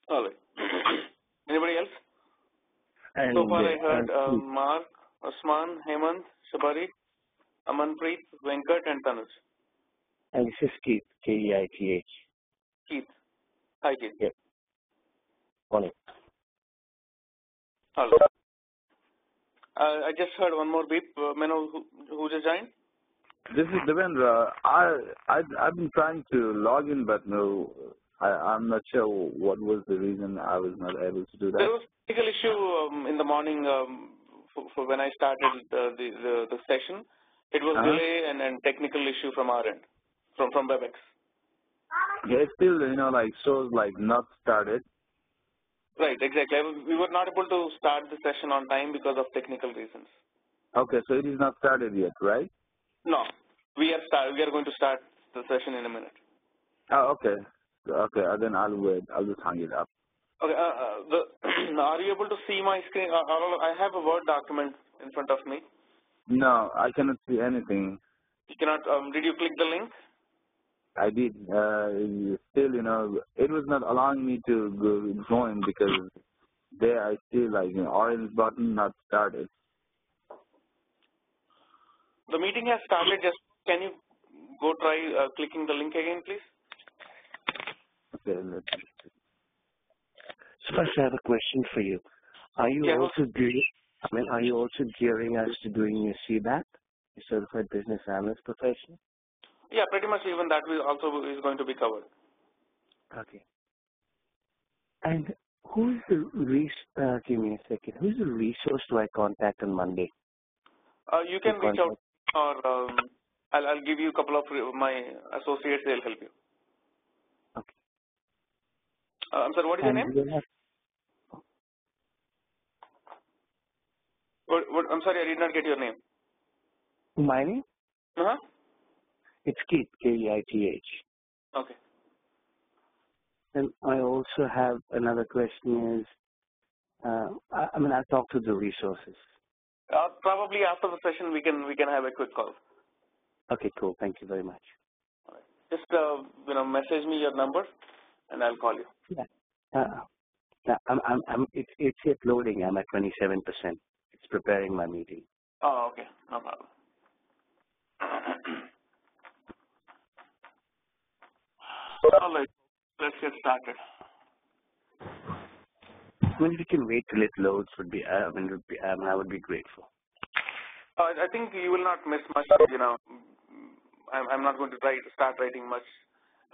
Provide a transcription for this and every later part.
All right. Anybody else? And So far I heard Mark, Osman, Hemant, Shabari, Amanpreet, Venkat, and Tanuj. and this is Keith, Keith. Keith. Hi, Keith. Yep. Morning. All right. I just heard one more beep. May I know who just joined? This is Devendra. I've been trying to log in, but no, I'm not sure what was the reason I was not able to do that. There was a technical issue in the morning for when I started the session. It was delay and technical issue from our end, from WebEx. Yeah, it still shows like not started. Right, exactly. We were not able to start the session on time because of technical reasons. Okay, so it is not started yet, right? No, we are going to start the session in a minute. Oh, okay. Okay, then I'll wait. I'll just hang it up. Okay. Are you able to see my screen? I have a Word document in front of me. No, I cannot see anything. You cannot. Did you click the link? I did. Still, it was not allowing me to join because there I see like an orange button not started. The meeting has started. Just can you go try clicking the link again, please? Okay, let's see. So first, I have a question for you. Are you also gearing us to doing your CBAP, your Certified Business Analyst profession? Yeah, pretty much. Even that also is going to be covered. Okay. And who's the give me a second. Who's the resource do I contact on Monday? You can reach out, or I'll give you a couple of my associates. They'll help you. Okay. I'm sorry. What is your name? What, I'm sorry, I did not get your name. My name? Uh-huh. It's Keith, Keith. Okay. And I also have another question is, I'll talk to the resources. Probably after the session we can have a quick call. Okay, cool. Thank you very much. All right. Just message me your number, and I'll call you. Yeah. It's yet loading. I'm at 27%. It's preparing my meeting. Oh, okay. No problem. All right. Let's get started. When you can wait till it loads, I would be grateful. I think you will not miss much. I'm not going to start writing much,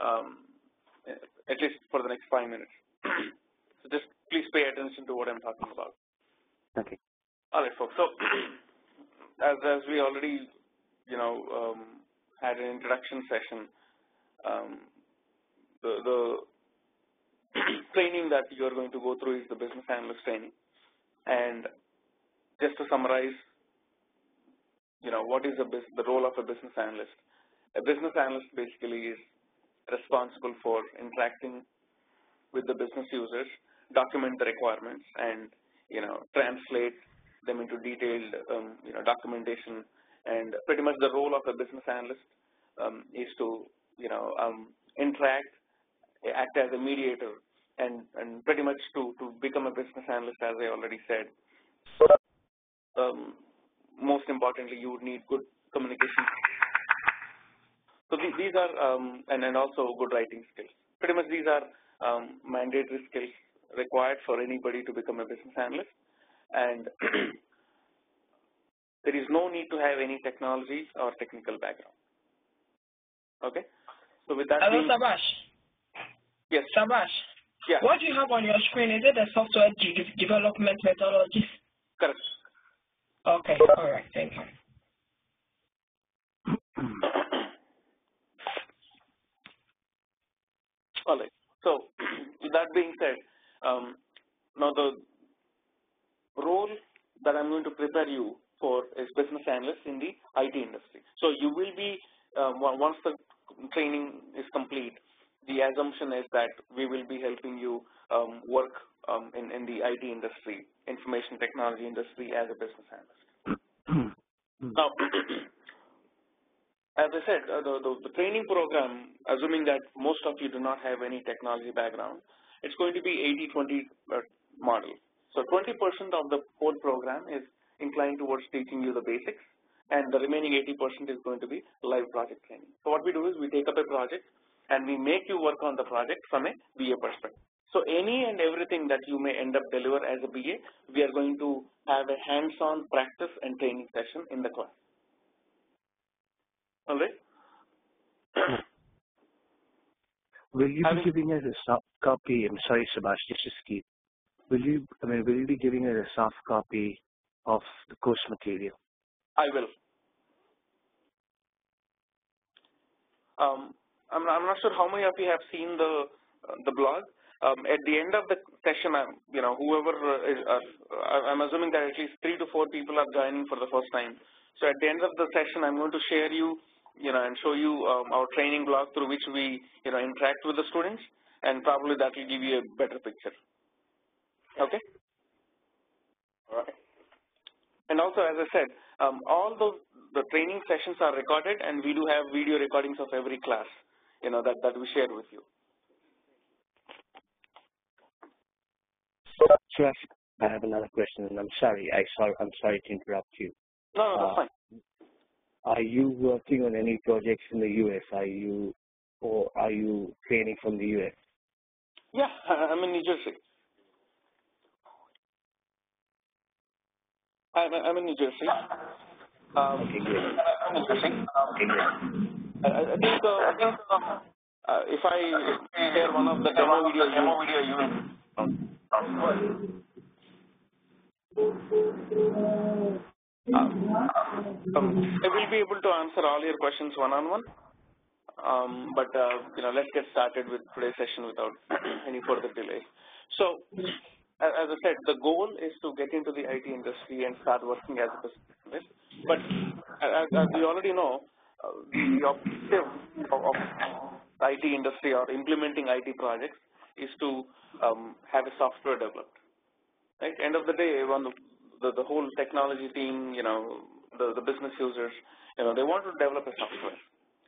at least for the next 5 minutes. So just please pay attention to what I'm talking about. Okay. All right, folks. So as we already, had an introduction session, the training that you're going to go through is the business analyst training. And just to summarize, what is the role of a business analyst? A business analyst basically is responsible for interacting with the business users, document the requirements, and translate them into detailed documentation. And pretty much the role of a business analyst is to interact, act as a mediator, and pretty much to become a business analyst, as I already said. Most importantly, you would need good communication. So these are, and also good writing skills. Pretty much these are mandatory skills required for anybody to become a business analyst. And there is no need to have any technology or technical background. Okay? So with that Hello, Sabash. Yes. Sabash. Yeah. What you have on your screen, is it a software development methodology? Correct. Okay, all right, thank you. All right. So with that being said, now the role that I'm going to prepare you for is business analyst in the IT industry. So you will be, once the training is complete, the assumption is that we will be helping you work in the IT industry, information technology industry as a business analyst. Now, as I said, the training program, assuming that most of you do not have any technology background, it's going to be 80-20 model. So 20% of the whole program is inclined towards teaching you the basics, and the remaining 80% is going to be live project training. So what we do is we take up a project and we make you work on the project from a BA perspective. So any and everything that you may end up deliver as a BA, we are going to have a hands-on practice and training session in the class. All right? Will you be giving us a soft copy? I'm sorry, Subhash, just to skip. Will you be giving us a soft copy of the course material? I will. I'm not sure how many of you have seen the blog. At the end of the session, whoever is, I'm assuming that at least 3 to 4 people are joining for the first time. So at the end of the session, I'm going to share you, and show you our training blog through which we, interact with the students, and probably that will give you a better picture. Okay. All right. And also, as I said, all the training sessions are recorded, and we do have video recordings of every class, that we share with you. Jeff, I have another question, and I'm sorry to interrupt you. No, that's fine. Are you working on any projects in the U.S.? Are you training from the U.S.? Yeah, I'm in New Jersey. I'm in New Jersey. Okay, great. I'm in New Jersey. I think if I share one of the demo video you I will be able to answer all your questions one-on-one. But let's get started with today's session without any further delays. So, as I said, the goal is to get into the IT industry and start working as a business analyst. But as we already know, the objective of IT industry or implementing IT projects is to have a software developed. Right? End of the day, when the whole technology team, the business users, they want to develop a software.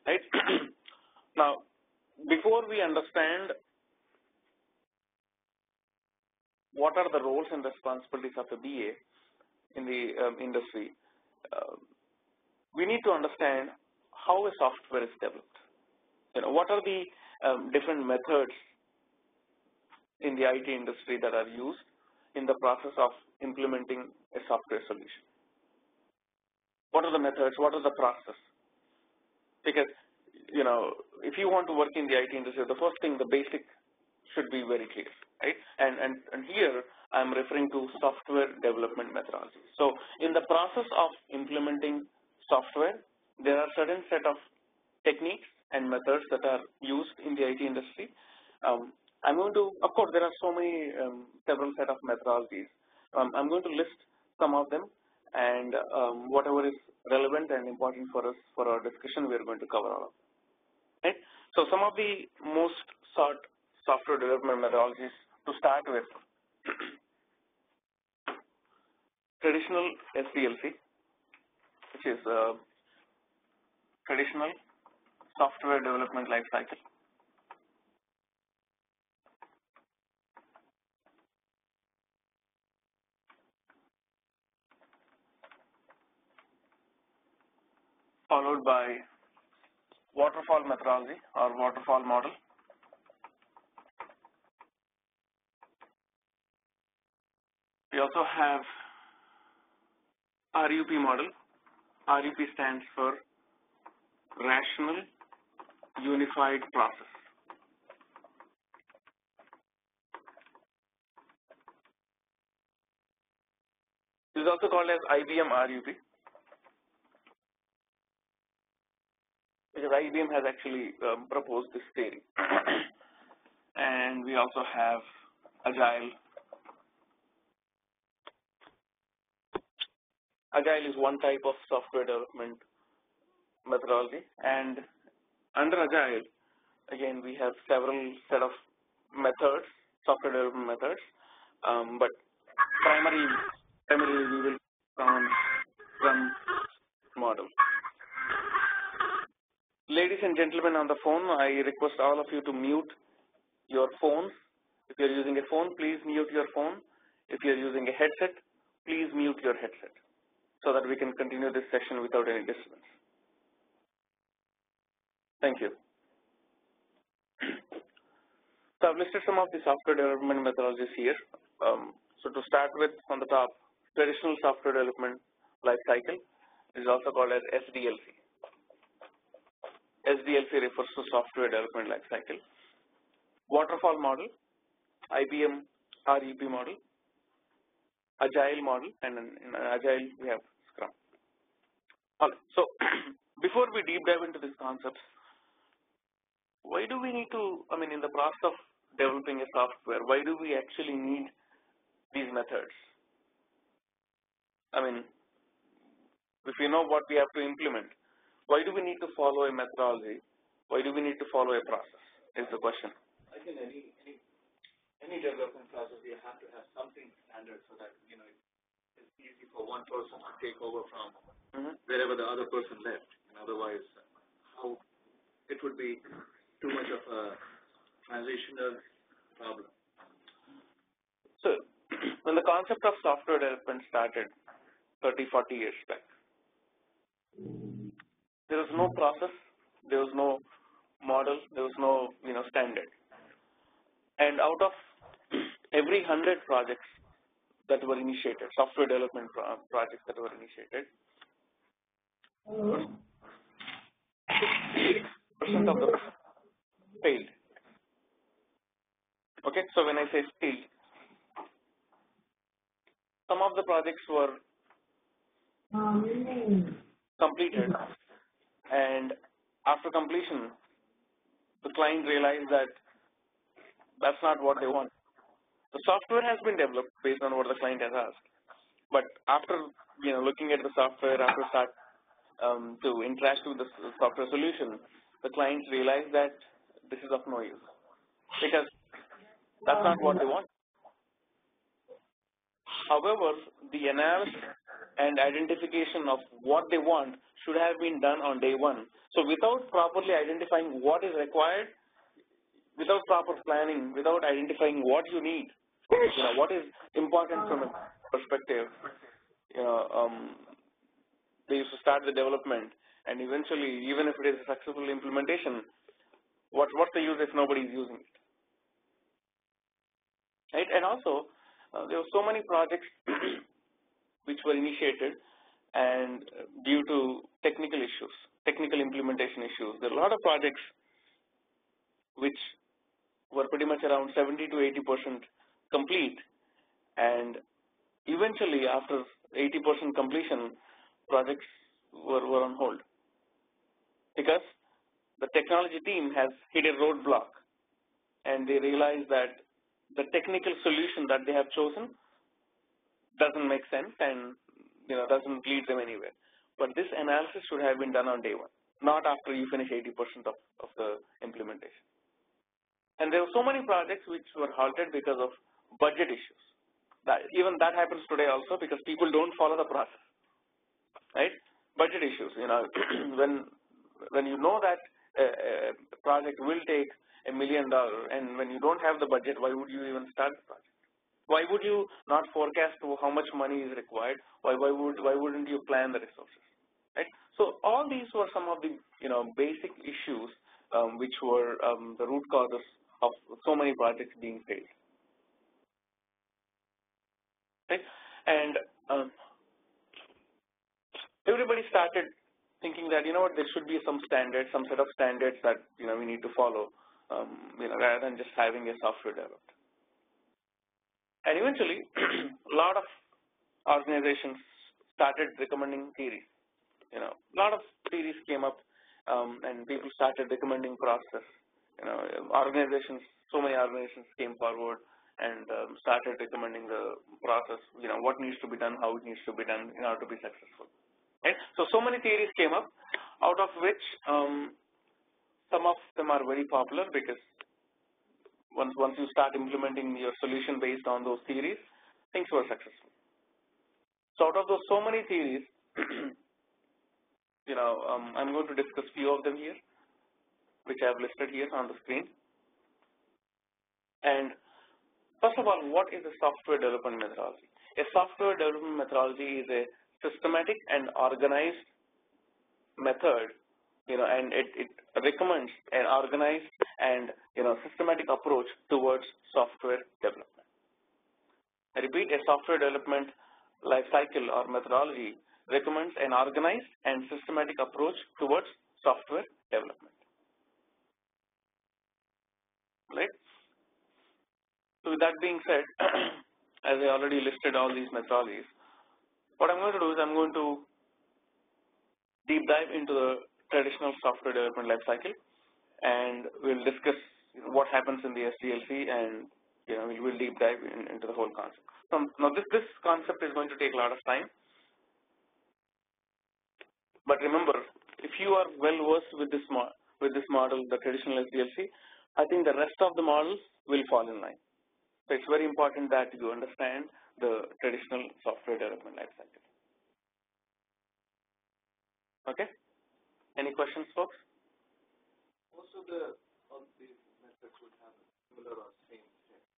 Right? Now, before we understand what are the roles and responsibilities of a BA in the industry, we need to understand how a software is developed. What are the different methods in the IT industry that are used in the process of implementing a software solution? What are the methods? What is the process? Because, if you want to work in the IT industry, the first thing, the basic should be very clear, right? And here I'm referring to software development methodology. So in the process of implementing software, there are certain set of techniques and methods that are used in the IT industry. I'm going to, of course, there are so many, several set of methodologies. I'm going to list some of them, and whatever is relevant and important for us for our discussion, we are going to cover all of them. Right? So some of the most sought software development methodologies to start with: traditional SDLC, which is traditional software development lifecycle. Followed by waterfall methodology or waterfall model. We also have RUP model. RUP stands for Rational Unified Process. This is also called as IBM RUP, because IBM has actually proposed this theory. And we also have Agile. Agile is one type of software development methodology, and under Agile, again, we have several set of methods, software development methods, but primarily we will on Scrum model. Ladies and gentlemen on the phone, I request all of you to mute your phones If you're using a phone, please mute your phone. If you're using a headset, please mute your headset so that we can continue this session without any disturbance. Thank you. So I've listed some of the software development methodologies here. So to start with, on the top, traditional software development life cycle is also called as SDLC. SDLC refers to software development life cycle. Waterfall model, IBM REP model, Agile model, and in Agile we have Scrum. All right. So before we deep dive into these concepts, why do we need to, in the process of developing a software, why do we actually need these methods? If we know what we have to implement, why do we need to follow a methodology? Why do we need to follow a process is the question. I think any development process, you have to have something standard so that, it's easy for one person to take over from wherever the other person left. And otherwise, it would be too much of a transitional problem. So when the concept of software development started 30, 40 years back, there was no process, there was no model, there was no standard. And out of every 100 projects that were initiated, software development projects that were initiated, 6% of them failed. Okay, so when I say failed, some of the projects were completed, and after completion, the client realized that that's not what they want. The software has been developed based on what the client has asked, but after looking at the software, after start to interact with the software solution, the clients realized that this is of no use because that's not what they want. However, the analysis and identification of what they want should have been done on day one. So without properly identifying what is required, without proper planning, without identifying what you need, what is important from a perspective, they used to start the development, and eventually, even if it is a successful implementation, what's the use if nobody is using it? Right? And also, there were so many projects which were initiated, and due to technical issues, technical implementation issues, there are a lot of projects which were pretty much around 70 to 80% complete, and eventually after 80% completion, projects were on hold because the technology team has hit a roadblock, and they realize that the technical solution that they have chosen doesn't make sense and doesn't lead them anywhere. But this analysis should have been done on day one, not after you finish 80% of the implementation. And there were so many projects which were halted because of budget issues. Even that happens today also because people don't follow the process, right? Budget issues. When you know that a project will take $1 million, and when you don't have the budget, why would you even start the project? Why would you not forecast how much money is required? Why wouldn't you plan the resources? Right. So all these were some of the basic issues which were the root causes of so many projects being failed. Right. And everybody started thinking that there should be some standards, some set of standards that we need to follow, rather than just having a software developed. And eventually, a lot of organizations started recommending theories. A lot of theories came up, and people started recommending process. Organizations, so many organizations came forward and started recommending the process. What needs to be done, how it needs to be done in order to be successful. Right? So many theories came up, out of which some of them are very popular because once you start implementing your solution based on those theories, things were successful. So out of those so many theories, I'm going to discuss few of them here, which I have listed here on the screen. And First of all, what is a software development methodology? A software development methodology is a systematic and organized method, and it recommends an organized and systematic approach towards software development. I repeat, a software development life cycle or methodology recommends an organized and systematic approach towards software development. Right? So with that being said, as I already listed all these methodologies, what I'm going to do is I'm going to deep dive into the traditional software development life cycle, and we'll discuss what happens in the SDLC, and we'll deep dive into the whole concept. Now this concept is going to take a lot of time, but remember, if you are well versed with this model, the traditional SDLC, I think the rest of the models will fall in line. So it's very important that you understand the traditional software development life cycle. Okay? Any questions, folks? Most of these methods would have similar or same steps.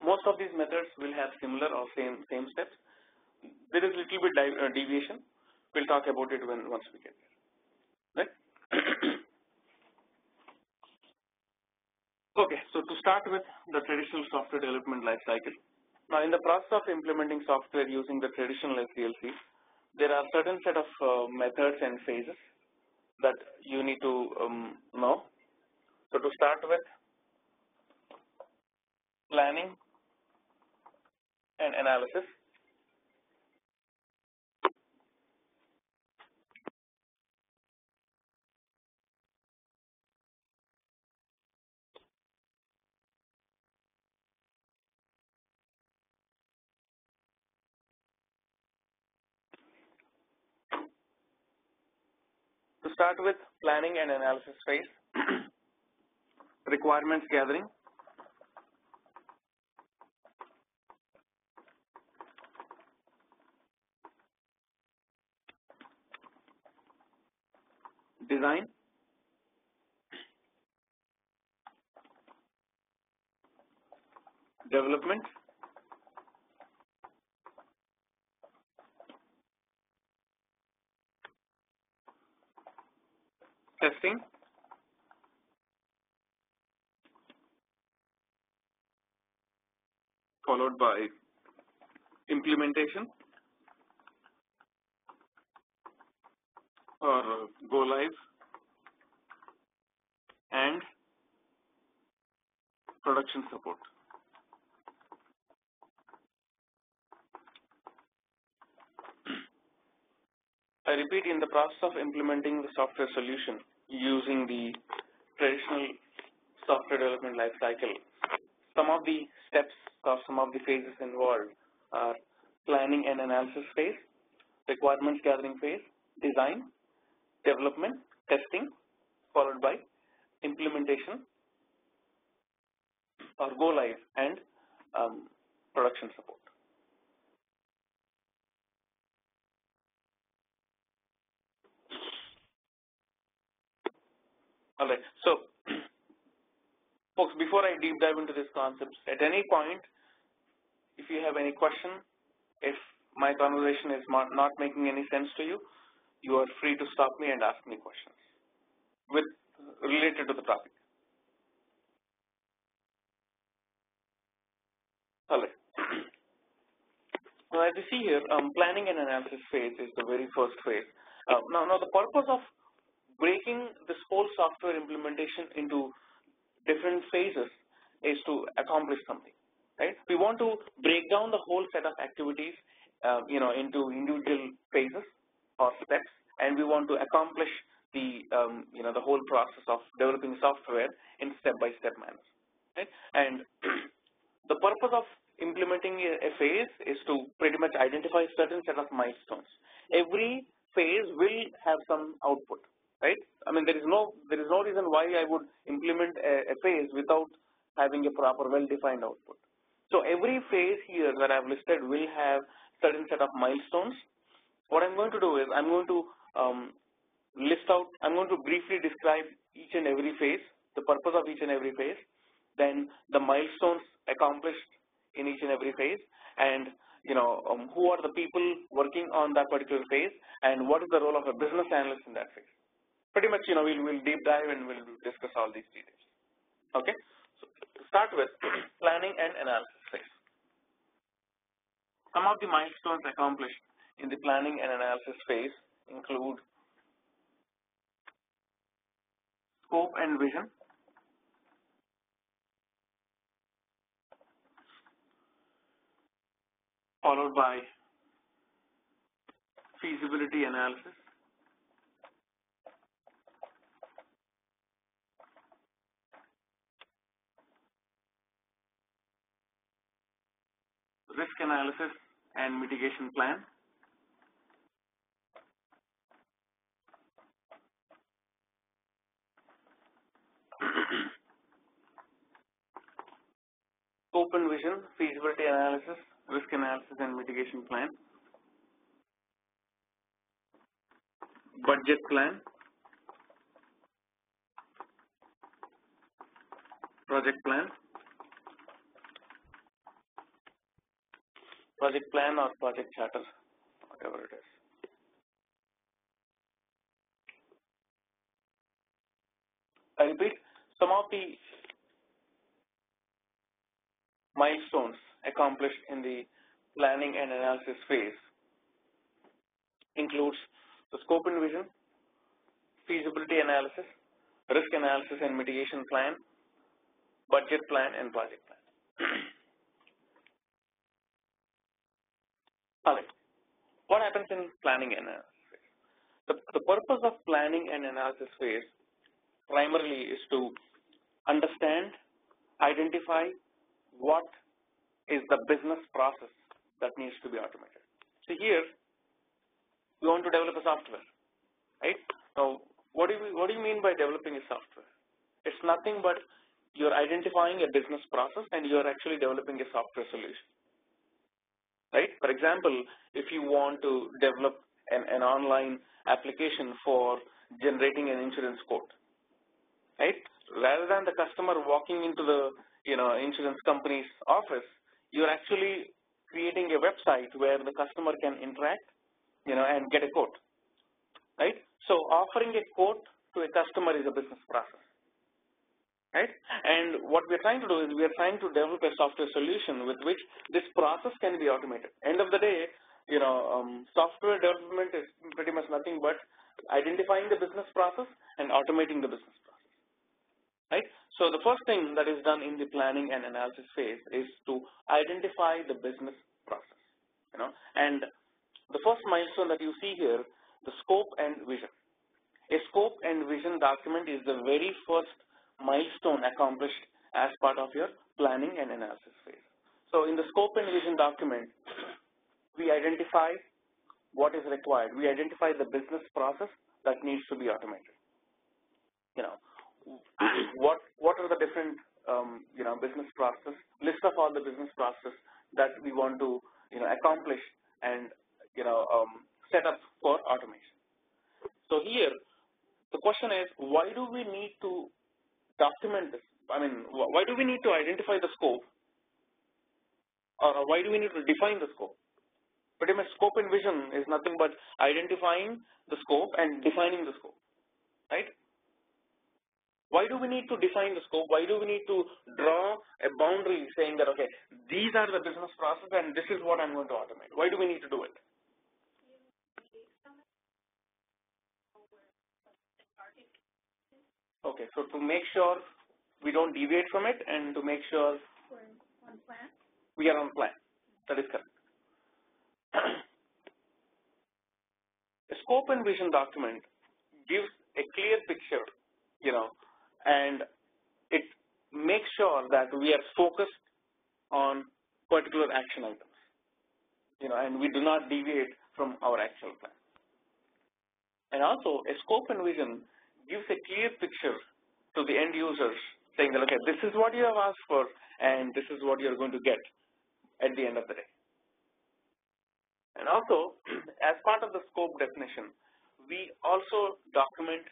Most of these methods will have similar or same steps. There is a little bit deviation. We'll talk about it once we get there. Right? Okay, so to start with the traditional software development life cycle. Now, in the process of implementing software using the traditional SDLC, there are certain set of methods and phases that you need to know. So to start with, planning and analysis. To start with, planning and analysis phase, requirements gathering, design, development, testing, followed by implementation or go live, and production support. I repeat, in the process of implementing the software solution using the traditional software development life cycle, some of the steps or some of the phases involved are planning and analysis phase, requirements gathering phase, design, development, testing, followed by implementation or go live and production support. All right. So, folks, before I deep dive into these concepts, at any point, if you have any question, if my conversation is not making any sense to you, you are free to stop me and ask me questions related to the topic. All right. Now, as you see here, planning and analysis phase is the very first phase. Now, the purpose of breaking this whole software implementation into different phases is to accomplish something, right? We want to break down the whole set of activities, into individual phases or steps, and we want to accomplish the, the whole process of developing software in step-by-step manner, right? And the purpose of implementing a phase is to pretty much identify certain set of milestones. Every phase will have some output, right? I mean, there is no reason why I would implement a phase without having a proper, well-defined output. So every phase here that I've listed will have certain set of milestones. What I'm going to do is I'm going to I'm going to briefly describe each and every phase, the purpose of each and every phase. then the milestones accomplished in each and every phase, and who are the people working on that particular phase, and what is the role of a business analyst in that phase. Pretty much, we'll deep dive and we'll discuss all these details. Okay, so start with planning and analysis phase. Some of the milestones accomplished in the planning and analysis phase include scope and vision, followed by feasibility analysis, risk analysis and mitigation plan, scope and vision, feasibility analysis, risk analysis and mitigation plan, budget plan, project plan or project charter, whatever it is. I repeat, some of the milestones accomplished in the planning and analysis phase includes the scope and vision, feasibility analysis, risk analysis and mitigation plan, budget plan, and project plan. Alright, what happens in planning and analysis phase? The purpose of planning and analysis phase primarily is to understand, identify what is the business process that needs to be automated. So here, we want to develop a software, right? Now, what do you mean by developing a software? It's nothing but you're identifying a business process and you're actually developing a software solution, right? For example, if you want to develop an online application for generating an insurance quote, right? Rather than the customer walking into the insurance company's office, you're actually creating a website where the customer can interact, and get a quote, right? So offering a quote to a customer is a business process, right? And what we're trying to do is we're trying to develop a software solution with which this process can be automated. End of the day, software development is pretty much nothing but identifying the business process and automating the business process, right? So the first thing that is done in the planning and analysis phase is to identify the business process, and the first milestone that you see here, the scope and vision. A scope and vision document is the very first milestone accomplished as part of your planning and analysis phase. So in the scope and vision document, we identify what is required. We identify the business process that needs to be automated. What are the different business processes, list of all the business processes that we want to accomplish and set up for automation. So here the question is, why do we need to document this? I mean, why do we need to identify the scope, or why do we need to define the scope? Pretty much scope and vision is nothing but identifying the scope and defining the scope, right? Why do we need to define the scope? Why do we need to draw a boundary saying that, okay, these are the business process and this is what I'm going to automate? Why do we need to do it? Okay, so to make sure we don't deviate from it and to make sure we are on plan. That is correct. A scope and vision document gives a clear picture, and it makes sure that we are focused on particular action items, and we do not deviate from our actual plan. And also, a scope and vision gives a clear picture to the end users saying that, okay, this is what you have asked for and this is what you're going to get at the end of the day. And also, as part of the scope definition, we also document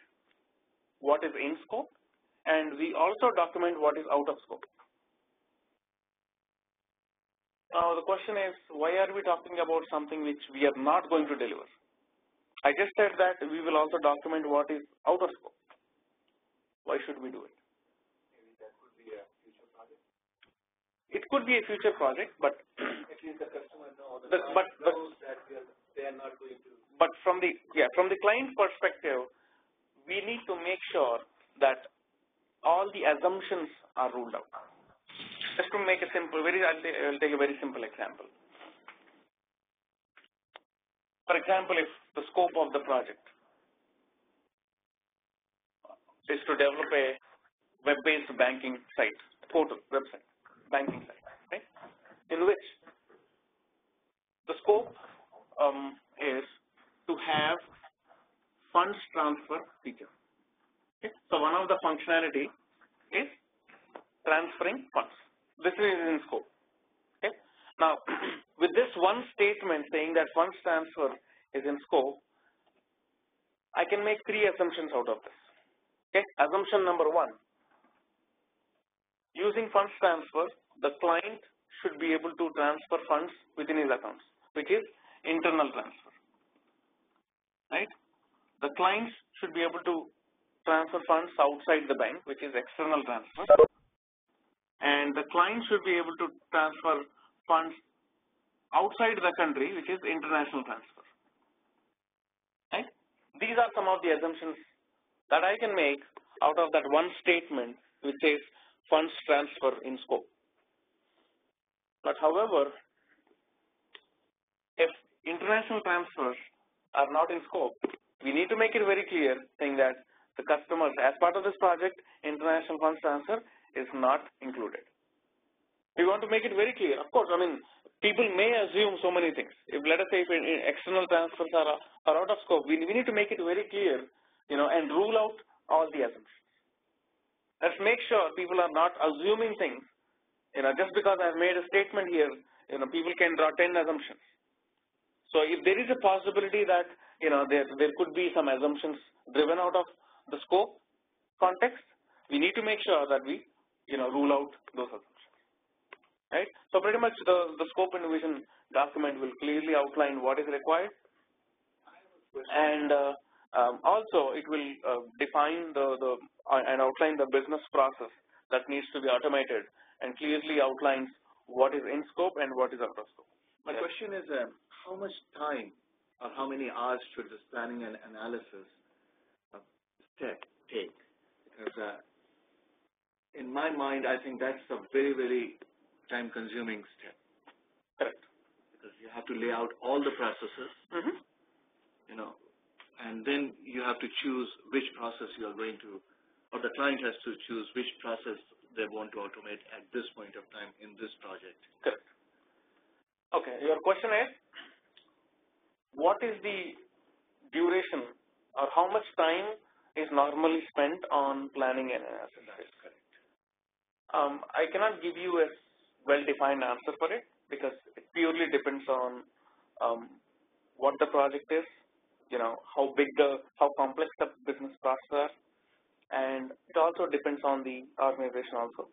what is in scope and we also document what is out of scope. Now the question is, why are we talking about something which we are not going to deliver? I just said that we will also document what is out of scope. Why should we do it? Maybe that could be a future project. It could be a future project, but at least the customer knows that they are not going to. But from the client perspective, we need to make sure that all the assumptions are ruled out. Just to make a simple, I'll take a very simple example. For example, if the scope of the project is to develop a web-based banking site, portal, website, banking site, right? In which the scope is to have funds transfer feature. Okay? So one of the functionality is transferring funds. This is in scope. Okay? Now, with this one statement saying that funds transfer is in scope, I can make three assumptions out of this. Okay? Assumption number one, using funds transfer, the client should be able to transfer funds within his accounts, which is internal transfer. Right? The clients should be able to transfer funds outside the bank, which is external transfer. And the client should be able to transfer funds outside the country, which is international transfer. Right? These are some of the assumptions that I can make out of that one statement which says funds transfer in scope. But however, if international transfers are not in scope, we need to make it very clear saying that the customers, as part of this project, international funds transfer is not included. We want to make it very clear. Of course, I mean, people may assume so many things. If, let us say, if external transfers are out of scope, we need to make it very clear, and rule out all the assumptions. Let's make sure people are not assuming things. Just because I've made a statement here, people can draw 10 assumptions. So if there is a possibility that, there could be some assumptions driven out of the scope context, we need to make sure that we, rule out those assumptions. Right? So pretty much the scope and vision document will clearly outline what is required, and also it will define and outline the business process that needs to be automated, and clearly outlines what is in scope and what is out of scope. My question is, how much time or how many hours should this planning and analysis step take? Because in my mind, I think that's a very, very time-consuming step. Correct. Because you have to lay out all the processes, and then you have to choose which process you are going to, or the client has to choose which process they want to automate at this point of time in this project. Correct. Okay, your question is, what is the duration or how much time is normally spent on planning and analysis? That is correct. I cannot give you a well-defined answer for it because it purely depends on what the project is, how complex the business process are, and it also depends on the organization also.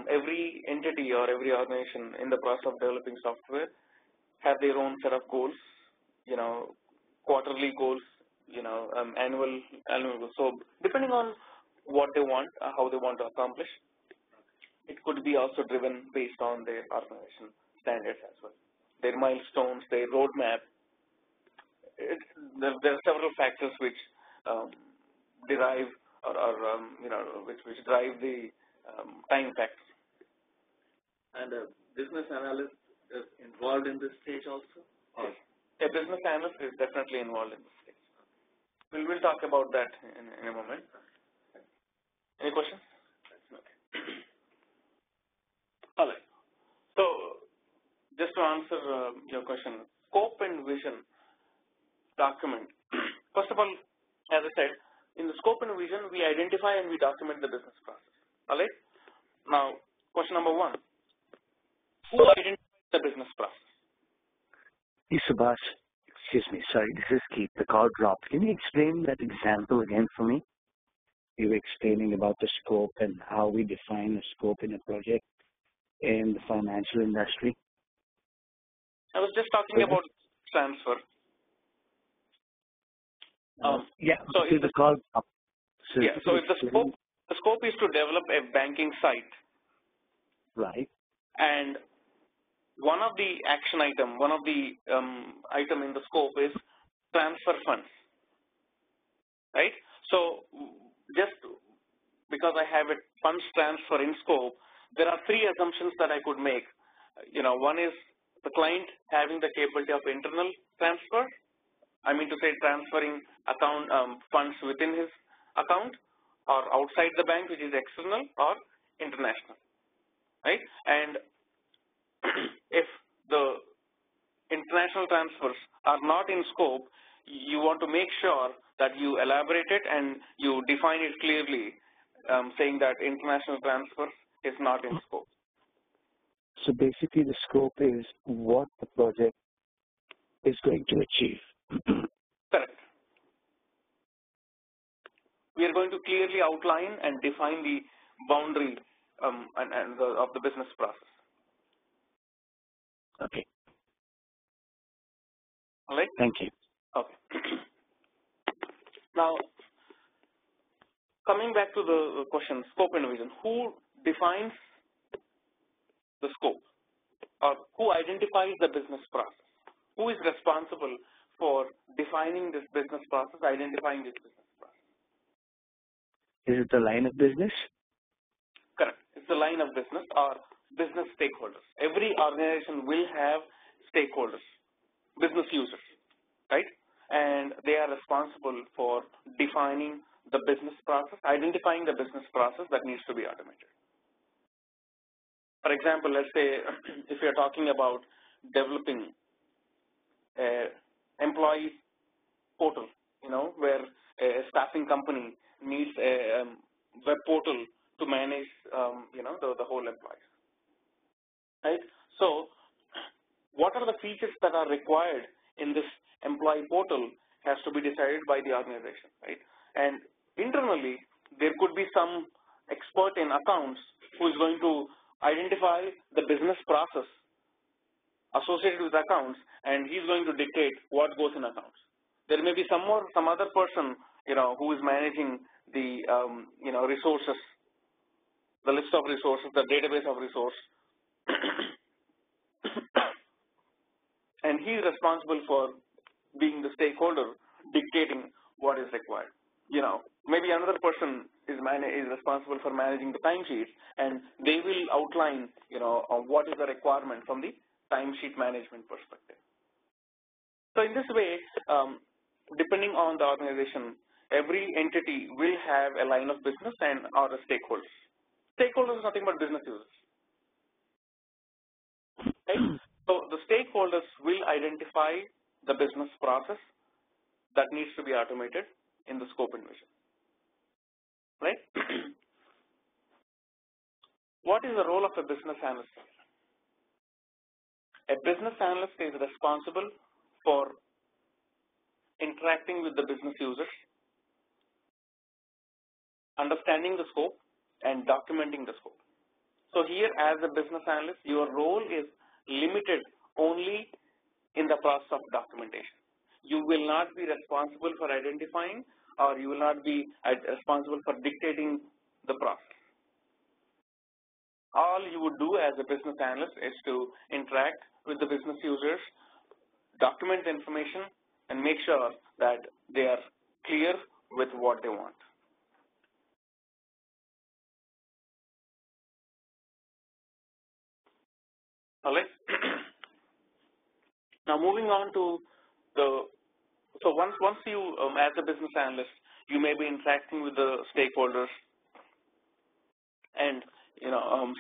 Every entity or every organization in the process of developing software have their own set of goals, quarterly goals, annual goals. So depending on what they want, how they want to accomplish, it could be also driven based on their organization standards as well, their milestones, their roadmap. There are several factors which derive which drive the time factors. And a business analyst is involved in this stage also? Yes. A business analyst is definitely involved in this stage. We'll talk about that in a moment. Any questions? Okay. All right. So, just to answer your question, scope and vision document. First of all, as I said, in the scope and vision, we identify and we document the business process. All right. Now, question number one: who identifies the business process? Hey, Subhash. Excuse me. Sorry, this is Keith. The call dropped. Can you explain that example again for me? you were explaining about the scope and how we define the scope in a project in the financial industry. I was just talking about transfer. Yeah. So if the So the scope is to develop a banking site, right, and one of the action item, one of the item in the scope is transfer funds, right? So just because I have a funds transfer in scope, there are three assumptions that I could make. One is the client having the capability of internal transfer. I mean to say transferring account funds within his account or outside the bank, which is external or international, right? And if the international transfers are not in scope, you want to make sure that you elaborate it and you define it clearly, saying that international transfer is not in scope. So basically the scope is what the project is going to achieve. Correct. We are going to clearly outline and define the boundary of the business process. Okay. All right? Thank you. Okay. Now, coming back to the question, scope and vision. Who defines the scope, or who identifies the business process? Who is responsible for defining this business process, identifying this business process? Is it the line of business? Correct. It's the line of business or business stakeholders. Every organization will have stakeholders, business users, right? And they are responsible for defining the business process, identifying the business process that needs to be automated. For example, let's say if you're talking about developing an employee portal, where a staffing company needs a web portal to manage, the whole employees, right? So what are the features that are required in this employee portal has to be decided by the organization, right? And internally, there could be some expert in accounts who is going to identify the business process associated with accounts, and he's going to dictate what goes in accounts. There may be some other person, who is managing the, resources, the list of resources, the database of resource, and he is responsible for being the stakeholder dictating what is required. Maybe another person is responsible for managing the timesheets, and they will outline, what is the requirement from the timesheet management perspective. So in this way, depending on the organization, every entity will have a line of business and or the stakeholders. Stakeholders is nothing but business users. Right? So the stakeholders will identify the business process that needs to be automated in the scope and vision. Right? What is the role of a business analyst? A business analyst is responsible for interacting with the business users, understanding the scope, and documenting the scope. So here, as a business analyst, your role is limited only in the process of documentation. You will not be responsible for identifying, or you will not be responsible for dictating the process. All you would do as a business analyst is to interact with the business users, document the information, and make sure that they are clear with what they want. All right. Now moving on to so once you, as a business analyst, you may be interacting with the stakeholders and,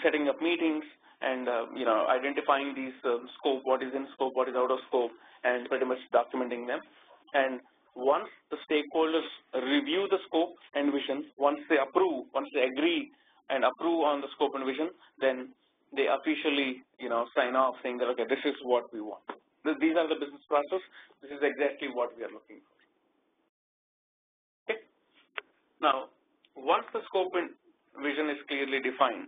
setting up meetings and, identifying these scope, what is in scope, what is out of scope, and pretty much documenting them. And once the stakeholders review the scope and vision, once they agree and approve on the scope and vision, then they officially, sign off saying that, okay, this is what we want. These are the business process. This is exactly what we are looking for. Okay. Now, once the scope and vision is clearly defined,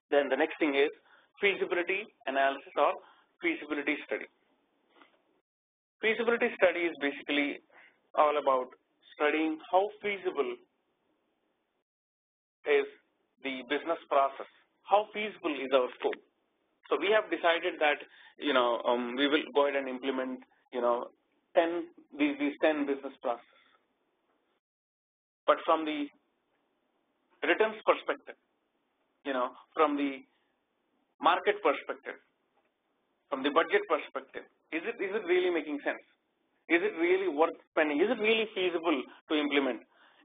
then the next thing is feasibility analysis or feasibility study. Feasibility study is basically all about studying how feasible is the business process, how feasible is our scope. So we have decided that we will go ahead and implement these 10 business processes. But from the returns perspective, from the market perspective, from the budget perspective, is it really making sense? Is it really worth spending? Is it really feasible to implement?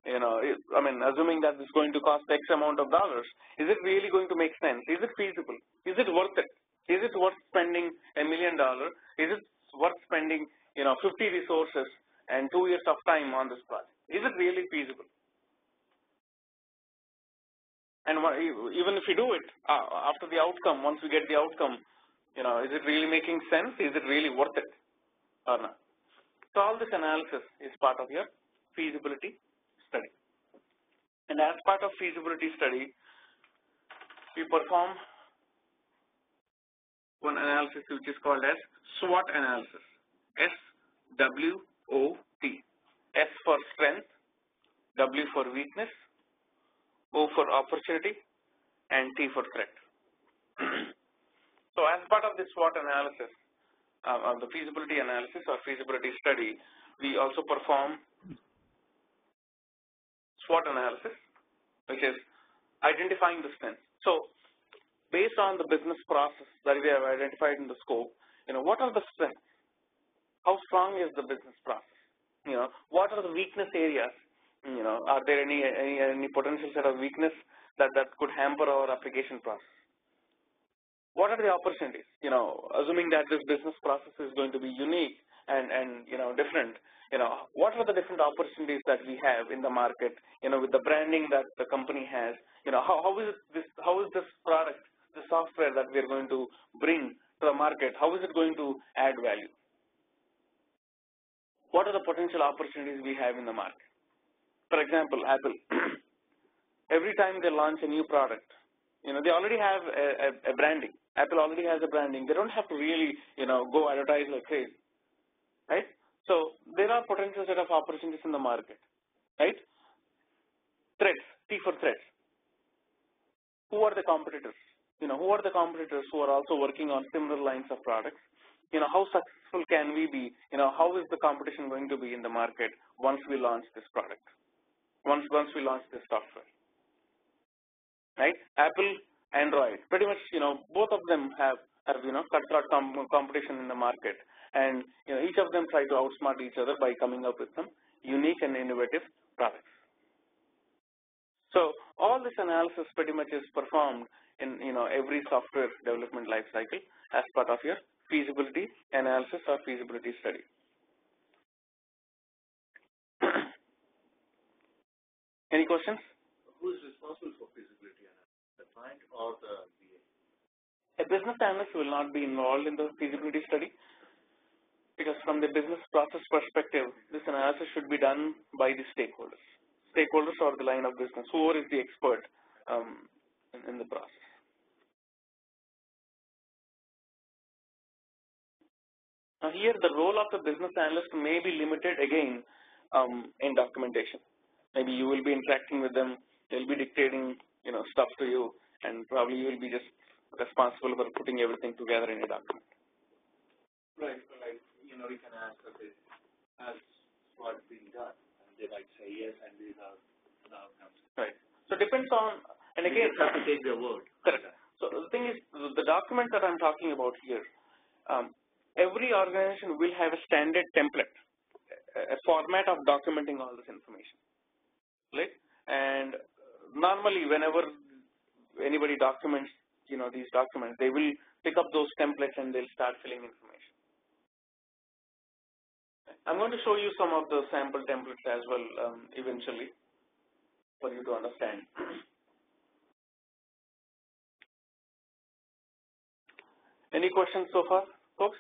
Assuming that it's going to cost X amount of dollars, is it really going to make sense? Is it feasible? Is it worth it? Is it worth spending $1 million? Is it worth spending 50 resources and 2 years of time on this project? Is it really feasible? And even if you do it, after the outcome, once we get the outcome, is it really making sense? Is it really worth it or not? So all this analysis is part of your feasibility study. And as part of feasibility study, we perform one analysis which is called as SWOT analysis. SWOT. S for strength, W for weakness, O for opportunity, and T for threat. So as part of this SWOT analysis, the feasibility analysis or feasibility study, we also perform SWOT analysis, which is identifying the strengths. So based on the business process that we have identified in the scope, what are the strengths? How strong is the business process? What are the weakness areas? Are there any potential set of weakness that could hamper our application process? What are the opportunities? Assuming that this business process is going to be unique and different, what are the different opportunities that we have in the market? With the branding that the company has, how is this product, the software that we are going to bring to the market? How is it going to add value? What are the potential opportunities we have in the market? For example, Apple. Every time they launch a new product, they already have a branding. Apple already has a branding. They don't have to really, go advertise like crazy, right? So there are potential set of opportunities in the market, right? Threats, T for threats. Who are the competitors? Who are the competitors who are also working on similar lines of products? How successful can we be? How is the competition going to be in the market once we launch this product? Once we launch this software, right? Apple, Android, pretty much, both of them have cutthroat competition in the market, and each of them try to outsmart each other by coming up with some unique and innovative products. So all this analysis pretty much is performed in every software development life cycle as part of your feasibility analysis or feasibility study. Any questions? Who is responsible for feasibility analysis, the client or the BA? A business analyst will not be involved in the feasibility study because from the business process perspective, this analysis should be done by the stakeholders. Stakeholders or the line of business, whoever is the expert in the process. Now here the role of the business analyst may be limited again in documentation. Maybe you will be interacting with them, they'll be dictating stuff to you, and probably you will be just responsible for putting everything together in a document. Right, so like, we can ask, okay, has what's being done? And they might say yes, and these are the outcomes. Right. So it depends on, and again, you have to take their word. Correct. So the thing is, the document that I'm talking about here, every organization will have a standard template, a format of documenting all this information, right? And normally, whenever anybody documents, these documents, they will pick up those templates and they'll start filling information. I'm going to show you some of the sample templates as well eventually for you to understand. Any questions so far, folks?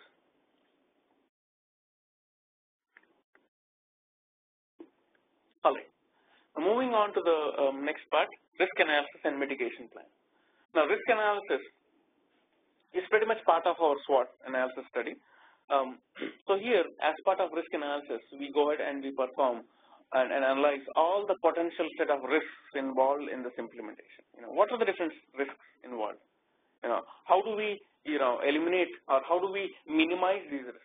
All right. Moving on to the next part, risk analysis and mitigation plan. Now, risk analysis is pretty much part of our SWOT analysis study. So here, as part of risk analysis, we go ahead and we perform and analyze all the potential set of risks involved in this implementation. What are the different risks involved? How do we, eliminate, or how do we minimize these risks?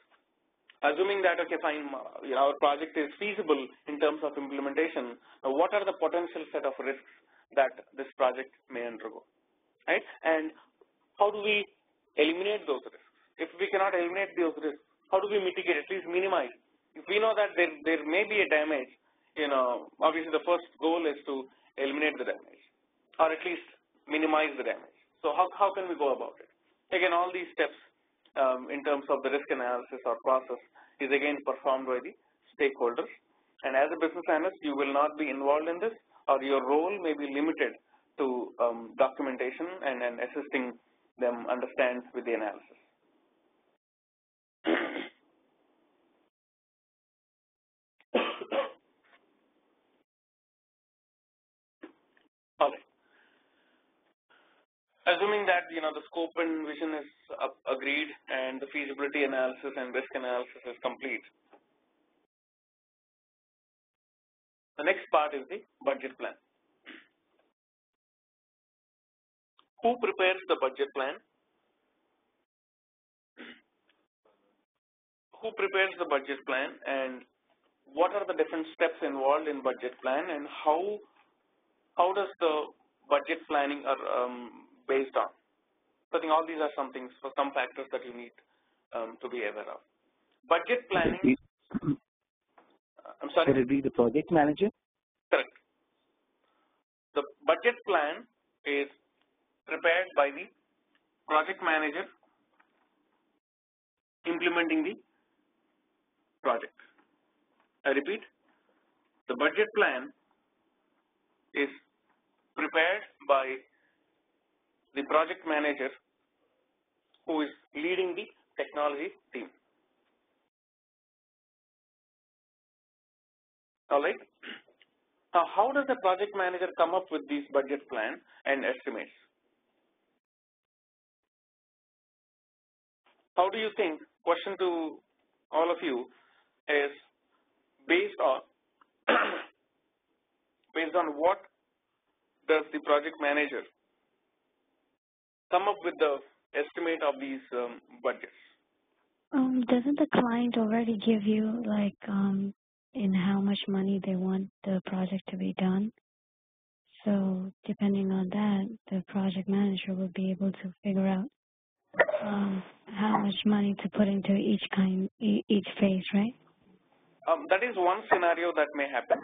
Assuming that, okay, fine, our project is feasible in terms of implementation, what are the potential set of risks that this project may undergo, right? And how do we eliminate those risks? If we cannot eliminate those risks, how do we mitigate, at least minimize? If we know that there may be a damage, obviously the first goal is to eliminate the damage, or at least minimize the damage. So how can we go about it? Again, all these steps in terms of the risk analysis or process is again performed by the stakeholders. And as a business analyst, you will not be involved in this, or your role may be limited to documentation and assisting them understand with the analysis. All right. Assuming that the scope and vision is agreed and the feasibility analysis and risk analysis is complete, the next part is the budget plan. Who prepares the budget plan? Who prepares the budget plan, and what are the different steps involved in budget plan, and how does the budget planning are based on? So I think all these are some things, for some factors that you need to be aware of. Budget planning. I'm sorry. Could it be the project manager? Correct. The budget plan is prepared by the project manager implementing the project. I repeat, the budget plan is prepared by the project manager who is leading the technology team. All right. Now, how does the project manager come up with these budget plan and estimates? How do you think, question to all of you, is based on what does the project manager come up with the estimate of these budgets? Doesn't the client already give you in how much money they want the project to be done? So depending on that, the project manager will be able to figure out how much money to put into each phase, right? That is one scenario that may happen.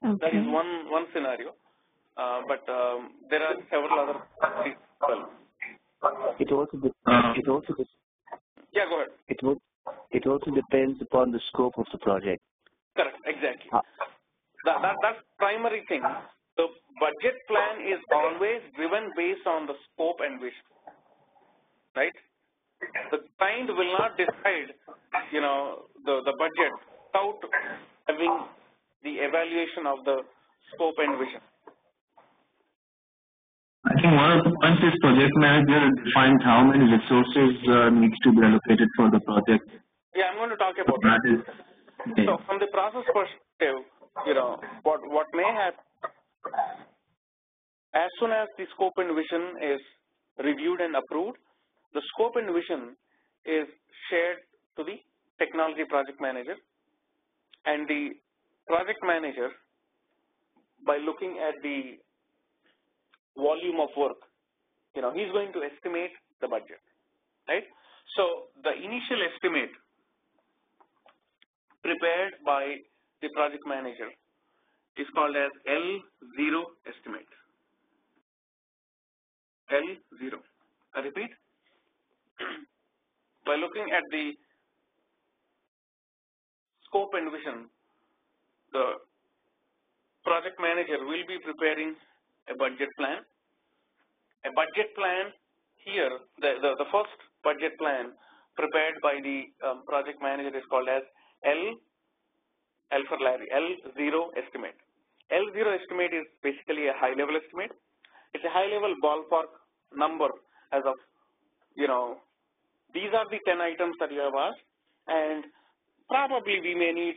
Okay. That is one scenario, but there are several other as well. It also Yeah, go ahead. It also depends upon the scope of the project. Correct, exactly. That's primary thing. The budget plan is always driven based on the scope and vision, right? The client will not decide, the budget without having the evaluation of the scope and vision. I think one of the points is project manager defines how many resources needs to be allocated for the project. Yeah, I'm going to talk about that. Okay. So from the process perspective, what may happen, as soon as the scope and vision is reviewed and approved, the scope and vision is shared to the technology project manager, and the project manager, by looking at the volume of work, he's going to estimate the budget, right? So the initial estimate prepared by the project manager is called as L0 estimate. L0. I repeat, by looking at the scope and vision, the project manager will be preparing a budget plan. A budget plan here, the first budget plan prepared by the project manager is called as L for Larry, L0 estimate. L0 estimate is basically a high-level estimate. It's a high-level ballpark number as of, these are the 10 items that you have asked, and probably we may need,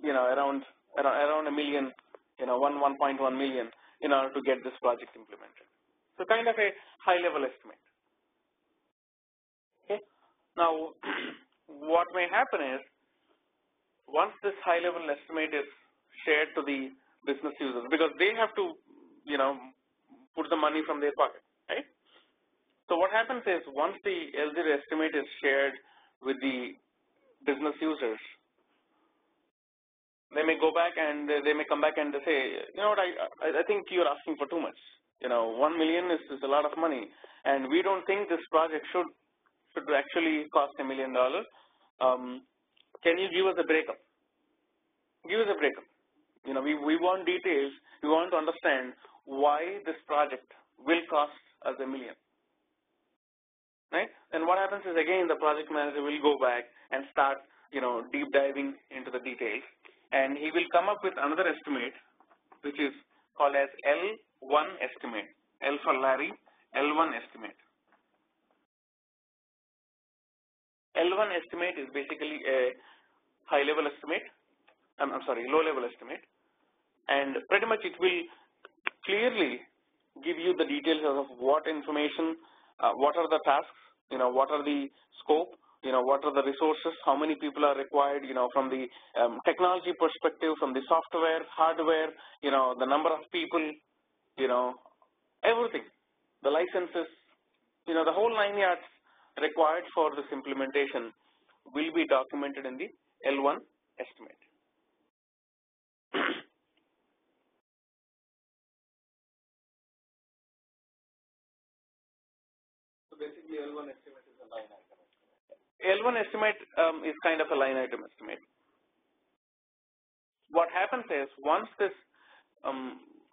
around a million, 1.1 million in order to get this project implemented. So kind of a high-level estimate. Okay. Now, what may happen is, once this high-level estimate is shared to the business users, because they have to, put the money from their pocket, right? So what happens is, once the L0 estimate is shared with the business users, they may go back and they may come back and they say, you know what, I think you're asking for too much. 1 million is a lot of money, and we don't think this project should actually cost $1 million. Can you give us a breakup? Give us a breakup. We want details. We want to understand why this project will cost us $1 million. Right? And what happens is, again, the project manager will go back and start, deep diving into the details, and he will come up with another estimate, which is called as L1 estimate. L for Larry, L1 estimate. L1 estimate is basically a high-level estimate. Low-level estimate, and pretty much it will clearly give you the details of what information, what are the tasks, what are the scope, what are the resources, how many people are required, from the technology perspective, from the software, hardware, the number of people, everything, the licenses, the whole 9 yards required for this implementation will be documented in the L1 estimate. So basically, L1 estimate is a line item estimate. L1 estimate is kind of a line item estimate. What happens is, once this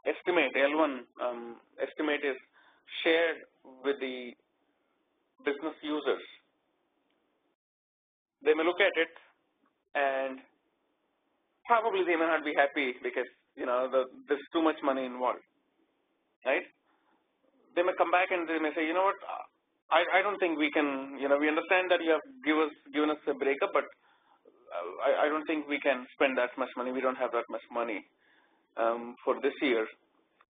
estimate, L1 estimate is shared with the business users, they may look at it and probably they may not be happy because, there's too much money involved, right? They may come back and they may say, you know what, I don't think we can, we understand that you have given us a breakup, but I don't think we can spend that much money. We don't have that much money for this year.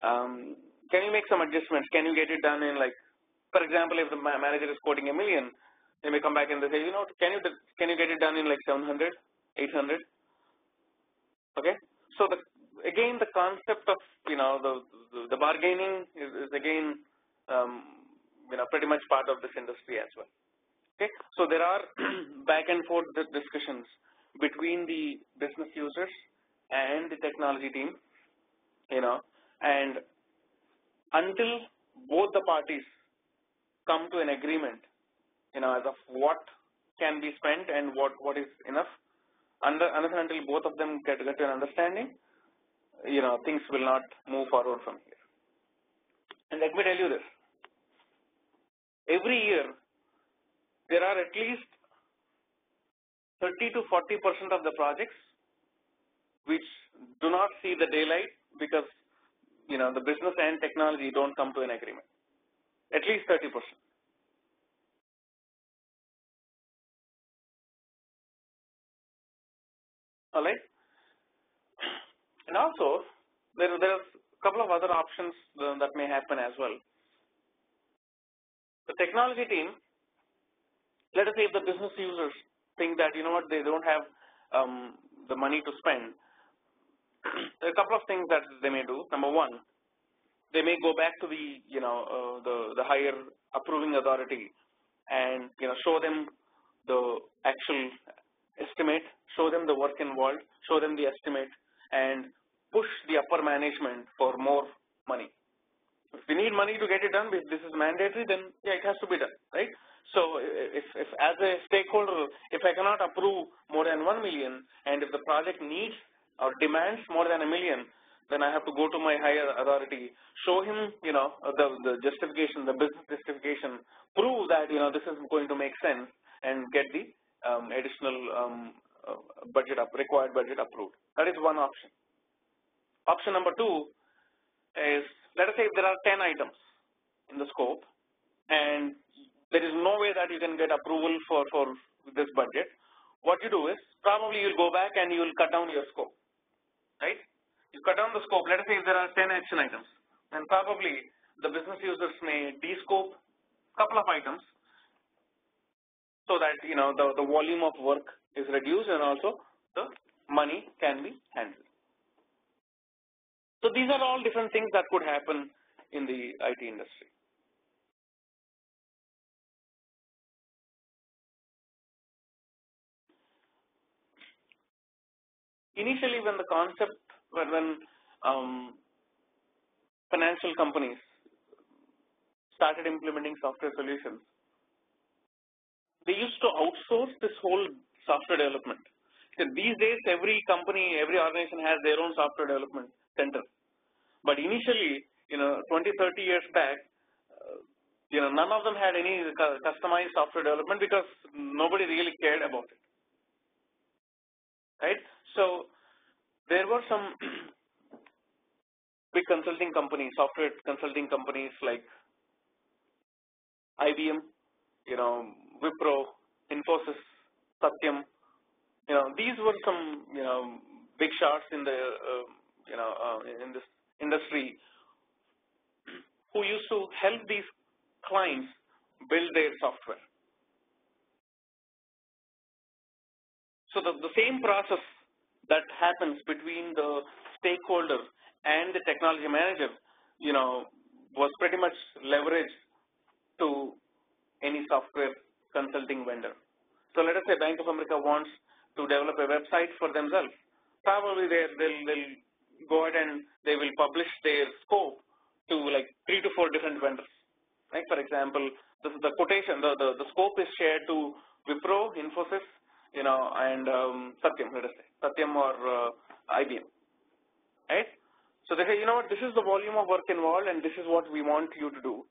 Can you make some adjustments? Can you get it done in, like, for example, if the manager is quoting $1 million, they may come back and they say, can you get it done in like 700, 800? Okay. So again, the concept of the bargaining is again pretty much part of this industry as well. Okay. So there are back and forth discussions between the business users and the technology team, and until both the parties come to an agreement, as of what can be spent and what is enough, until both of them get to an understanding, things will not move forward from here. And let me tell you this. Every year, there are at least 30 to 40% of the projects which do not see the daylight because, the business and technology don't come to an agreement. At least 30%. All right. And also, there's a couple of other options that may happen as well. The technology team, let us say if the business users think that, they don't have the money to spend, there are a couple of things that they may do. Number one, they may go back to the higher approving authority and, show them the actual estimate, show them the work involved, show them the estimate, and push the upper management for more money. If we need money to get it done, if this is mandatory, then yeah, it has to be done, right? So if as a stakeholder, if I cannot approve more than 1 million, and if the project needs or demands more than 1 million, then I have to go to my higher authority, show him, the justification, the business justification, prove that, this is going to make sense, and get the additional required budget approved. That is one option. Option number two is, let us say if there are 10 items in the scope and there is no way that you can get approval for this budget. What you do is probably you'll go back and you'll cut down your scope, right? You cut down the scope. Let us say if there are 10 action items, then probably the business users may descope a couple of items so that the volume of work is reduced and also the money can be handled. So these are all different things that could happen in the IT industry. Initially, when the concept, when financial companies started implementing software solutions, they used to outsource this whole software development. So these days, every company, every organization has their own software development center. But initially, 20, 30 years back, none of them had any customized software development because nobody really cared about it, right? So there were some big consulting companies, software consulting companies like IBM, Wipro, Infosys, Satyam. These were some big shots in the in this industry who used to help these clients build their software. So the same process that happens between the stakeholder and the technology manager, was pretty much leveraged to any software consulting vendor. So let us say Bank of America wants to develop a website for themselves. Probably they'll go ahead and they will publish their scope to like 3 to 4 different vendors. Like for example, the quotation, the scope is shared to Wipro, Infosys, and Satyam, let us say, Satyam or IBM, right? So they say, what, this is the volume of work involved and this is what we want you to do.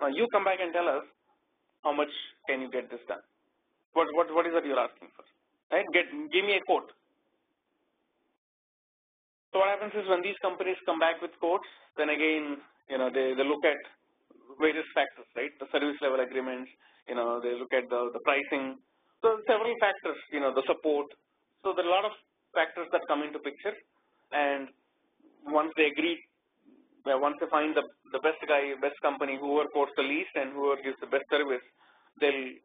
Now you come back and tell us how much can you get this done. What is that you're asking for, right? Give me a quote. So what happens is when these companies come back with quotes, then again, they look at various factors, right? The service level agreements, they look at the pricing. So several factors, the support. So there are a lot of factors that come into picture, and once they agree, once they find the best guy, best company, whoever quotes the least and whoever gives the best service, they'll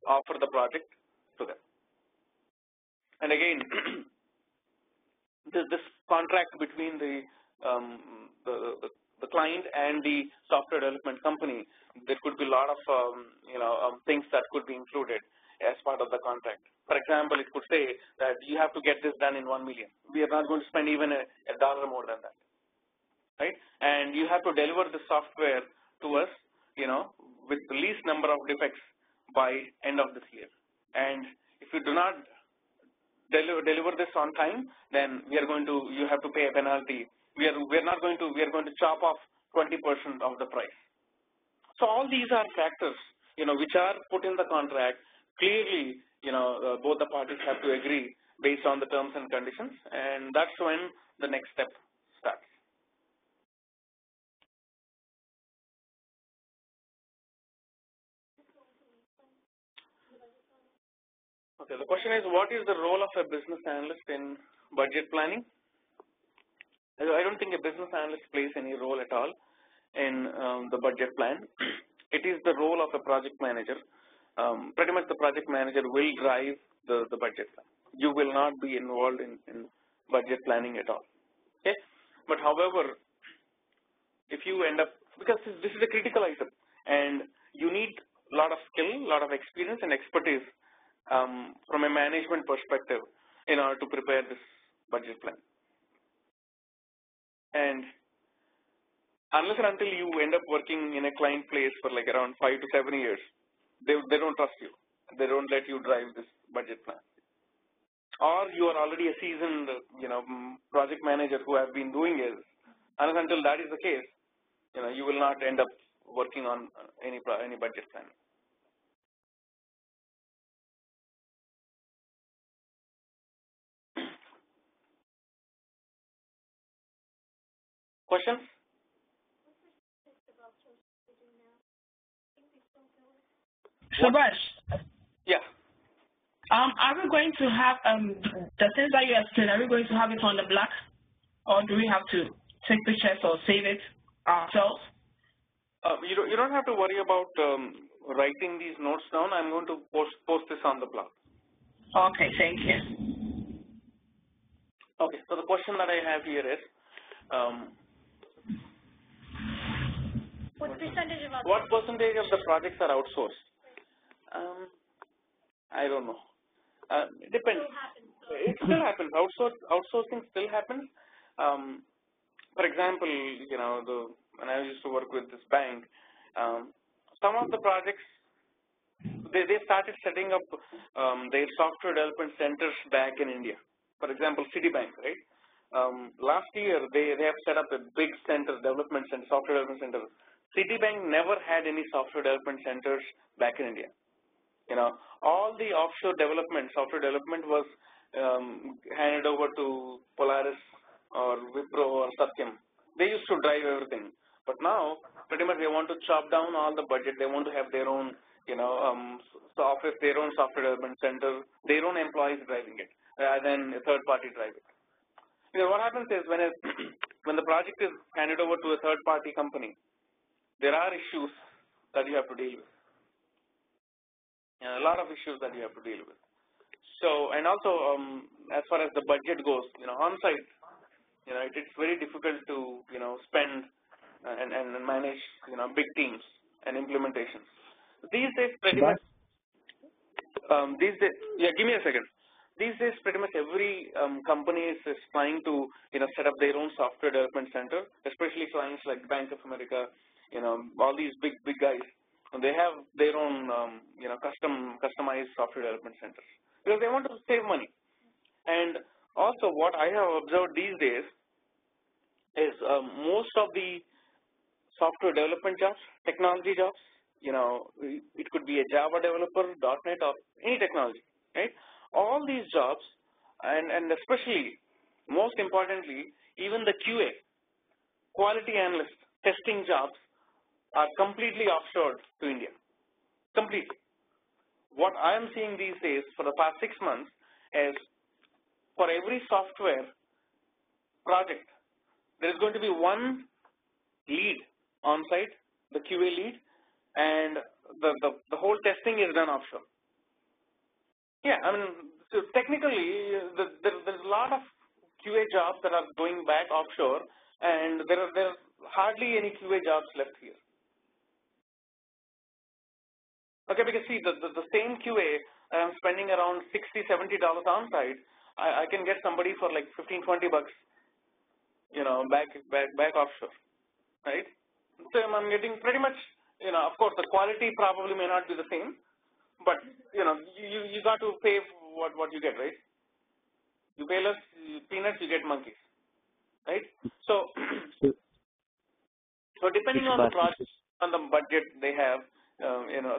offer the project to them. And again, this contract between the client and the software development company, there could be a lot of things that could be included as part of the contract. For example, it could say that you have to get this done in 1 million. We are not going to spend even a dollar more than that, right? And you have to deliver the software to us, with the least number of defects by end of this year. And if you do not deliver this on time, then you have to pay a penalty. We are going to chop off 20% of the price. So all these are factors, which are put in the contract. Clearly, both the parties have to agree based on the terms and conditions, and that's when the next step starts. Okay, the question is, what is the role of a business analyst in budget planning? I don't think a business analyst plays any role at all in the budget plan. It is the role of a project manager. Pretty much the project manager will drive the budget plan. You will not be involved in budget planning at all. Okay, but however, if you end up, because this is a critical item and you need a lot of skill, a lot of experience and expertise from a management perspective in order to prepare this budget plan. And unless and until you end up working in a client place for like around 5 to 7 years, they don't trust you. They don't let you drive this budget plan. Or you are already a seasoned, project manager who have been doing it. Unless until that is the case, you will not end up working on any budget plan. Questions? Subhash. Yeah. Are we going to have the things that you explained? Are we going to have it on the black, or do we have to take pictures or save it ourselves? You don't have to worry about writing these notes down. I'm going to post this on the blog. Okay, thank you. Okay, so the question that I have here is, what percentage of the projects are outsourced? I don't know. It depends. It still happens. Outsourcing still happens. For example, when I used to work with this bank, some of the projects, they started setting up their software development centers back in India. For example, Citibank, right? Last year, they have set up a big center, development center, software development center. Citibank never had any software development centers back in India. All the offshore development, software development was handed over to Polaris or Wipro or Satyam. They used to drive everything. But now, pretty much they want to chop down all the budget. They want to have their own, office, their own software development center, their own employees driving it, rather than a third party drive it. What happens is when the project is handed over to a third party company, there are issues that you have to deal with. A lot of issues that you have to deal with. So, and also as far as the budget goes, on site, it's very difficult to spend and manage big teams and implementations. These days, pretty much. Give me a second. These days, pretty much every company is trying to set up their own software development center, especially clients like Bank of America, all these big guys. And they have their own customized software development centers because they want to save money. And also, what I have observed these days is most of the software development jobs, technology jobs, it could be a Java developer, .NET, or any technology, right? All these jobs, and especially, most importantly, even the QA, quality analyst, testing jobs are completely offshored to India. Completely. What I am seeing these days for the past 6 months is for every software project, there is going to be one lead on site, the QA lead, and the whole testing is done offshore. Yeah, I mean, so technically, there's a lot of QA jobs that are going back offshore, and there's hardly any QA jobs left here. Okay, because see, the same QA I'm spending around $60, $70 on site, I can get somebody for like $15, $20, back offshore, right? So I'm getting pretty much, of course, the quality probably may not be the same, but you got to pay what you get, right? You pay less peanuts, you get monkeys, right? So depending on the project, on the budget they have,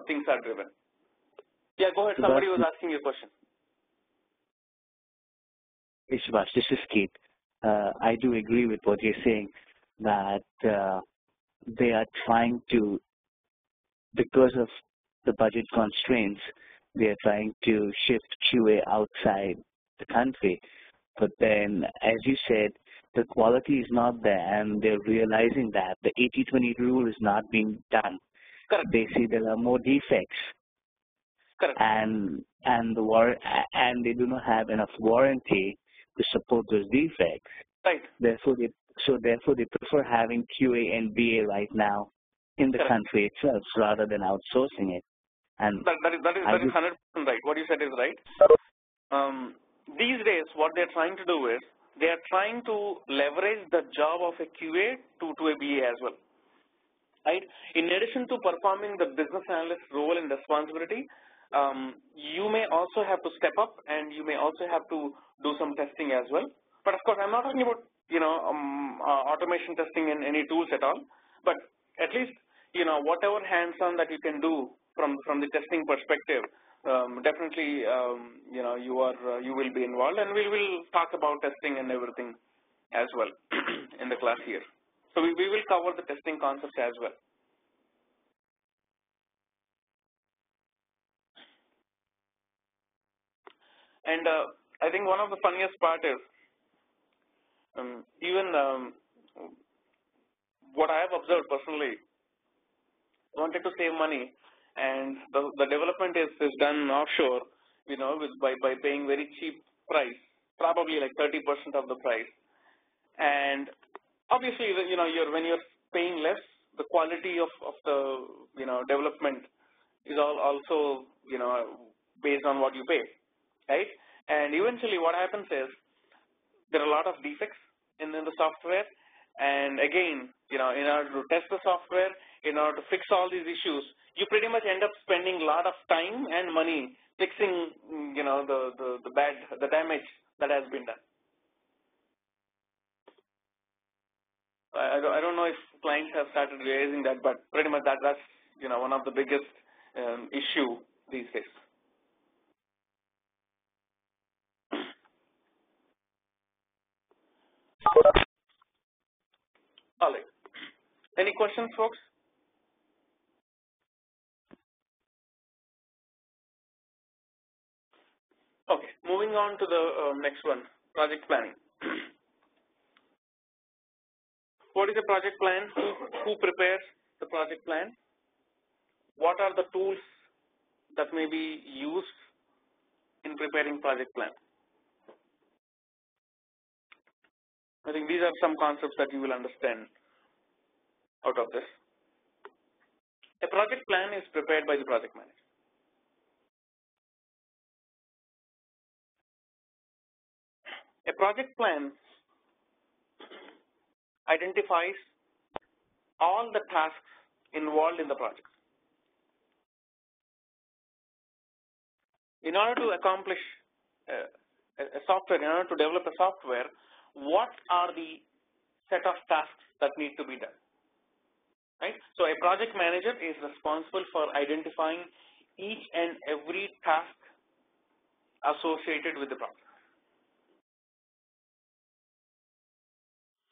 things are driven. Yeah, go ahead. Somebody was asking you a question. Hey, Subhash, this is Keith. I do agree with what you're saying, that they are trying to, because of the budget constraints, they are trying to shift QA outside the country. But then, as you said, the quality is not there, and they're realizing that the 80-20 rule is not being done. Correct. They see there are more defects. Correct. And they do not have enough warranty to support those defects. Right. Therefore, they prefer having QA and BA right now in the Correct. country itself rather than outsourcing it. And that is 100% right. What you said is right. These days, what they're trying to do is they are trying to leverage the job of a QA to a BA as well. Right? In addition to performing the business analyst role and responsibility, you may also have to step up, and you may also have to do some testing as well. But of course, I'm not talking about automation testing in any tools at all. But at least whatever hands-on that you can do from the testing perspective, definitely you will be involved, and we will talk about testing and everything as well in the class here. So we will cover the testing concepts as well. And I think one of the funniest part is even what I have observed personally, wanted to save money, and the development is done offshore, by paying very cheap price, probably like 30% of the price. And obviously, when you're paying less, the quality of the development is also based on what you pay, right? And eventually, what happens is there are a lot of defects in the software, and again, in order to test the software, in order to fix all these issues, you pretty much end up spending a lot of time and money fixing, the damage that has been done. I don't know if clients have started realizing that, but pretty much that's one of the biggest issue these days. All right. Any questions, folks? Okay. Moving on to the next one, project planning. What is a project plan? Who prepares the project plan? What are the tools that may be used in preparing project plan? I think these are some concepts that you will understand out of this. A project plan is prepared by the project manager. A project plan identifies all the tasks involved in the project. In order to accomplish a software, in order to develop a software, what are the set of tasks that need to be done? Right? So a project manager is responsible for identifying each and every task associated with the project.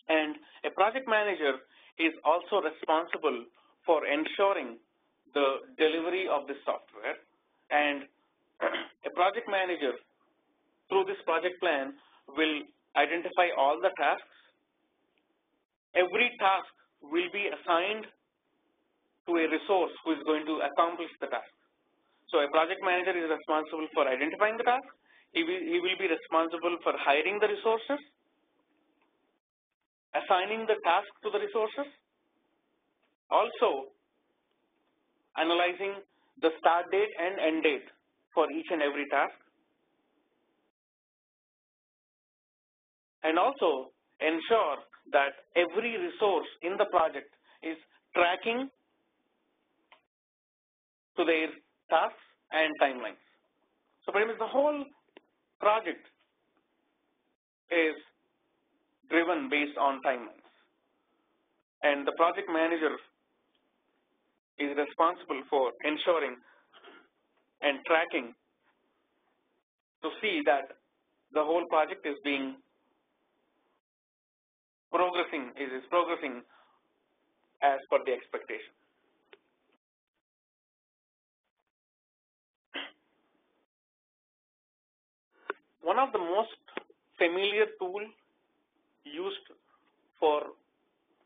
And a project manager is also responsible for ensuring the delivery of the software. And a project manager, through this project plan, will identify all the tasks. Every task will be assigned to a resource who is going to accomplish the task. So a project manager is responsible for identifying the task. He will be responsible for hiring the resources, assigning the task to the resources, also analyzing the start date and end date for each and every task, and also ensure that every resource in the project is tracking to their tasks and timelines. So pretty much the whole project is driven based on timelines. And the project manager is responsible for ensuring and tracking to see that the whole project is progressing as per the expectation. One of the most familiar tools used for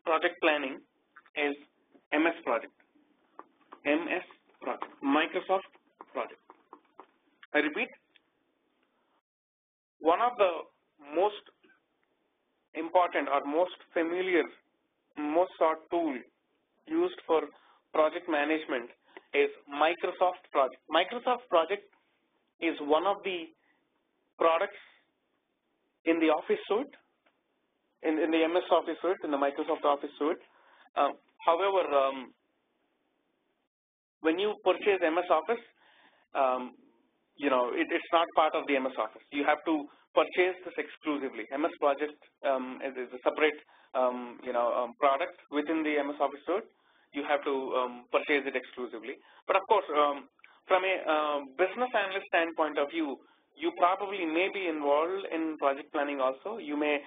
project planning is MS Project. MS Project, Microsoft Project. I repeat, one of the most important or most familiar, most sought tool used for project management is Microsoft Project. Microsoft Project is one of the products in the Office suite, in the MS Office suite, in the Microsoft Office suite. However, when you purchase MS Office, it's not part of the MS Office. You have to purchase this exclusively. MS Project is a separate, product within the MS Office suite. You have to purchase it exclusively. But of course, from a business analyst standpoint of view, you probably may be involved in project planning also. You may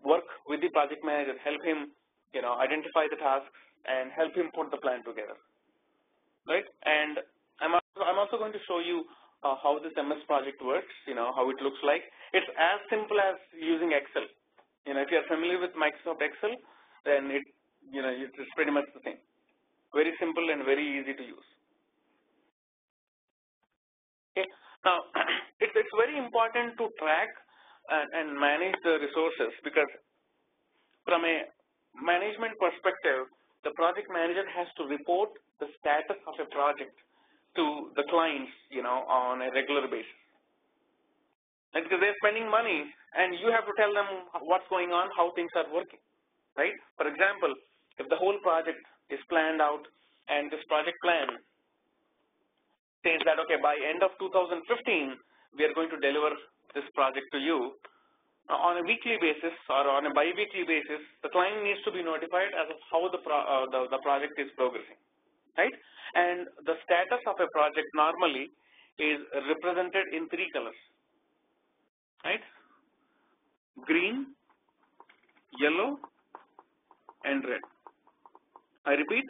work with the project manager, help him identify the tasks and help him put the plan together, right? And I'm also going to show you how this MS project works, how it looks like. It's as simple as using Excel. If you're familiar with Microsoft Excel, then it's pretty much the same. Very simple and very easy to use. Okay. Now, it's very important to track and manage the resources, because from a management perspective, the project manager has to report the status of a project to the clients, on a regular basis. And because they're spending money, and you have to tell them what's going on, how things are working, right? For example, if the whole project is planned out and this project plan says that, okay, by end of 2015, we are going to deliver this project to you, on a weekly basis or on a bi-weekly basis, the client needs to be notified as of how the project is progressing, right? And the status of a project normally is represented in 3 colors, right? Green, yellow, and red. I repeat,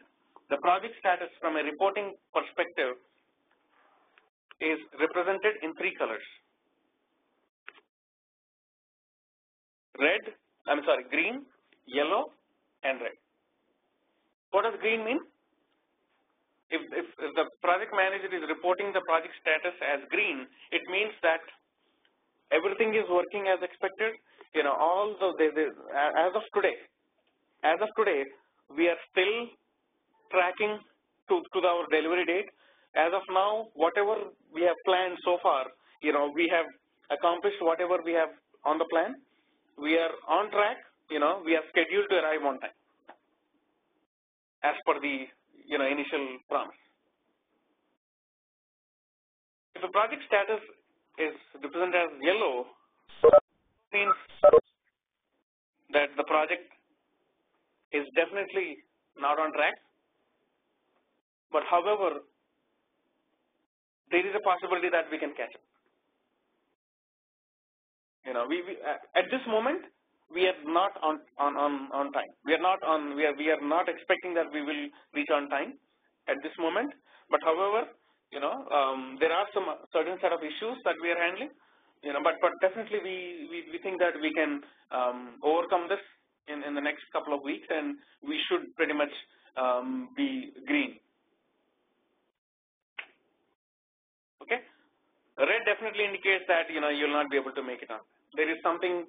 the project status from a reporting perspective is represented in 3 colors. Green, yellow, and red. What does green mean? If the project manager is reporting the project status as green, it means that everything is working as expected. As of today, we are still tracking to our delivery date. As of now, whatever we have planned so far, we have accomplished whatever we have on the plan. We are on track. We are scheduled to arrive on time, as per the initial promise. If the project status is represented as yellow, it means that the project is definitely not on track. But however, there is a possibility that we can catch up. At this moment, we are not on time. We are not expecting that we will reach on time at this moment. But however, there are some certain set of issues that we are handling. But definitely we think that we can overcome this in the next couple of weeks, and we should pretty much be green. Okay. Red definitely indicates that you'll not be able to make it on. There is something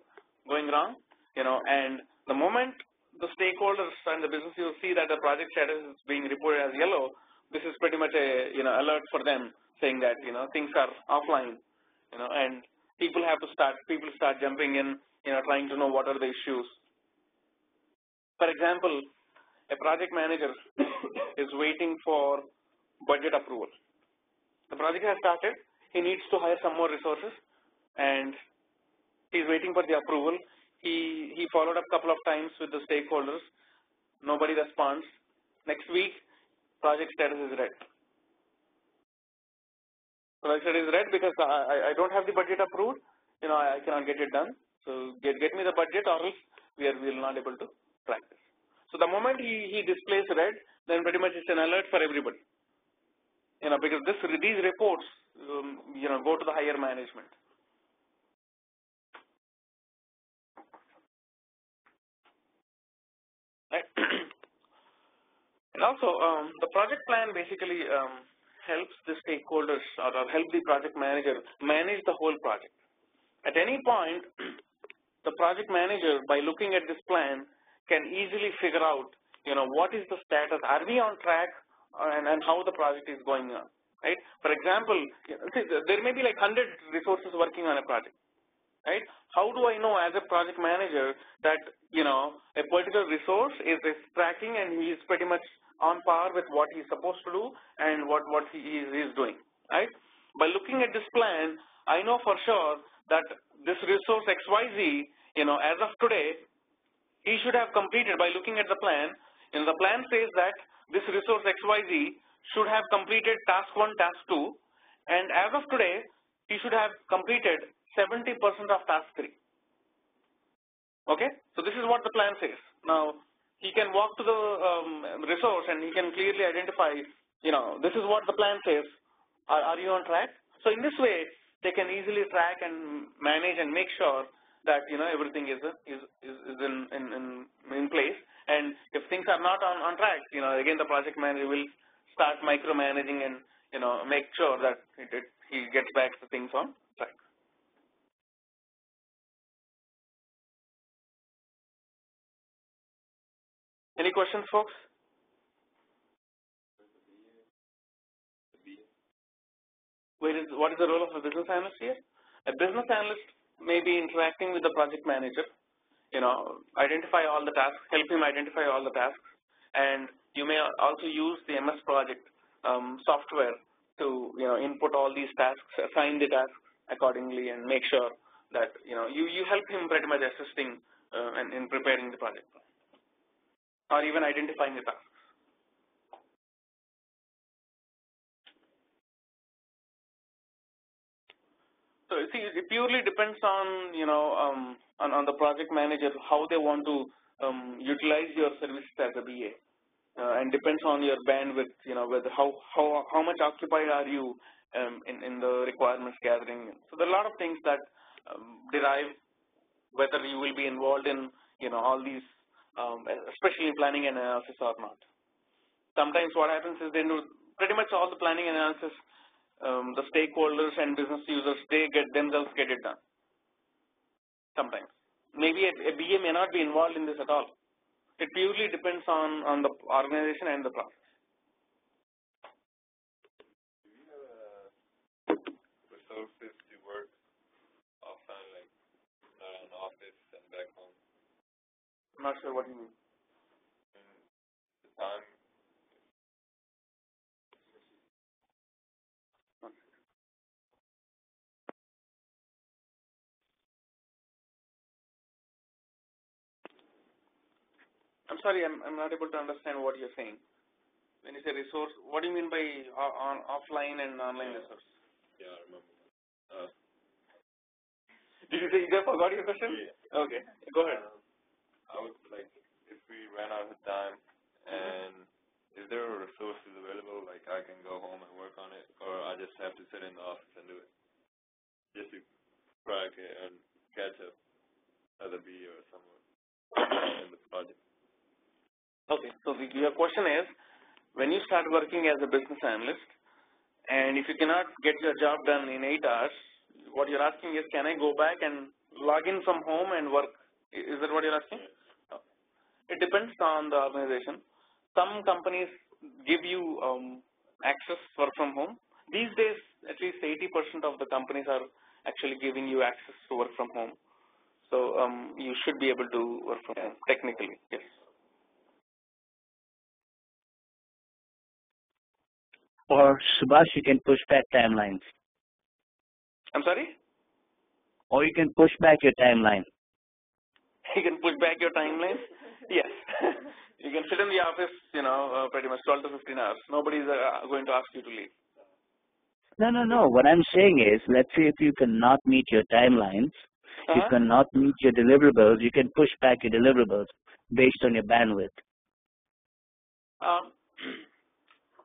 going wrong, and the moment the stakeholders and the business users see that the project status is being reported as yellow, this is pretty much a alert for them, saying that things are offline, and people start jumping in, trying to know what are the issues. For example, a project manager is waiting for budget approval. The project has started. He needs to hire some more resources, and he's waiting for the approval. He followed up a couple of times with the stakeholders. Nobody responds. Next week, project status is red. Project status is red because I don't have the budget approved. I cannot get it done. So get me the budget, or else we will not able to practice. So the moment he displays red, then pretty much it's an alert for everybody. Because these reports, go to the higher management. Right. And also, the project plan basically helps the stakeholders or help the project manager manage the whole project. At any point, the project manager, by looking at this plan, can easily figure out, what is the status, are we on track, and how the project is going on, right? For example, there may be like 100 resources working on a project, right? How do I know as a project manager that, a particular resource is tracking and he is pretty much on par with what he's supposed to do and what he is doing, right? By looking at this plan, I know for sure that this resource XYZ, as of today, he should have completed. By looking at the plan, the plan says that this resource XYZ should have completed task 1, task 2, and as of today, he should have completed 70% of task 3. Okay, so this is what the plan says. Now, he can walk to the resource and he can clearly identify, this is what the plan says. Are you on track? So in this way, they can easily track and manage and make sure that everything is in place. And if things are not on track, again the project manager will start micromanaging and make sure that he gets back the things on track. Any questions, folks? What is the role of a business analyst here? A business analyst may be interacting with the project manager, identify all the tasks, help him identify all the tasks, and you may also use the MS Project software to input all these tasks, assign the tasks accordingly, and make sure that you help him pretty much assisting and in preparing the project, or even identifying the tasks. So see, it purely depends on on the project manager how they want to utilize your services as a BA, and depends on your bandwidth. Whether how much occupied are you in the requirements gathering. So there are a lot of things that derive whether you will be involved in all these, especially planning and analysis or not. Sometimes what happens is they do pretty much all the planning and analysis. The stakeholders and business users, they themselves get it done. Sometimes. Maybe a BA may not be involved in this at all. It purely depends on the organization and the process. Do you have resources to work offline, like not in office and back home? I'm not sure what you mean. The time. I'm sorry, I'm not able to understand what you're saying. When you say resource, what do you mean by offline and online resource? Yeah, I remember. Did you say you forgot your question? Yeah. Okay, go ahead. I would like, if we ran out of time, and is there resources available, like I can go home and work on it, or I just have to sit in the office and do it? Just to crack it and catch up as a BA or someone in the project. Okay, so your question is, when you start working as a business analyst, and if you cannot get your job done in 8 hours, what you're asking is, can I go back and log in from home and work? Is that what you're asking? No. It depends on the organization. Some companies give you access work from home. These days, at least 80% of the companies are actually giving you access to work from home. So you should be able to work from home, technically, yes. Or Subhash, you can push back timelines. I'm sorry? Or you can push back your timeline. You can push back your timelines? Yes. You can sit in the office, pretty much 12 to 15 hours. Nobody's going to ask you to leave. No. What I'm saying is, let's say if you cannot meet your timelines, you cannot meet your deliverables, you can push back your deliverables based on your bandwidth.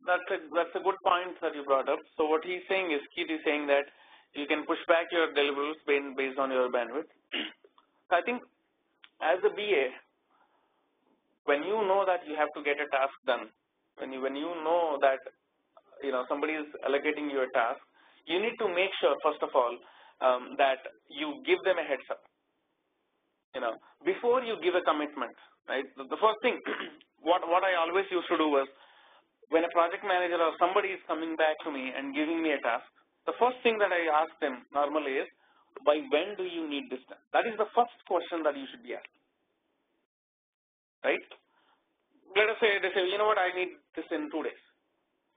That's a good point that you brought up. So what he's saying is, Keith is saying that you can push back your deliverables based on your bandwidth. So I think as a BA, when you know that you have to get a task done, when you know that somebody is allocating you a task, you need to make sure, first of all, that you give them a heads up. Before you give a commitment, right? The first thing, what I always used to do was, when a project manager or somebody is coming back to me and giving me a task, the first thing that I ask them normally is, by when do you need this done? That is the first question that you should be asking, right? Let us say they say, what, I need this in 2 days,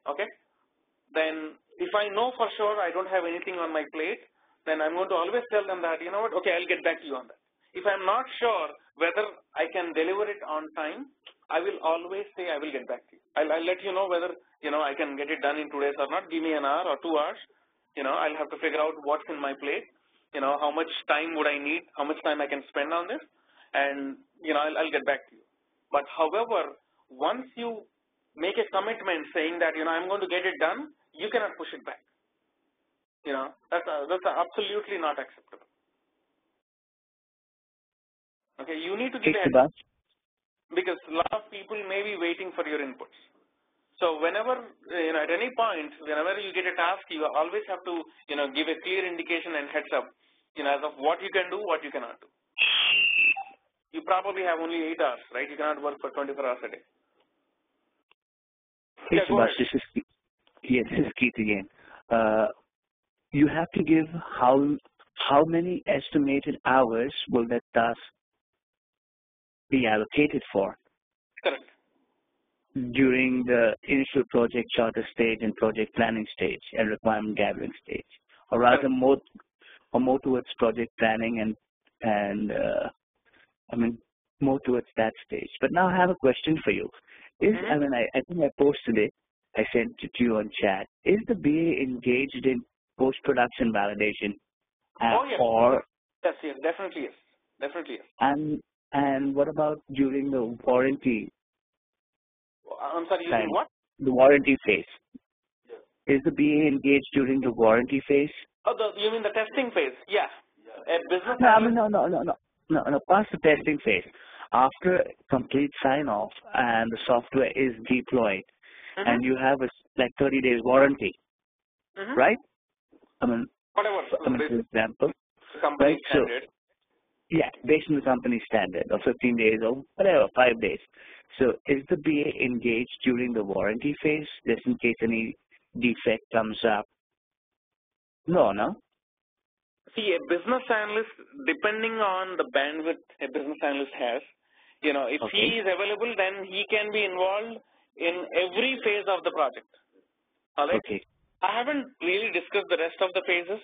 okay? Then if I know for sure I don't have anything on my plate, then I'm going to always tell them that, what, okay, I'll get back to you on that. If I'm not sure whether I can deliver it on time, I will always say I will get back to you. I'll let you know whether, I can get it done in 2 days or not. Give me an hour or 2 hours. I'll have to figure out what's in my plate, how much time would I need, how much time I can spend on this, and, I'll get back to you. But however, once you make a commitment saying that, I'm going to get it done, you cannot push it back. That's absolutely not acceptable. Okay, you need to give a heads, because a lot of people may be waiting for your inputs. So whenever, at any point, whenever you get a task, you always have to, give a clear indication and heads up, as of what you can do, what you cannot do. You probably have only 8 hours, right? You cannot work for 24 hours a day. Hey, Subhash, this is Keith again. You have to give how many estimated hours will that task be allocated for? Correct. During the initial project charter stage and project planning stage and requirement gathering stage, or rather more towards project planning and more towards that stage. But now I have a question for you. I think I posted it. I sent it to you on chat. Is the BA engaged in post-production validation? Yes. Or yes, definitely yes. Definitely yes. And what about during the warranty? I'm sorry, using what? The warranty phase. Yeah. Is the BA engaged during the warranty phase? Oh, you mean the testing phase? Yeah. A business. No. Past the testing phase. After complete sign-off and the software is deployed, and you have a 30 days warranty, right? Whatever. For example, company standard. Based on the company standard, or 15 days, or whatever, 5 days. So is the BA engaged during the warranty phase, just in case any defect comes up? No. See, a business analyst, depending on the bandwidth a business analyst has, if he is available, then he can be involved in every phase of the project. All right? Okay. I haven't really discussed the rest of the phases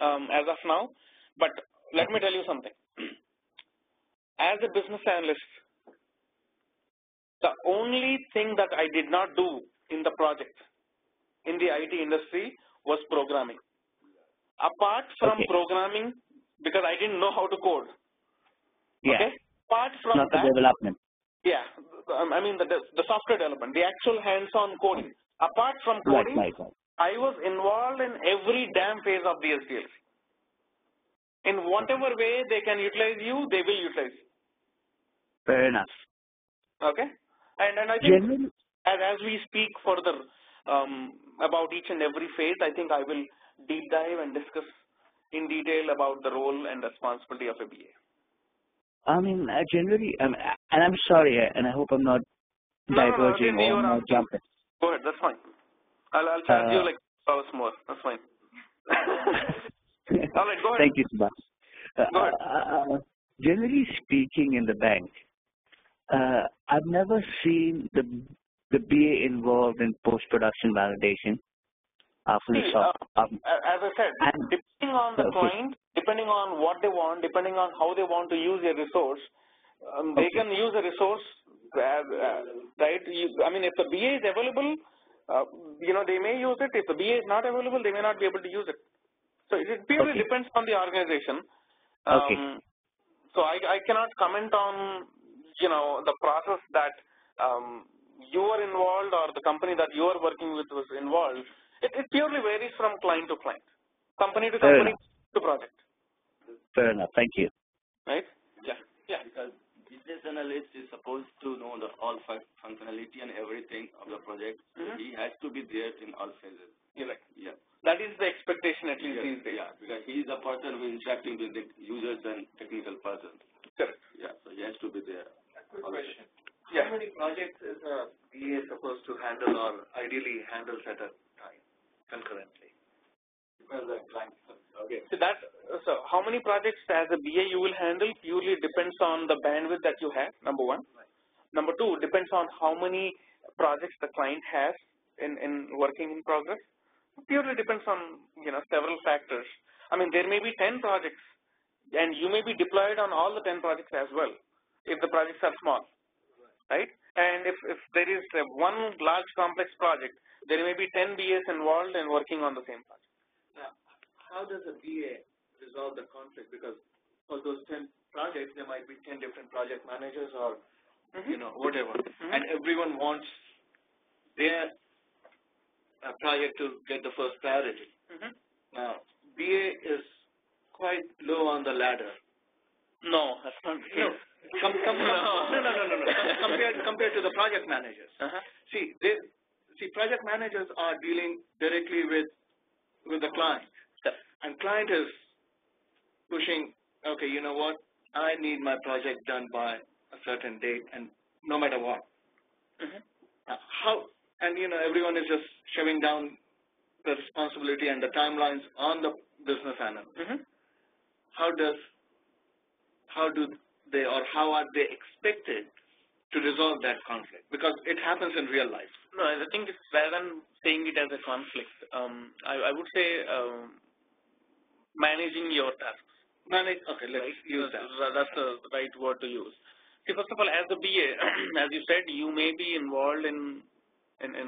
as of now, but let me tell you something. As a business analyst, the only thing that I did not do in the project in the IT industry was programming. Apart from programming, because I didn't know how to code. Yeah. Okay? Apart from not that, the development. Yeah. The software development, the actual hands-on coding. Apart from coding, right. I was involved in every damn phase of the SDLC. In whatever way they can utilize you, they will utilize you. Fair enough. Okay? And I think as we speak further about each and every phase, I think I will deep dive and discuss in detail about the role and responsibility of a BA. Generally, and I'm sorry, and I hope I'm not diverging or not jumping. Go ahead, that's fine. I'll charge you like hours more. That's fine. All right, go ahead. Thank you, Subhash. Go ahead. Generally speaking, in the bank, I've never seen the BA involved in post-production validation. As I said, depending on the client, depending on what they want, depending on how they want to use a resource, they can use a resource, right? If the BA is available, they may use it. If the BA is not available, they may not be able to use it. So it purely depends on the organization. So I cannot comment on, the process that you are involved or the company that you are working with was involved. It purely varies from client to client, company to company to project. Fair enough. Thank you. Right? Yeah. Because business analyst is supposed to know the all functionality and everything of the project. So he has to be there in all phases. You're right. Yeah. That is the expectation at least these days. Yeah, because he is the person who is interacting with the users and technical persons. Correct. Yeah, so he has to be there. Quick question. Yeah. How many projects is a BA supposed to handle or ideally handles at a time concurrently? So how many projects as a BA you will handle purely depends on the bandwidth that you have, number one. Number two, depends on how many projects the client has in working in progress. Purely depends on, several factors. There may be 10 projects and you may be deployed on all the 10 projects as well if the projects are small, right? And if there is one large complex project, there may be 10 BAs involved in working on the same project. Now, how does a BA resolve the conflict? Because for those 10 projects, there might be 10 different project managers or whatever, and everyone wants their project to get the first priority. Now, BA is quite low on the ladder. No, that's not the case. No. Compared to the project managers. See, project managers are dealing directly with the client, and client is pushing. Okay, you know what? I need my project done by a certain date, and no matter what. How? And everyone is just shoving down the responsibility and the timelines on the business analyst. How are they expected to resolve that conflict? Because it happens in real life. No, I think it's rather than saying it as a conflict, I would say managing your tasks. Okay, let's use that. That's the right word to use. See, first of all, as a BA, as you said, you may be involved in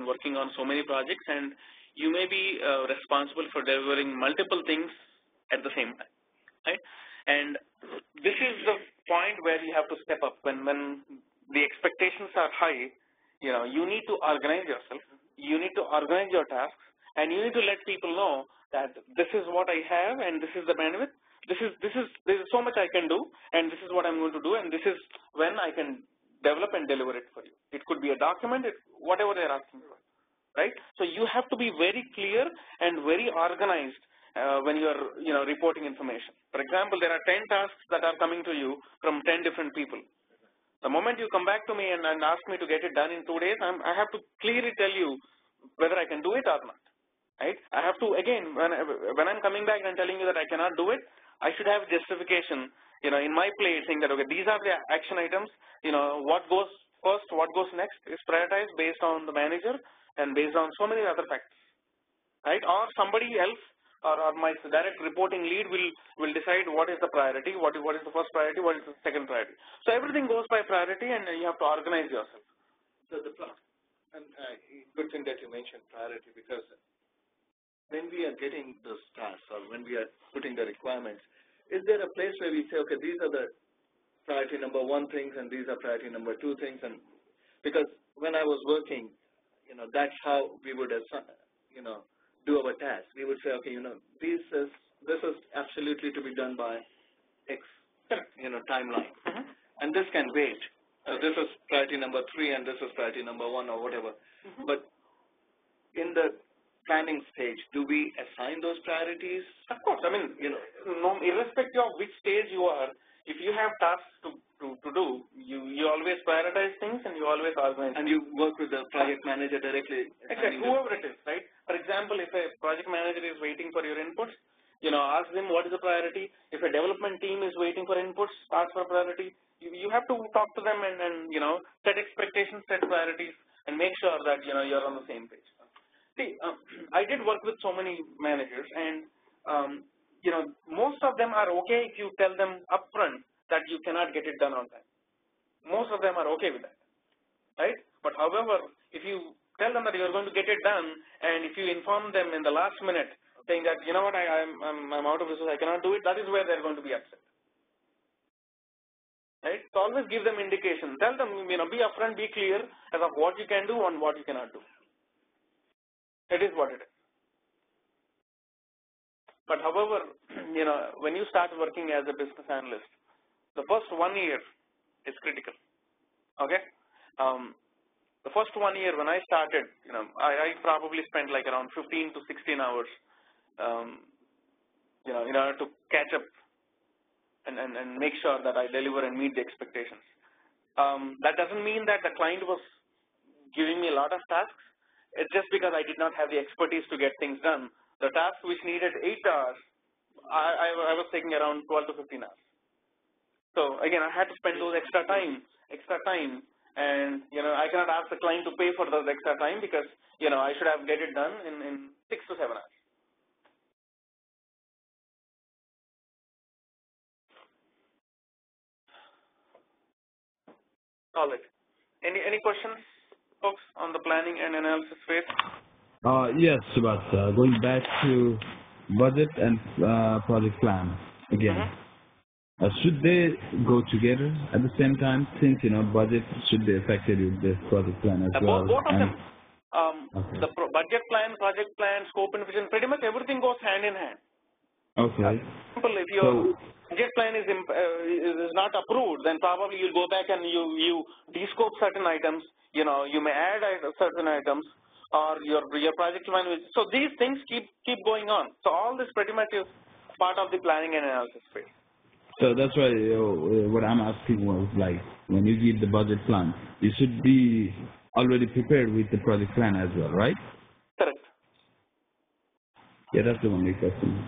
working on so many projects, and you may be responsible for delivering multiple things at the same time, right? And this is the point where you have to step up. When the expectations are high, you need to organize yourself, you need to organize your tasks, and you need to let people know that this is what I have, and this is the bandwidth. There is so much I can do, and this is what I'm going to do, and this is when I can develop and deliver it for you. It could be a document, whatever they're asking for, right? So you have to be very clear and very organized when you are reporting information. For example, there are 10 tasks that are coming to you from 10 different people. The moment you come back to me and ask me to get it done in 2 days, I have to clearly tell you whether I can do it or not. Right? I have to, again, when I'm coming back and telling you that I cannot do it, I should have justification, in my plate saying that, okay, these are the action items, what goes first, what goes next is prioritized based on the manager and based on so many other factors, right? Or somebody else or my direct reporting lead will decide what is the priority, what is the first priority, what is the second priority. So everything goes by priority, and you have to organize yourself. So good thing that you mentioned priority, because when we are getting those tasks or when we are putting the requirements, is there a place where we say, okay, these are the priority number 1 things and these are priority number 2 things? And because when I was working, that's how we would, do our tasks. We would say, okay, this is absolutely to be done by X, timeline, and this can wait. This is priority number 3 and this is priority number 1 or whatever. But in the planning stage, do we assign those priorities? Of course. I mean, irrespective of which stage you are, if you have tasks to do, you always prioritize things and you always organize. And you work with the project manager directly. Exactly, whoever it is, right? For example, if a project manager is waiting for your inputs, ask them what is the priority. If a development team is waiting for inputs, ask for priority. You have to talk to them and set expectations, set priorities, and make sure that you're on the same page. See, I did work with so many managers, and most of them are okay if you tell them upfront that you cannot get it done on time. Most of them are okay with that, right? But however, if you tell them that you're going to get it done, and if you inform them in the last minute saying that, you know what, I'm out of resources, I cannot do it, that is where they're going to be upset. Right? So always give them indication. Tell them, be upfront, be clear as of what you can do and what you cannot do. It is what it is. But however, when you start working as a business analyst, the first 1 year is critical. Okay? The first 1 year when I started, I probably spent like around 15 to 16 hours, in order to catch up and make sure that I deliver and meet the expectations. That doesn't mean that the client was giving me a lot of tasks. It's just because I did not have the expertise to get things done. The task which needed 8 hours, I was taking around 12 to 15 hours. So again, I had to spend those extra time, and I cannot ask the client to pay for those extra time because I should have get it done in 6 to 7 hours. All right. Any questions, folks, on the planning and analysis phase? Yes, Subhash. Going back to budget and project plan again. Should they go together at the same time, since budget should be affected with the project plan as well? Both of them. Okay. The budget plan, project plan, scope and vision, pretty much everything goes hand in hand. Okay. Simple. If your budget plan is not approved, then probably you'll go back and you descope certain items. You may add certain items, or your project plan. So these things keep going on. So all this pretty much is part of the planning and analysis phase. So that's why what I'm asking was, like, when you give the budget plan, you should be already prepared with the project plan as well, right? Correct. Yeah, that's the only question.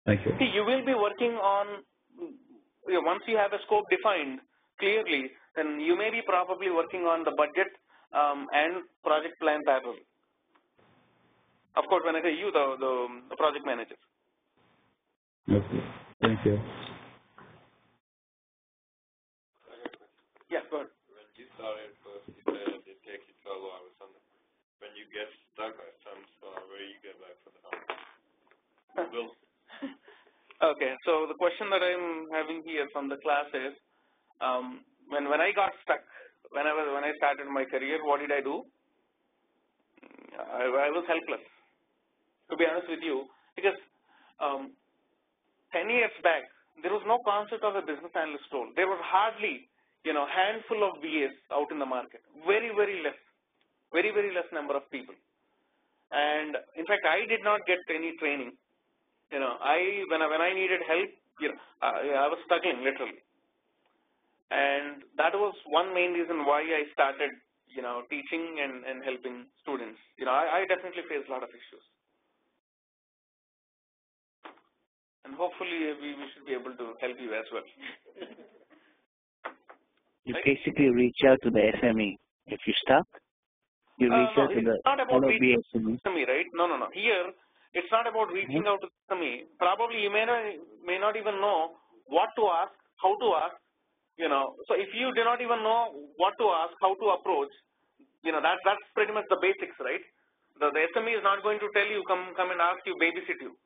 Thank you. See, you will be working on, once you have a scope defined clearly, then you may be probably working on the budget and project plan parallel. Of course, when I say you, the project manager. Okay. Thank you. Yeah, go ahead. When you started first, you said it takes you 12 hours. When you get stuck at some spot, where you get back from the house? Will. Okay, so the question that I'm having here from the class is, when I got stuck, when I started my career, what did I do? I was helpless, to be honest with you, because 10 years back, there was no concept of a business analyst role. There were hardly handful of BAs out in the market. Very, very less. Very, very less number of people. And in fact, I did not get any training. When I needed help, I was struggling literally. And that was one main reason why I started, teaching and helping students. I definitely faced a lot of issues. And hopefully we should be able to help you as well. You basically reach out to the SME. If you're stuck, you reach out to the SME, right? No. Here, it's not about reaching out to the SME. Probably you may not even know what to ask, how to ask. So if you do not even know what to ask, how to approach, that's pretty much the basics, right? The SME is not going to tell you, come and ask you, babysit you.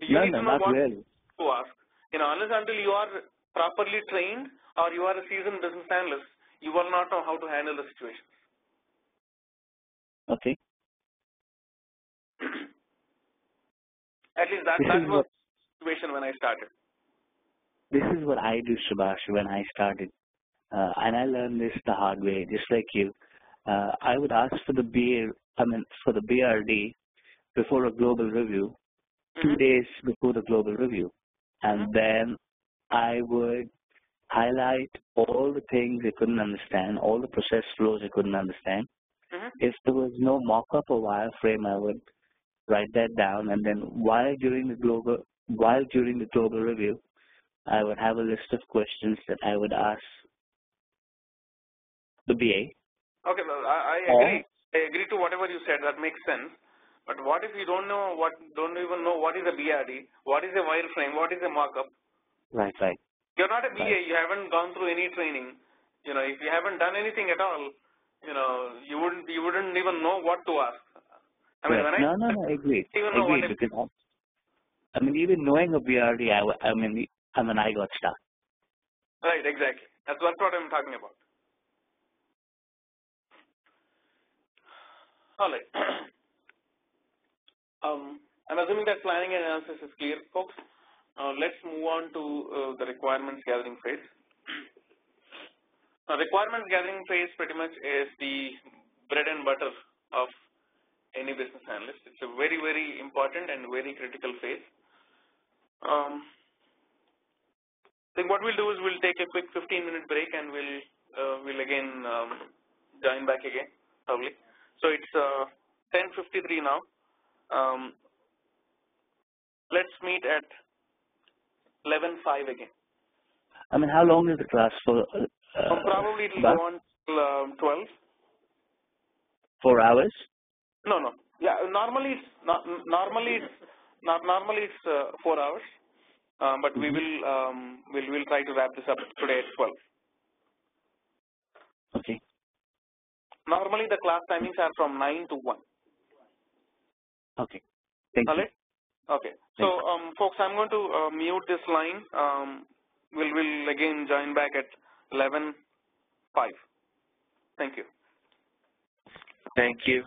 You need to know what to ask. Unless until you are properly trained or you are a seasoned business analyst, you will not know how to handle the situation. Okay. At least that was the situation when I started. This is what I do, Subhash, when I started. And I learned this the hard way, just like you. I would ask for the BRD before a global review, 2 days before the global review. And then I would highlight all the things I couldn't understand, all the process flows I couldn't understand. If there was no mock-up or wireframe, I would write that down, and then while during the global review, I would have a list of questions that I would ask the BA. Okay, well, I agree. I agree to whatever you said. That makes sense. But what if you don't even know what is a BRD, what is a wireframe, what is a mock-up? Right. You're not a BA. You haven't gone through any training. If you haven't done anything at all, you wouldn't even know what to ask. I mean, No, agreed. Because even knowing a BRD, I got stuck. Right, exactly. That's what I'm talking about. All right. I'm assuming that planning and analysis is clear, folks. Let's move on to the requirements gathering phase. Requirements gathering phase pretty much is the bread and butter of any business analyst. It's a very, very important and very critical phase. I think what we'll do is we'll take a quick 15-minute break and we'll again join back again, probably. So it's 10:53 now. Let's meet at 11:05 again. How long is the class for? Probably it will go on till 12. 4 hours? No. Yeah, normally it's 4 hours, but we will try to wrap this up today at 12. Okay. Normally the class timings are from 9 to 1. Okay. Thank you. Okay. So, folks, I'm going to mute this line. We'll again join back at 11:05. Thank you. Thank you.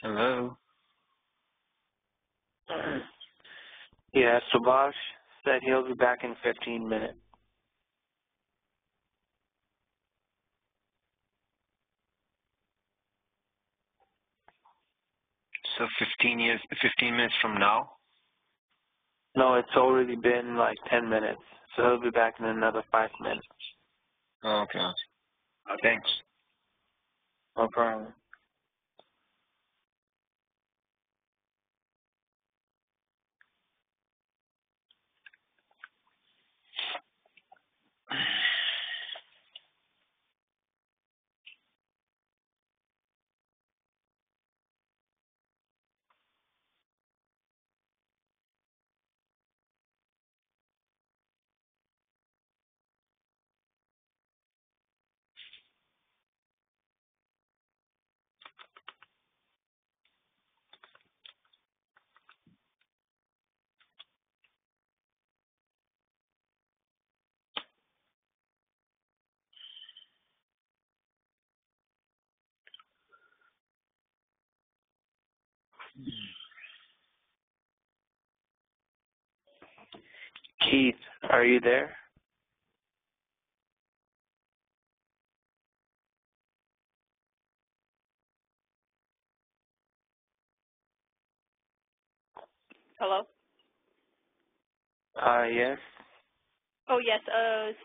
Hello. Yeah, Subhash said he'll be back in 15 minutes. So 15 minutes from now? No, it's already been like 10 minutes, so he'll be back in another 5 minutes. Oh, okay. Thanks. No problem. Keith, are you there? Hello? Yes. Oh, yes.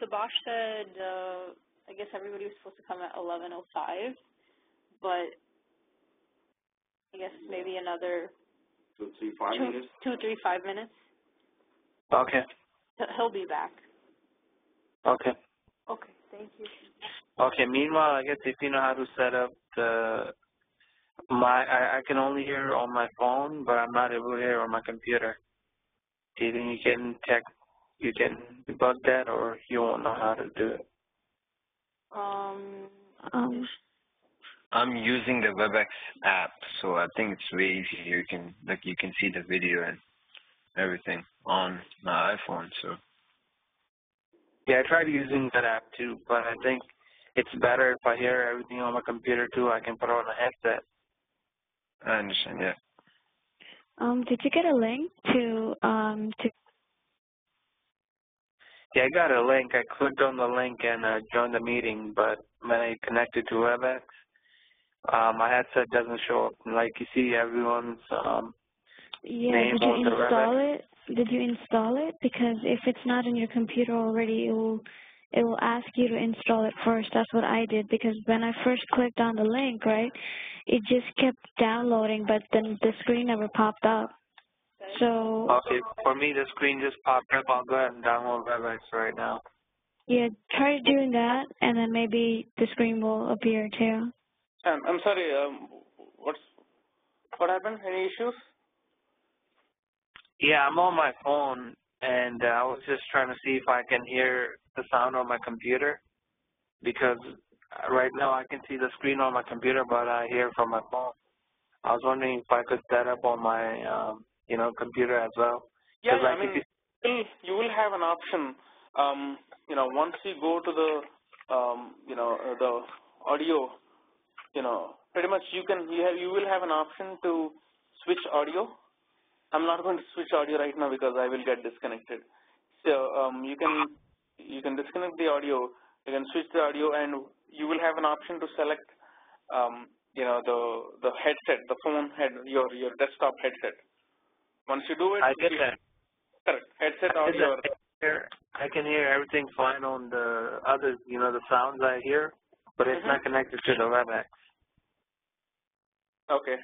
Subhash said, I guess everybody was supposed to come at 11:05, but I guess maybe another 2, 3, 5 minutes. 2, 3, 5 minutes. Okay. He'll be back. Okay. Okay, thank you. Okay, meanwhile, I guess if you know how to set up I can only hear on my phone, but I'm not able to hear on my computer. Do you think you can debug that, or you won't know how to do it? I'm using the WebEx app, so I think it's way easier. You can see the video and everything on my iPhone. So yeah, I tried using that app too, but I think it's better if I hear everything on my computer too. I can put on a headset. I understand. Yeah. Did you get a link to Yeah, I got a link. I clicked on the link and joined the meeting, but when I connected to WebEx, my headset doesn't show up. Like you see everyone's name did you on the install WebEx. it? Did you install it? Because if it's not in your computer already, it will ask you to install it first. That's what I did, because when I first clicked on the link, right, it just kept downloading, but then the screen never popped up. So Okay, for me the screen just popped up. I'll go ahead and download WebEx right now. yeah, try doing that, and then maybe the screen will appear too. I'm sorry. What happened? Any issues? Yeah, I'm on my phone, and I was just trying to see if I can hear the sound on my computer, because right now I can see the screen on my computer, but I hear from my phone. I was wondering if I could set up on my computer as well. Yeah, like I mean, you will have an option. Once you go to the the audio, pretty much you will have an option to switch audio. I'm not going to switch audio right now because I will get disconnected. So you can disconnect the audio. You can switch the audio, and you will have an option to select the headset, the phone your desktop headset. Once you do it, I get that. Correct. Headset or your. I can hear everything fine on the other, the sounds I hear, but it's not connected to the WebEx. Okay.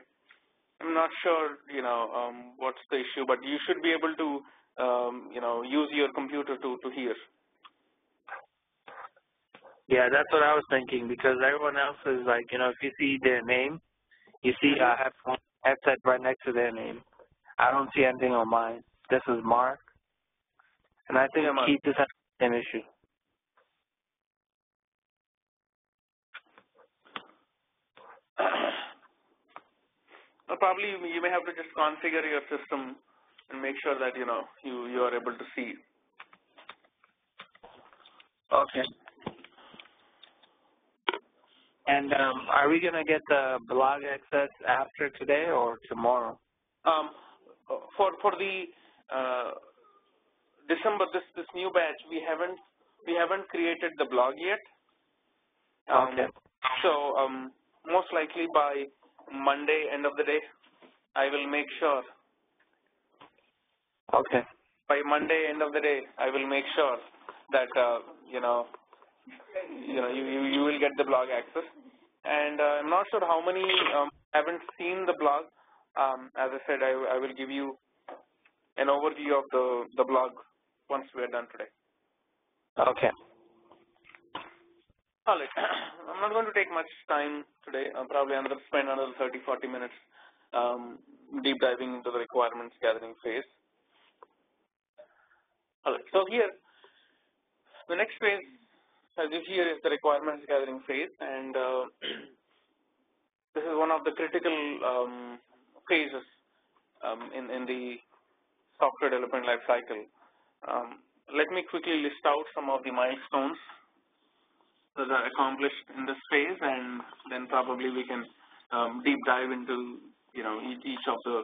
I'm not sure, what's the issue, but you should be able to, use your computer to hear. Yeah, that's what I was thinking, because everyone else is like, if you see their name, you see I have one headset right next to their name. I don't see anything on mine. This is Mark, and I think Keith is having an issue. Probably you may have to just configure your system and make sure that, you are able to see. Okay. And are we going to get the blog access after today or tomorrow? For the December, this new batch, we haven't created the blog yet. Okay. So most likely by Monday, end of the day, I will make sure. Okay. By Monday, end of the day, I will make sure that you will get the blog access. And I'm not sure how many haven't seen the blog. As I said, I will give you an overview of the blog once we are done today. Okay. All right. I'm not going to take much time today. I'll probably spend another 30-40 minutes deep diving into the requirements gathering phase. All right. So here, the next phase, as you hear, is the requirements gathering phase, and this is one of the critical phases in the software development life cycle. Let me quickly list out some of the milestones that are accomplished in this phase, and then probably we can deep dive into each of the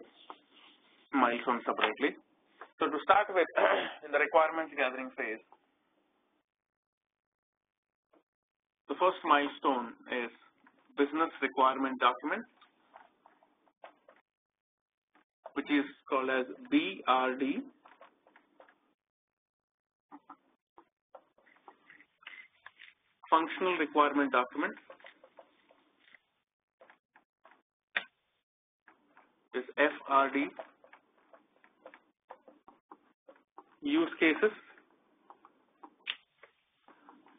milestones separately. So to start with, in the requirements gathering phase, the first milestone is business requirement document, which is called as BRD. Functional requirement document is FRD. Use cases,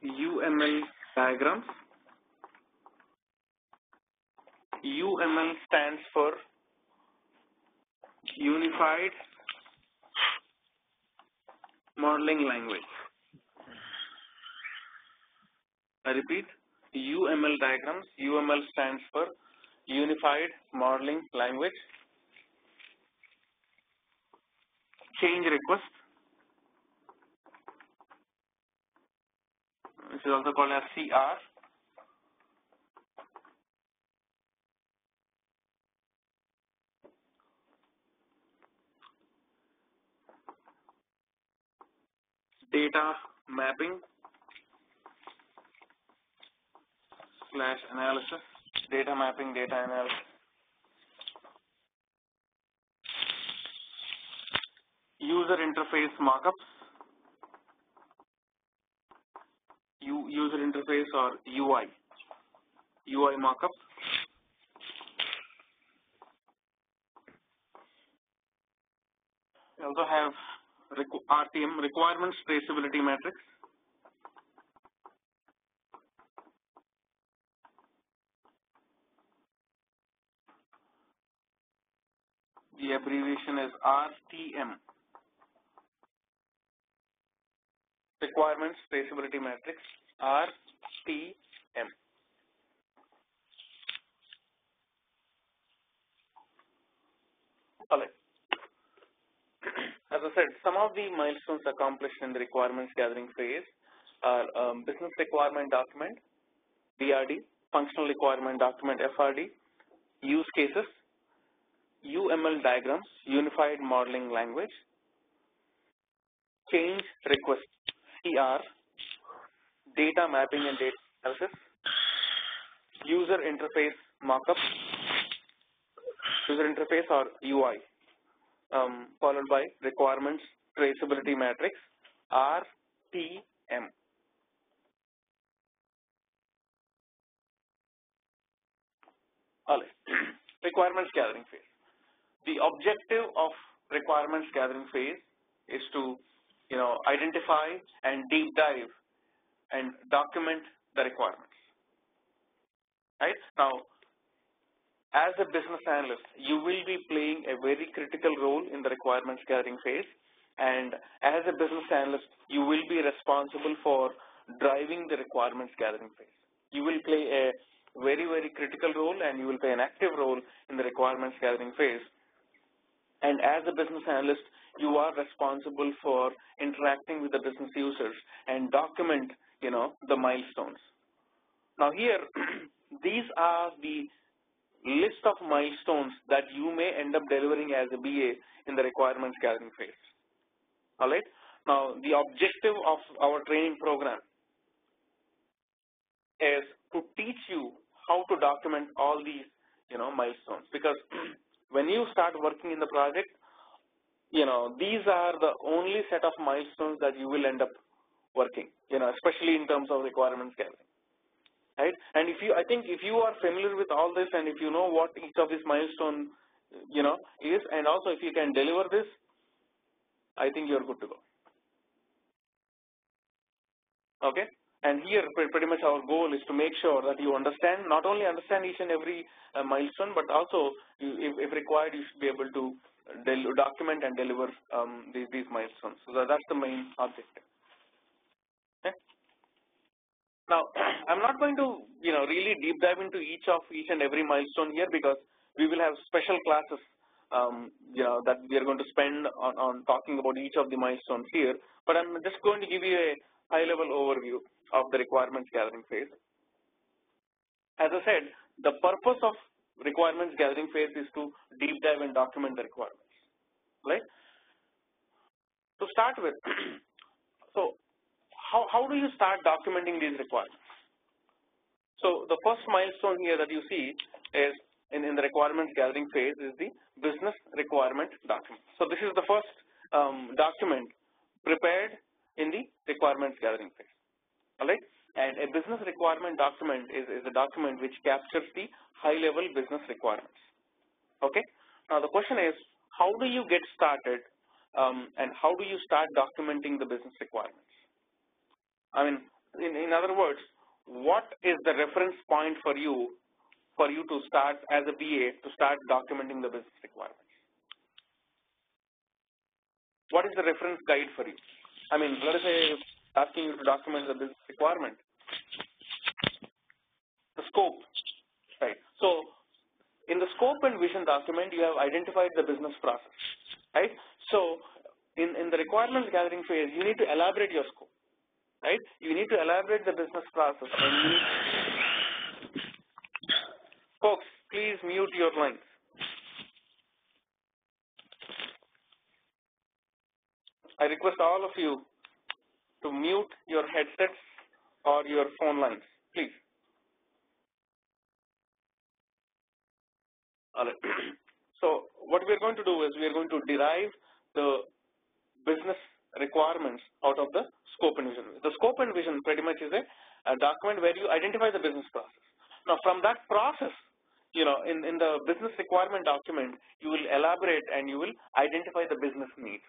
UML diagrams. UML stands for Unified Modeling Language. I repeat, UML diagrams. UML stands for Unified Modeling Language. Change request. This is also called as CR. Data mapping / analysis. Data mapping, data analysis. User interface markups. User interface or UI markup. We also have RTM, requirements traceability matrix. The abbreviation is RTM. Requirements traceability matrix, RTM. All right. As I said, some of the milestones accomplished in the requirements gathering phase are business requirement document, BRD, functional requirement document, FRD, use cases, UML diagrams, unified modeling language, change request, CR, data mapping and data analysis, user interface markup, user interface or UI, followed by requirements traceability matrix, RTM. All right. Requirements gathering phase. The objective of requirements gathering phase is to, identify and deep dive and document the requirements. Right? Now, as a business analyst, you will be playing a very critical role in the requirements gathering phase, and as a business analyst, you will be responsible for driving the requirements gathering phase. You will play a very, very critical role, and you will play an active role in the requirements gathering phase. And as a business analyst, you are responsible for interacting with the business users and document, the milestones. Now here, these are the list of milestones that you may end up delivering as a BA in the requirements gathering phase. All right. Now, the objective of our training program is to teach you how to document all these, milestones. Because when you start working in the project, these are the only set of milestones that you will end up working, especially in terms of requirements gathering. Right? And I think if you are familiar with all this and if you know what each of these milestones, is, and also if you can deliver this, I think you're good to go. Okay? And here, pretty much our goal is to make sure that you not only understand each and every milestone, but also, if required, you should be able to document and deliver these milestones. So that's the main objective. Okay? Now, I'm not going to, really deep dive into each and every milestone here because we will have special classes, that we are going to spend on talking about each of the milestones here. But I'm just going to give you a high-level overview of the requirements gathering phase. As I said, the purpose of requirements gathering phase is to deep dive and document the requirements, right? To start with, so how do you start documenting these requirements? So the first milestone here that you see is in the requirements gathering phase is the business requirement document. So this is the first document prepared in the requirements gathering phase. All right, and a business requirement document is a document which captures the high-level business requirements. Okay, now the question is, how do you get started and how do you start documenting the business requirements? I mean, in other words, what is the reference point for you to start as a BA to start documenting the business requirements? What is the reference guide for you? I mean, let us say asking you to document the business requirement, the scope, right? So in the scope and vision document, you have identified the business process, right? So in the requirements gathering phase, you need to elaborate your scope, right? You need to elaborate the business process. And you need folks, please mute your lines. I request all of you to mute your headsets or your phone lines, please. All right. So what we are going to do is we are going to derive the business requirements out of the scope and vision. The scope and vision pretty much is a document where you identify the business process. Now from that process, in the business requirement document, you will elaborate and you will identify the business needs.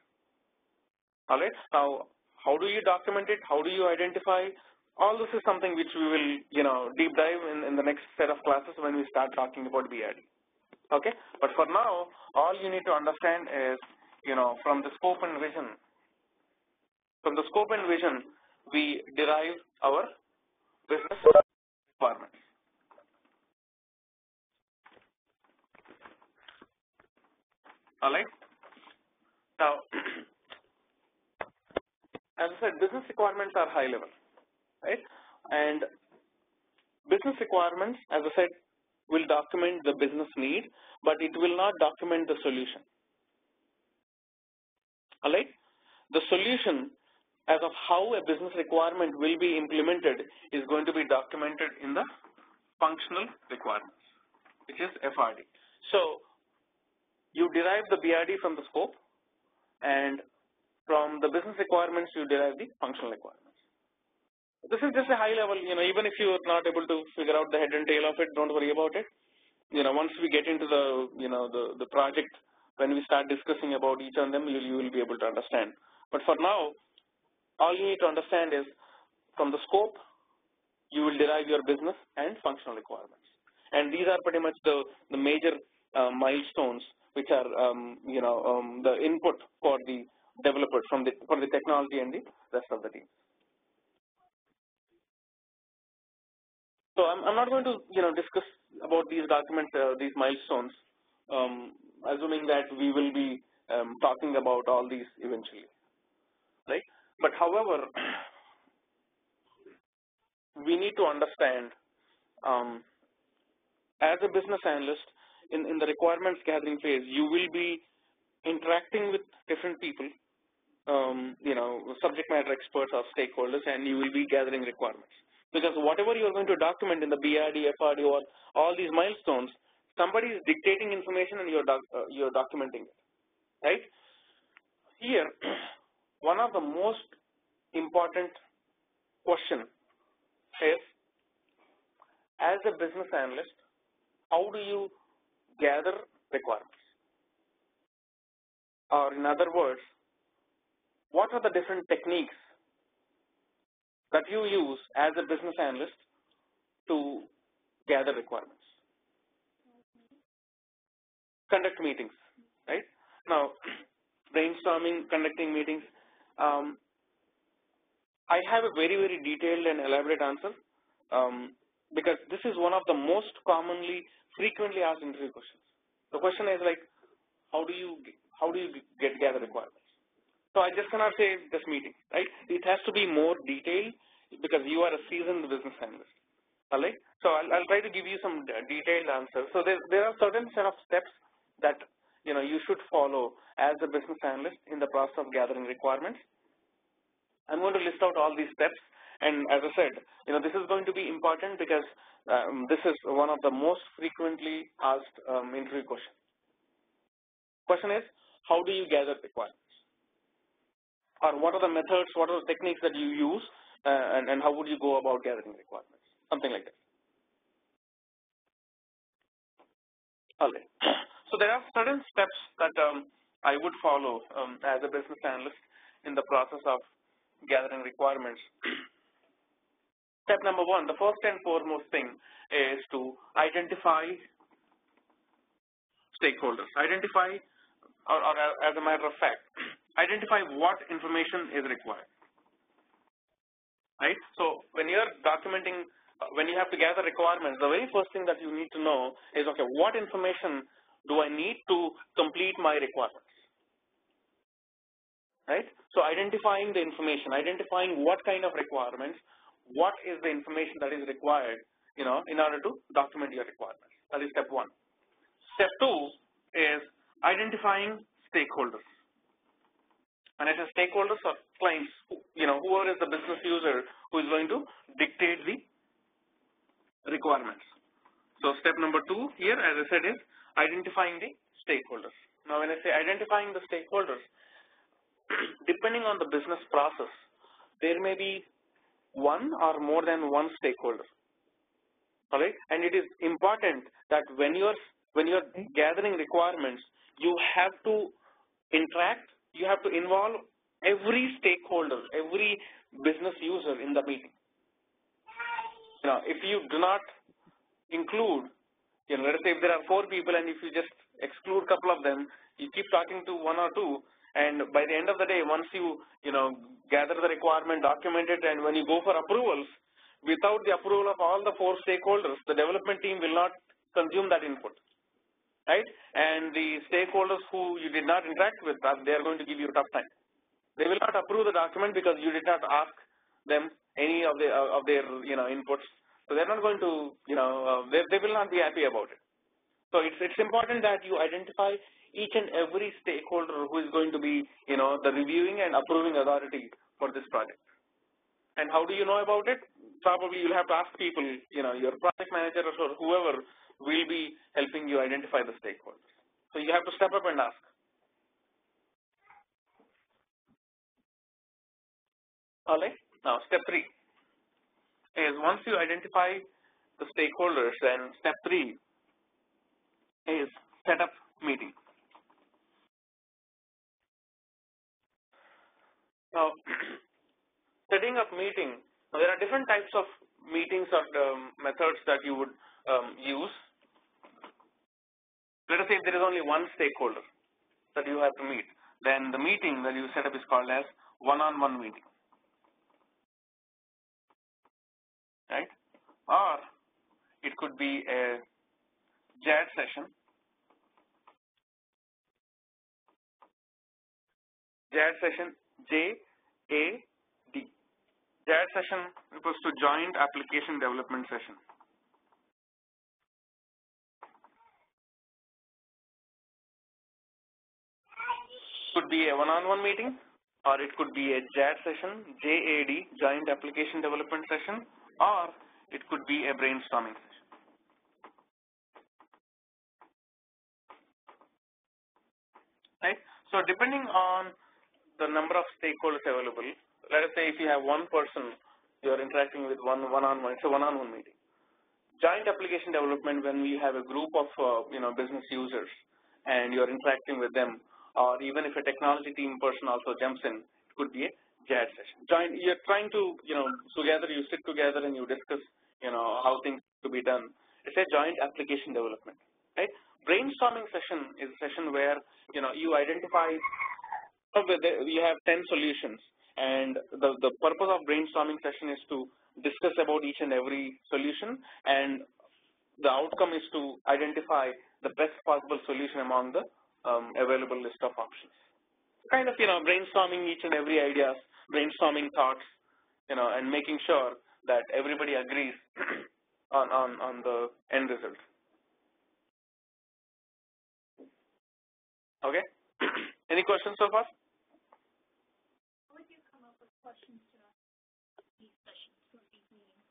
All right. Now, how do you document it? How do you identify? All this is something which we will, deep dive in the next set of classes when we start talking about BID. Okay. But for now, all you need to understand is, from the scope and vision. From the scope and vision, we derive our business requirements. All right. Now, as I said, business requirements are high level, right? And business requirements, as I said, will document the business need, but it will not document the solution. All right? The solution as of how a business requirement will be implemented is going to be documented in the functional requirements, which is FRD. So you derive the BRD from the scope, and from the business requirements, you derive the functional requirements. This is just a high level, even if you are not able to figure out the head and tail of it, don't worry about it. Once we get into the project, when we start discussing about each of them, you will be able to understand. But for now, all you need to understand is from the scope, you will derive your business and functional requirements. And these are pretty much the major milestones which are, the input for the developers for the technology and the rest of the team. So I'm not going to discuss about these documents, these milestones, assuming that we will be talking about all these eventually, right? But however, we need to understand as a business analyst, in the requirements gathering phase, you will be interacting with different people, subject matter experts or stakeholders, and you will be gathering requirements. Because whatever you're going to document in the BRD, FRD, or all these milestones, somebody is dictating information and you're documenting it, right? Here, one of the most important question is, as a business analyst, how do you gather requirements? Or in other words, what are the different techniques that you use as a business analyst to gather requirements? Conduct meetings, right? Now, brainstorming, conducting meetings. I have a very, very detailed and elaborate answer because this is one of the most commonly, frequently asked interview questions. The question is like, how do you gather requirements? So I just cannot say this meeting, right? It has to be more detailed because you are a seasoned business analyst. All right? So I'll try to give you some detailed answers. So there are certain set of steps that you should follow as a business analyst in the process of gathering requirements. I'm going to list out all these steps, and as I said, this is going to be important because this is one of the most frequently asked interview questions. Question is, how do you gather requirements? Or what are the methods, what are the techniques that you use, and how would you go about gathering requirements? Something like that. All right. So there are certain steps that I would follow as a business analyst in the process of gathering requirements. Step number one, the first and foremost thing is to identify stakeholders. Identify, or as a matter of fact, identify what information is required. Right? So when you're documenting, when you have to gather requirements, the very first thing that you need to know is, okay, what information do I need to complete my requirements? Right? So identifying the information, identifying what kind of requirements, what is the information that is required, in order to document your requirements. That is step one. Step two is identifying stakeholders. And as a stakeholders or clients, whoever is the business user who is going to dictate the requirements. So step number two here, as I said, is identifying the stakeholders. Now, when I say identifying the stakeholders, depending on the business process, there may be one or more than one stakeholder. All right, and it is important that when you're gathering requirements, you have to interact, you have to involve every stakeholder, every business user in the meeting. If you do not include, let us say if there are 4 people and if you just exclude a couple of them, you keep talking to 1 or 2, and by the end of the day, once you gather the requirement, document it, and when you go for approvals, without the approval of all the 4 stakeholders, the development team will not consume that input, right? And the stakeholders who you did not interact with, they are going to give you a tough time. They will not approve the document because you did not ask them any of their inputs. So they're not going to, they will not be happy about it. So it's important that you identify each and every stakeholder who is going to be, the reviewing and approving authority for this project. And how do you know about it? Probably you'll have to ask people, your project manager or whoever will be helping you identify the stakeholders. So you have to step up and ask. All right. Now, step 3 is once you identify the stakeholders, then step 3 is set up meeting. Now, setting up meeting, there are different types of meetings or methods that you would use. Let us say if there is only one stakeholder that you have to meet, then the meeting that you set up is called as one-on-one meeting. Right? Or it could be a JAD session. JAD session, J-A-D. JAD session refers to Joint Application Development Session. be a one-on-one meeting, or it could be a JAD session, JAD, Joint Application Development Session, or it could be a brainstorming session. Right? So depending on the number of stakeholders available, let us say if you have one person you're interacting with one-on-one, it's a one-on-one meeting. Joint application development, when we have a group of business users and you're interacting with them, or even if a technology team person also jumps in, it could be a JAD session. You're trying to, together you sit together and you discuss, how things to be done. It's a joint application development, right? Brainstorming session is a session where, you identify, you have 10 solutions, and the purpose of brainstorming session is to discuss about each and every solution, and the outcome is to identify the best possible solution among the available list of options. Kind of, brainstorming each and every ideas, brainstorming thoughts, and making sure that everybody agrees on the end result. Okay? Any questions so far? How would you come up with questions to these sessions, for these meetings?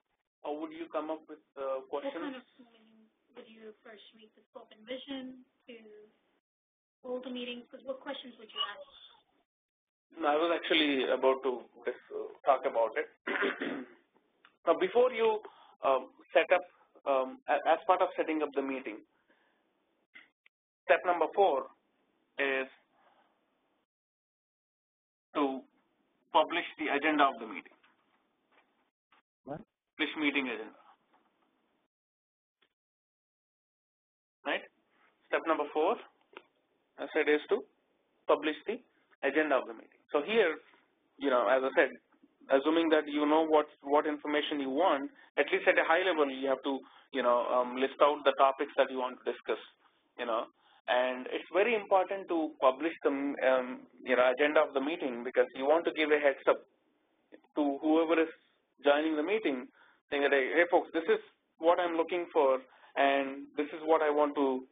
How would you come up with questions? What kind of would you first read the scope and vision to hold the meetings? Because what questions would you ask? I was actually about to talk about it. Now, before you set up, as part of setting up the meeting, step number 4 is to publish the agenda of the meeting. What? Publish meeting agenda. Right? Step number 4, I said, is to publish the agenda of the meeting. So here, as I said, assuming that you know what information you want, at least at a high level, you have to, list out the topics that you want to discuss, and it's very important to publish the, agenda of the meeting, because you want to give a heads up to whoever is joining the meeting, saying that, hey folks, this is what I'm looking for, and this is what I want to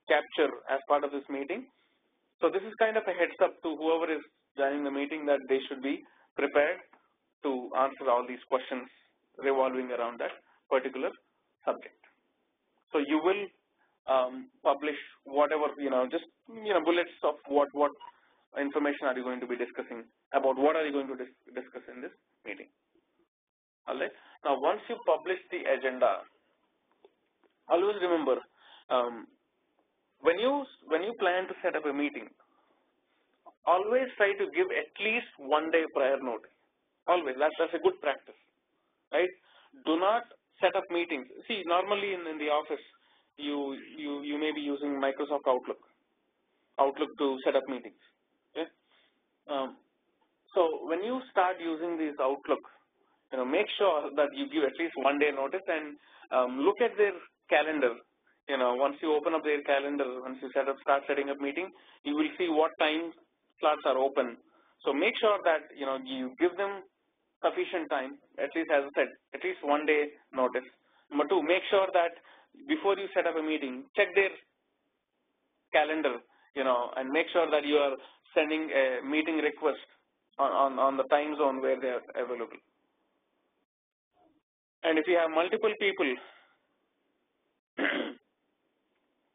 capture as part of this meeting. So this is kind of a heads up to whoever is joining the meeting that they should be prepared to answer all these questions revolving around that particular subject. So you will publish whatever, just, bullets of what information are you going to be discussing, about what are you going to discuss in this meeting. All right. Now, once you publish the agenda, always remember, when you plan to set up a meeting, always try to give at least 1 day prior notice. Always, that's a good practice, right? Do not set up meetings. See, normally in the office, you may be using Microsoft Outlook to set up meetings. Okay. So when you start using these Outlook, make sure that you give at least 1 day notice, and look at their calendar. Once you open up their calendar, once you start setting up meeting, you will see what time slots are open. So make sure that you give them sufficient time, at least, as I said, at least 1 day notice. Number 2, make sure that before you set up a meeting, check their calendar, and make sure that you are sending a meeting request on the time zone where they are available. And if you have multiple people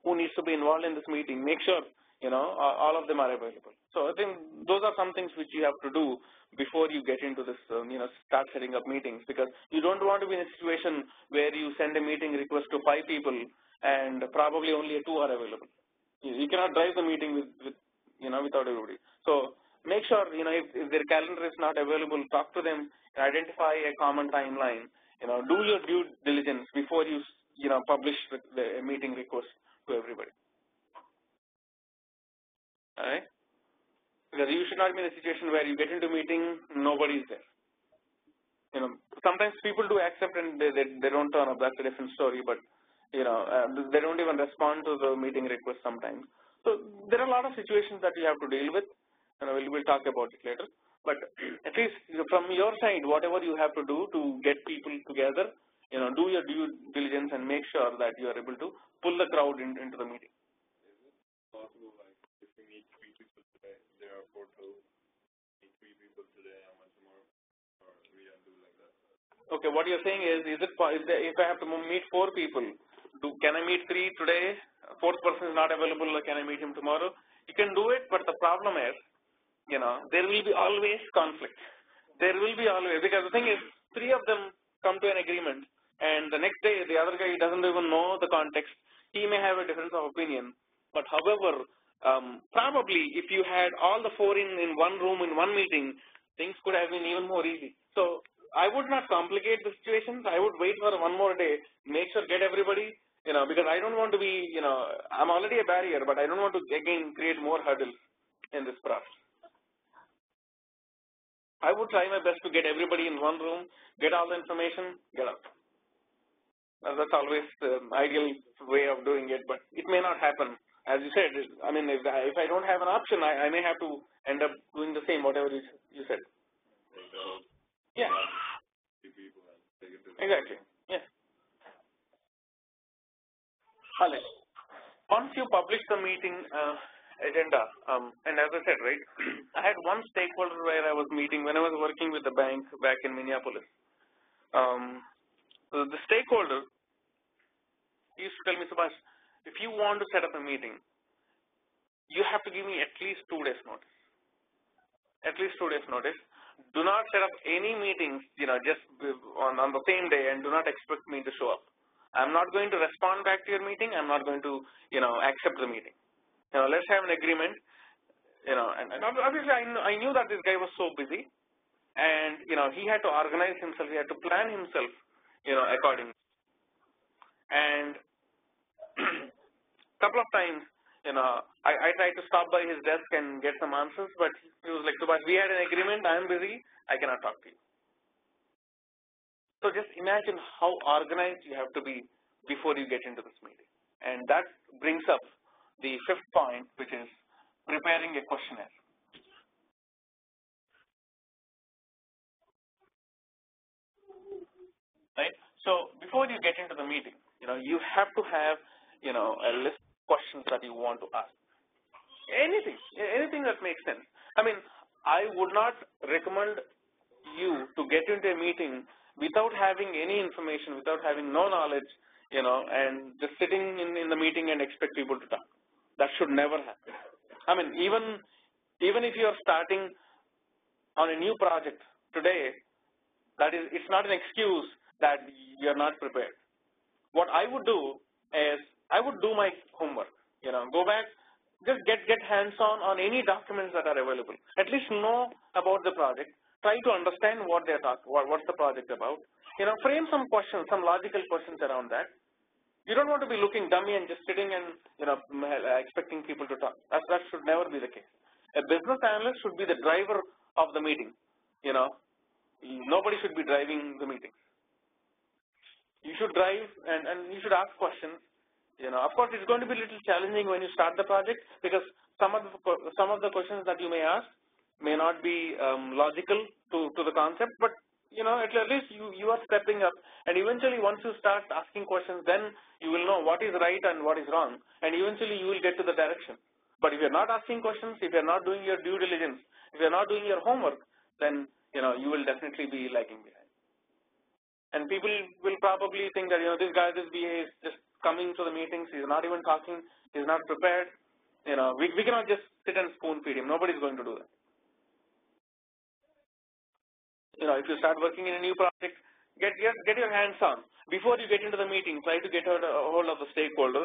who needs to be involved in this meeting, make sure, all of them are available. So I think those are some things which you have to do before you get into this, start setting up meetings, because you don't want to be in a situation where you send a meeting request to 5 people and probably only 2 are available. You cannot drive the meeting without everybody. So make sure, if their calendar is not available, talk to them, identify a common timeline, do your due diligence before you, publish the meeting request to everybody. All right? Because you should not be in a situation where you get into a meeting, nobody is there. Sometimes people do accept and they don't turn up. That's a different story. But they don't even respond to the meeting request sometimes. So there are a lot of situations that you have to deal with, and we'll talk about it later. But at least from your side, whatever you have to do to get people together, do your due diligence and make sure that you are able to pull the crowd into the meeting. Is it possible, like, if we meet 3 people today, is there your portal, meet 3 people today and 1 tomorrow, or we don't do like that? Okay, what you're saying is if I have to meet 4 people, can I meet 3 today? 4th person is not available, or can I meet him tomorrow? You can do it, but the problem is, there will be always conflict. There will be always, because the thing is, 3 of them come to an agreement, and the next day the other guy doesn't even know the context. He may have a difference of opinion, but however, probably if you had all the 4 in one room in one meeting, things could have been even more easy. So I would not complicate the situations. I would wait for 1 more day, make sure get everybody, because I don't want to be, I'm already a barrier, but I don't want to again create more hurdles in this process. I would try my best to get everybody in one room, get all the information, get out. That's always the ideal way of doing it, but it may not happen. As you said, I mean, if I don't have an option, I may have to end up doing the same, whatever you said. Yeah. Exactly. Yeah. Alex, once you publish the meeting agenda, and as I said, right, I had one stakeholder where I was meeting when I was working with the bank back in Minneapolis. The stakeholder used to tell me, Subhash, if you want to set up a meeting, you have to give me at least 2 days notice. At least 2 days notice. Do not set up any meetings, just on the same day, and do not expect me to show up. I'm not going to respond back to your meeting. I'm not going to, accept the meeting. Let's have an agreement. And obviously I knew that this guy was so busy, and he had to organize himself. He had to plan himself, accordingly. And couple of times, I tried to stop by his desk and get some answers, but he was like, Subhash, we had an agreement. I am busy. I cannot talk to you. So just imagine how organized you have to be before you get into this meeting. And that brings up the 5th point, which is preparing a questionnaire. Right? So before you get into the meeting, you have to have, a list of questions that you want to ask. Anything that makes sense. I mean, I would not recommend you to get into a meeting without having any information, without having no knowledge, and just sitting in the meeting and expect people to talk. That should never happen. I mean, even if you are starting on a new project today, it's not an excuse that you're not prepared. What I would do is I would do my homework. Go back, just get hands-on any documents that are available. At least know about the project. Try to understand what they're what's the project about. Frame some questions, some logical questions around that. You don't want to be looking dummy and just sitting and expecting people to talk. That should never be the case. A business analyst should be the driver of the meeting. Nobody should be driving the meeting. You should drive and you should ask questions. Of course, it's going to be a little challenging when you start the project, because some of the questions that you may ask may not be logical to the concept, but at least you are stepping up, and eventually once you start asking questions, then you will know what is right and what is wrong, and eventually you will get to the direction. But if you're not asking questions, if you're not doing your due diligence, if you're not doing your homework, then you will definitely be lagging behind. And people will probably think that this guy, this BA is just coming to the meetings, he's not even talking, he's not prepared. We cannot just sit and spoon feed him. Nobody's going to do that. If you start working in a new project, get your hands on. Before you get into the meeting, try to get a hold of the stakeholder.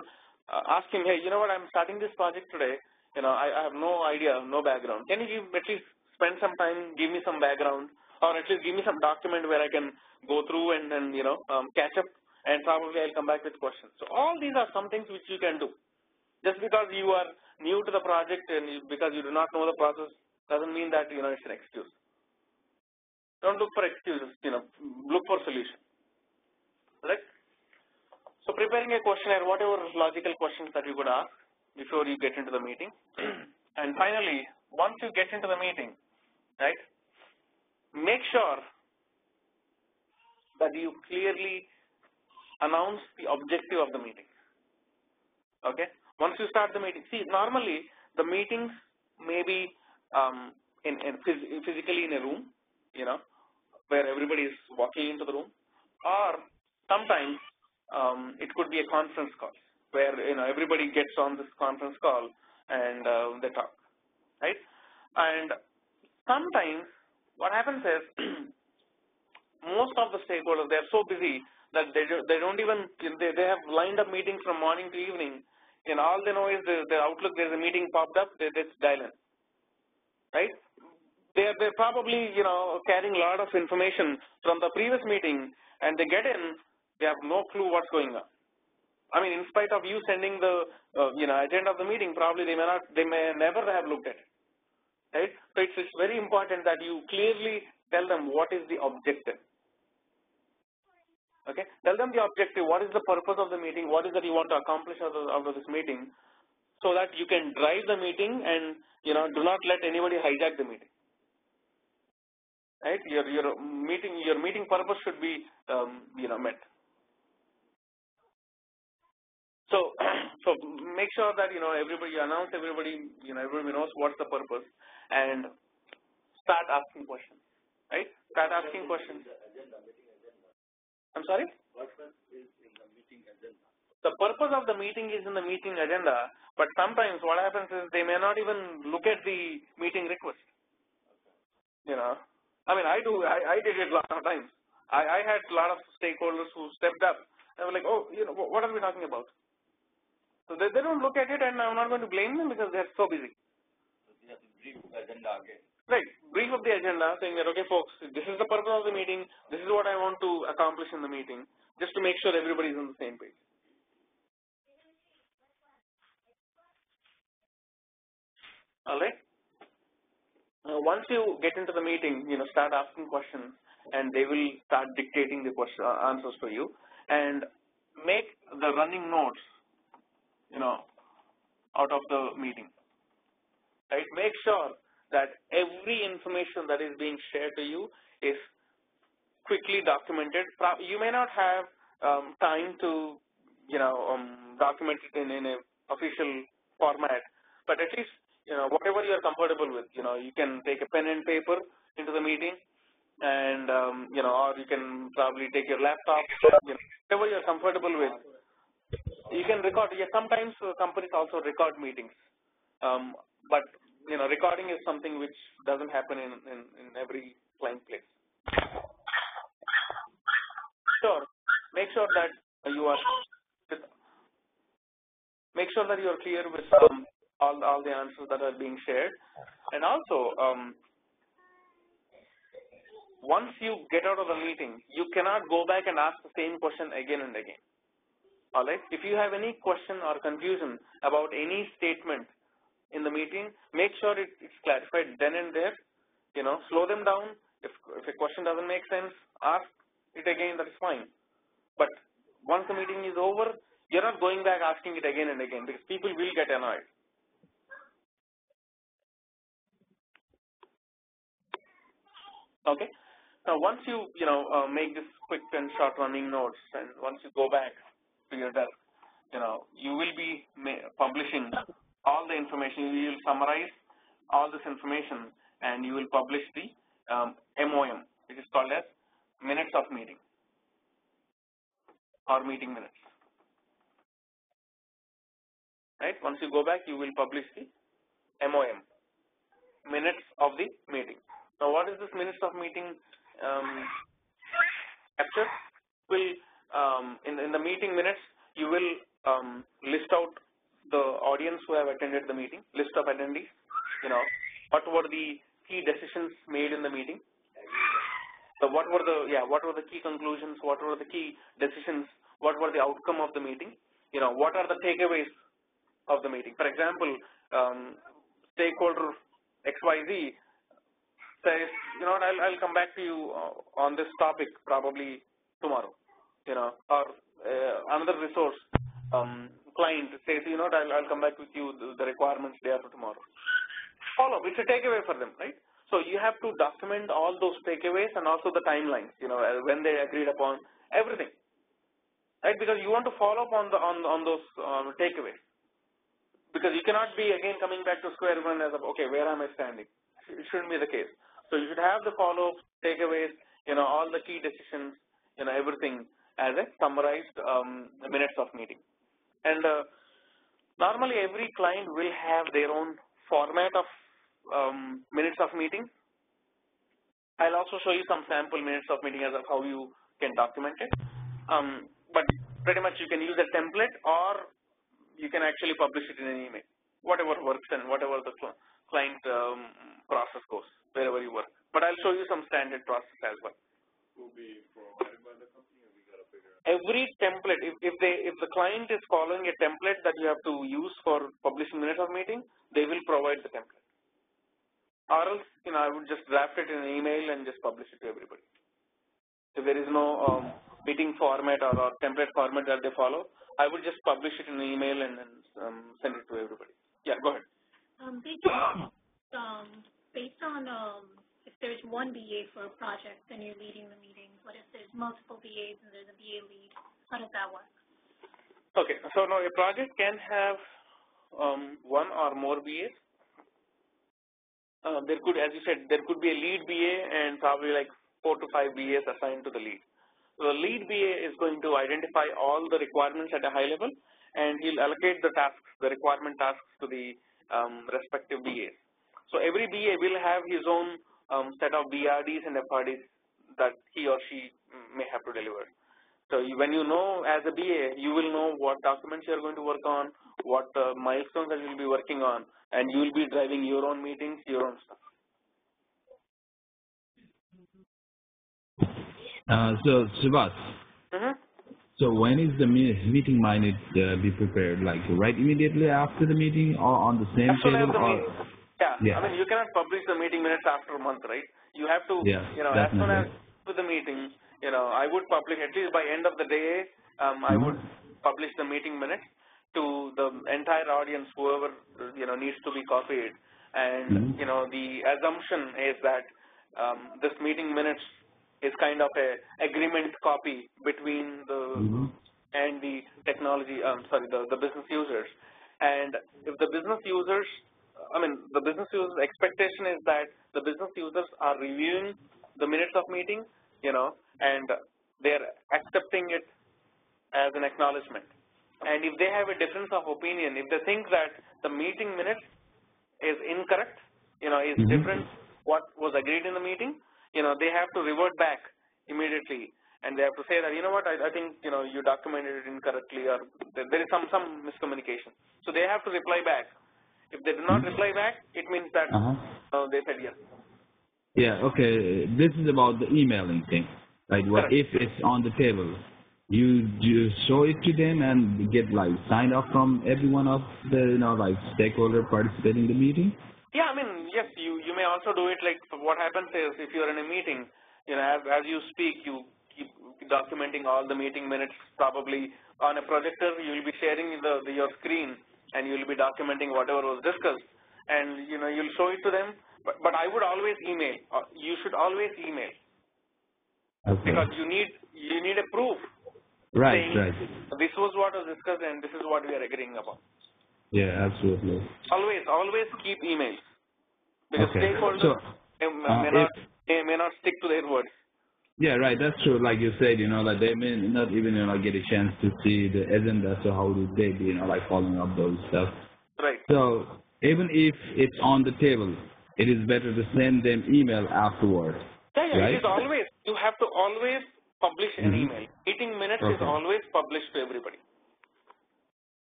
Ask him, hey, you know what, I'm starting this project today. I have no idea, no background. Can you at least spend some time, give me some background, or at least give me some document where I can go through and catch up, and probably I'll come back with questions. So all these are some things which you can do. Just because you are new to the project and because you do not know the process doesn't mean that it's an excuse. Don't look for excuses, look for solutions. Right? So preparing a questionnaire, whatever logical questions that you could ask before you get into the meeting. And finally, once you get into the meeting, right, make sure that you clearly announce the objective of the meeting. Okay? Once you start the meeting, see, normally the meetings may be physically in a room, where everybody is walking into the room, or sometimes it could be a conference call where everybody gets on this conference call and they talk, right? And sometimes what happens is most of the stakeholders, they are so busy that they don't even, they have lined up meetings from morning to evening, and all they know is the Outlook, there's a meeting popped up, they just dial in, right? They're probably, carrying a lot of information from the previous meeting, and they get in, they have no clue what's going on. I mean, in spite of you sending the, agenda of the meeting, probably they may never have looked at it, right? So it's very important that you clearly tell them what is the objective. Okay, tell them the objective, what is the purpose of the meeting, what is that you want to accomplish out of this meeting, so that you can drive the meeting and, do not let anybody hijack the meeting. Right, your meeting purpose should be met. So make sure that everybody, you announce everybody, everybody knows what's the purpose, and start asking questions. Right, start asking questions. I'm sorry. What is in the meeting agenda? The purpose of the meeting is in the meeting agenda, but sometimes what happens is they may not even look at the meeting request. I mean, I did it a lot of times. I had a lot of stakeholders who stepped up. They were like, oh, what are we talking about? So they don't look at it, and I'm not going to blame them because they're so busy. So they have to brief the agenda again. Right, brief of the agenda, saying that, okay, folks, this is the purpose of the meeting. This is what I want to accomplish in the meeting, just to make sure everybody is on the same page. All right. Once you get into the meeting, start asking questions, and they will start dictating the answers to you, and make the running notes, out of the meeting. Right? Make sure that every information that is being shared to you is quickly documented. You may not have time to, document it in an official format, but at least whatever you are comfortable with, you can take a pen and paper into the meeting, and or you can probably take your laptop, whatever you are comfortable with. You can record. Yeah, sometimes companies also record meetings, but recording is something which doesn't happen in every client place. Sure. Make sure that you are clear with all the answers that are being shared, and also once you get out of the meeting, you cannot go back and ask the same question again and again. All right. If you have any question or confusion about any statement in the meeting, make sure it's clarified then and there. Slow them down. If a question doesn't make sense, ask it again. That is fine. But once the meeting is over, you're not going back asking it again and again, because people will get annoyed. Okay. Now, once you make this quick and short running notes, and once you go back to your desk, you will be publishing all the information. You will summarize all this information, and you will publish the MOM, which is called as minutes of meeting or meeting minutes. Right? Once you go back, you will publish the MOM, minutes of the meeting. Now, what is this minutes of meeting capture? In the meeting minutes, you will list out the audience who have attended the meeting, list of attendees, what were the key decisions made in the meeting, so what were the key conclusions, what were the key decisions, what were the outcome of the meeting, what are the takeaways of the meeting. For example, stakeholder XYZ says, I'll come back to you on this topic probably tomorrow, or another resource client says, I'll come back with you the requirements day after tomorrow. Follow, it's a takeaway for them, right? So you have to document all those takeaways and also the timelines, when they agreed upon everything, right? Because you want to follow up on those takeaways. because you cannot be again coming back to square one as of, okay, where am I standing? It shouldn't be the case. So you should have the follow-ups, takeaways, all the key decisions, everything as a summarized minutes of meeting. And normally every client will have their own format of minutes of meeting. I'll also show you some sample minutes of meeting as of how you can document it. But pretty much you can use a template, or you can actually publish it in an email, whatever works and whatever the client process goes, wherever you work. But I'll show you some standard process as well. Will be provided by the company, or we got to figure out? Every template, if the client is following a template that you have to use for publishing minutes of meeting, they will provide the template. Or else, I would just draft it in an email and just publish it to everybody. If there is no meeting format or template format that they follow, I would just publish it in an email and then send it to everybody. Yeah, go ahead. Based on if there's one BA for a project, then you're leading the meeting. What if there's multiple BAs and there's a BA lead? How does that work? Okay, so now a project can have one or more BAs. There could, as you said, there could be a lead BA and probably like 4 to 5 BAs assigned to the lead. So the lead BA is going to identify all the requirements at a high level, and he'll allocate the tasks, the requirement tasks, to the respective BAs. So every BA will have his own set of BRDs and FRDs that he or she may have to deliver. So when you know as a BA, you will know what documents you are going to work on, what milestones that you will be working on, and you will be driving your own meetings, your own stuff. So, Subhash, so when is the meeting minute be prepared? Like right immediately after the meeting, or on the same table? Yeah, I mean, you cannot publish the meeting minutes after a month, right? You have to, as soon as the meeting, I would publish, at least by end of the day, I would publish the meeting minutes to the entire audience, whoever, needs to be copied. And, the assumption is that this meeting minutes is kind of a agreement copy between the and the technology, the business users. And if the business users, the business users' expectation is that the business users are reviewing the minutes of meeting, and they're accepting it as an acknowledgement. And if they have a difference of opinion, if they think that the meeting minutes is incorrect, is different what was agreed in the meeting, they have to revert back immediately, and they have to say that, I think, you documented it incorrectly, or there is some miscommunication. So they have to reply back. If they do not reply back, it means that they said yes. Yeah, okay. This is about the emailing thing. Right? What if it's on the table? You show it to them and get signed off from every one of the stakeholder participating in the meeting? Yeah, yes, you may also do it what happens is if you're in a meeting, as you speak, you keep documenting all the meeting minutes. Probably on a projector, you will be sharing your screen, and you will be documenting whatever was discussed, and you'll show it to them. But I would always email. You should always email, because you need a proof. Right, saying, this was what was discussed, and this is what we are agreeing upon. Yeah, absolutely. Always keep emails, because stakeholders may not stick to their words. Yeah, right. That's true. Like you said, they may not even get a chance to see the agenda. So how do they be, following up those stuff? Right. So even if it's on the table, it is better to send them email afterwards. Yeah, right? It is always. You have to always publish an email. Meeting minutes is always published to everybody.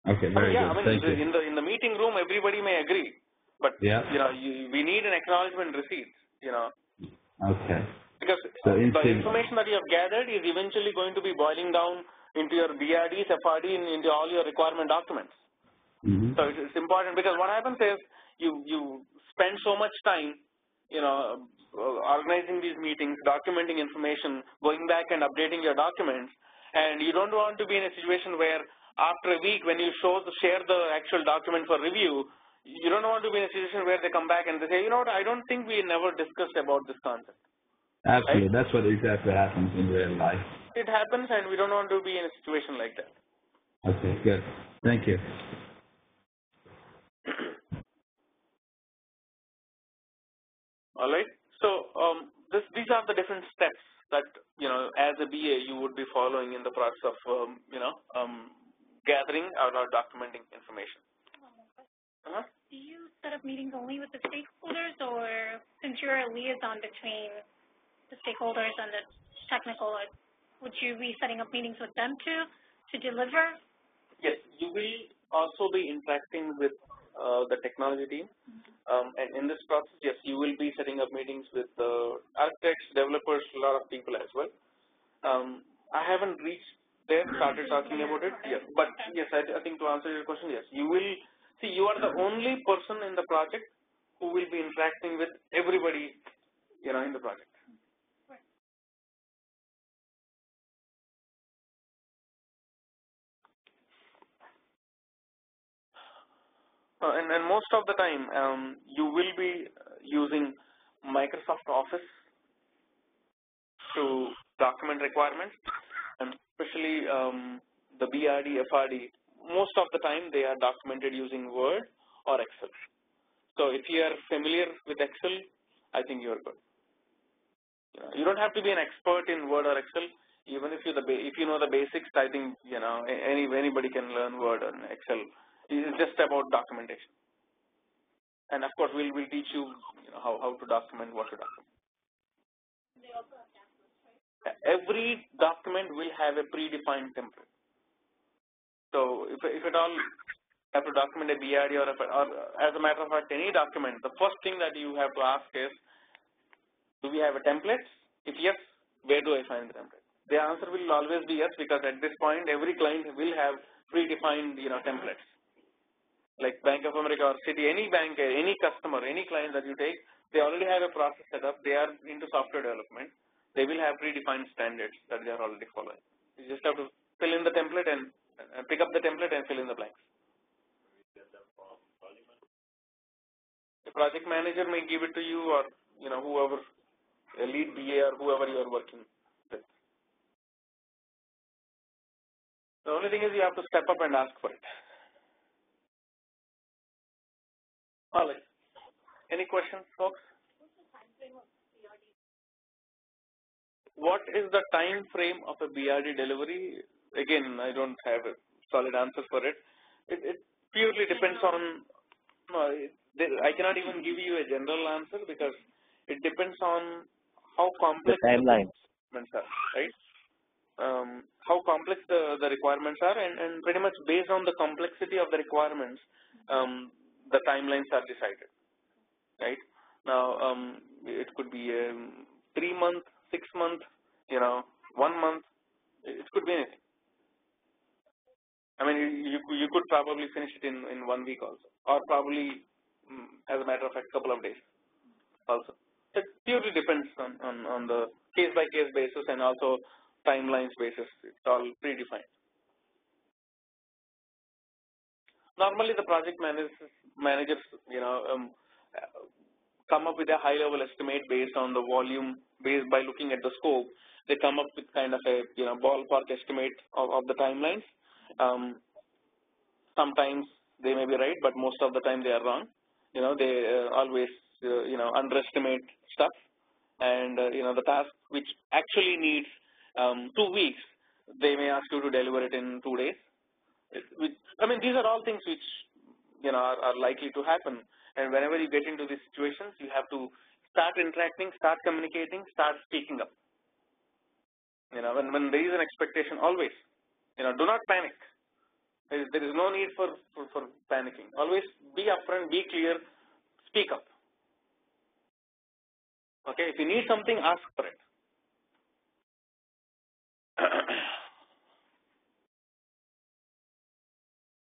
Okay, very good. Thank you. In the meeting room, everybody may agree, but we need an acknowledgement receipt. Okay. Because the information that you have gathered is eventually going to be boiling down into your BRDs, FRD, and into all your requirement documents. So it's important, because what happens is you spend so much time, organizing these meetings, documenting information, going back and updating your documents, and you don't want to be in a situation where after a week when you share the actual document for review, you don't want to be in a situation where they come back and they say, I don't think we never discussed about this concept. Absolutely. Right? That's what exactly happens in real life. It happens, and we don't want to be in a situation like that. Okay, good. Thank you. All right. So these are the different steps that as a BA you would be following in the process of gathering or documenting information. Do you set up meetings only with the stakeholders, or since you're a liaison between the stakeholders and the technical, would you be setting up meetings with them too to deliver? Yes, you will also be interacting with the technology team. And in this process, yes, you will be setting up meetings with architects, developers, a lot of people as well. I haven't reached there, started talking about it. Yes, but yes, I think to answer your question, yes, you will see. You are the only person in the project who will be interacting with everybody, in the project. And most of the time, you will be using Microsoft Office to document requirements, and especially the BRD, FRD. Most of the time, they are documented using Word or Excel. So if you are familiar with Excel, I think you are good. You don't have to be an expert in Word or Excel. Even if you know the basics, I think anybody can learn Word and Excel. It's just about documentation. And of course, we'll teach you, how to document, what to document. Every document will have a predefined template. So if at all you have to document a BRD or as a matter of fact, any document, the first thing that you have to ask is, do we have a template? If yes, where do I find the template? The answer will always be yes, because at this point, every client will have predefined, templates. Like Bank of America or Citi, any bank, any customer, any client that you take, they already have a process set up. They are into software development. They will have predefined standards that they are already following. You just have to fill in the template and pick up the template and fill in the blanks. The project manager may give it to you, or whoever, a lead BA or whoever you are working with. The only thing is you have to step up and ask for it. All right. Any questions, folks? What is the time frame of a BRD delivery? Again, I don't have a solid answer for it. It purely depends on, I cannot even give you a general answer, because it depends on how complex the timelines are, right? How complex the requirements are, and pretty much based on the complexity of the requirements, the timelines are decided, right? Now, it could be 3 month, 6 month, 1 month. It could be anything. I mean, you could probably finish it in 1 week also, or probably, as a matter of fact, couple of days also. It purely depends on the case-by-case basis and also timelines basis. It's all predefined. Normally, the project managers, come up with a high-level estimate based on the volume, based by looking at the scope. They come up with kind of a ballpark estimate of the timelines. Sometimes they may be right, but most of the time they are wrong. They always underestimate stuff, and the task which actually needs 2 weeks, they may ask you to deliver it in 2 days. These are all things which are likely to happen. And whenever you get into these situations, you have to start interacting, start communicating, start speaking up. When there is an expectation, always, do not panic. There is no need for panicking. Always be upfront, be clear, speak up. Okay, if you need something, ask for it.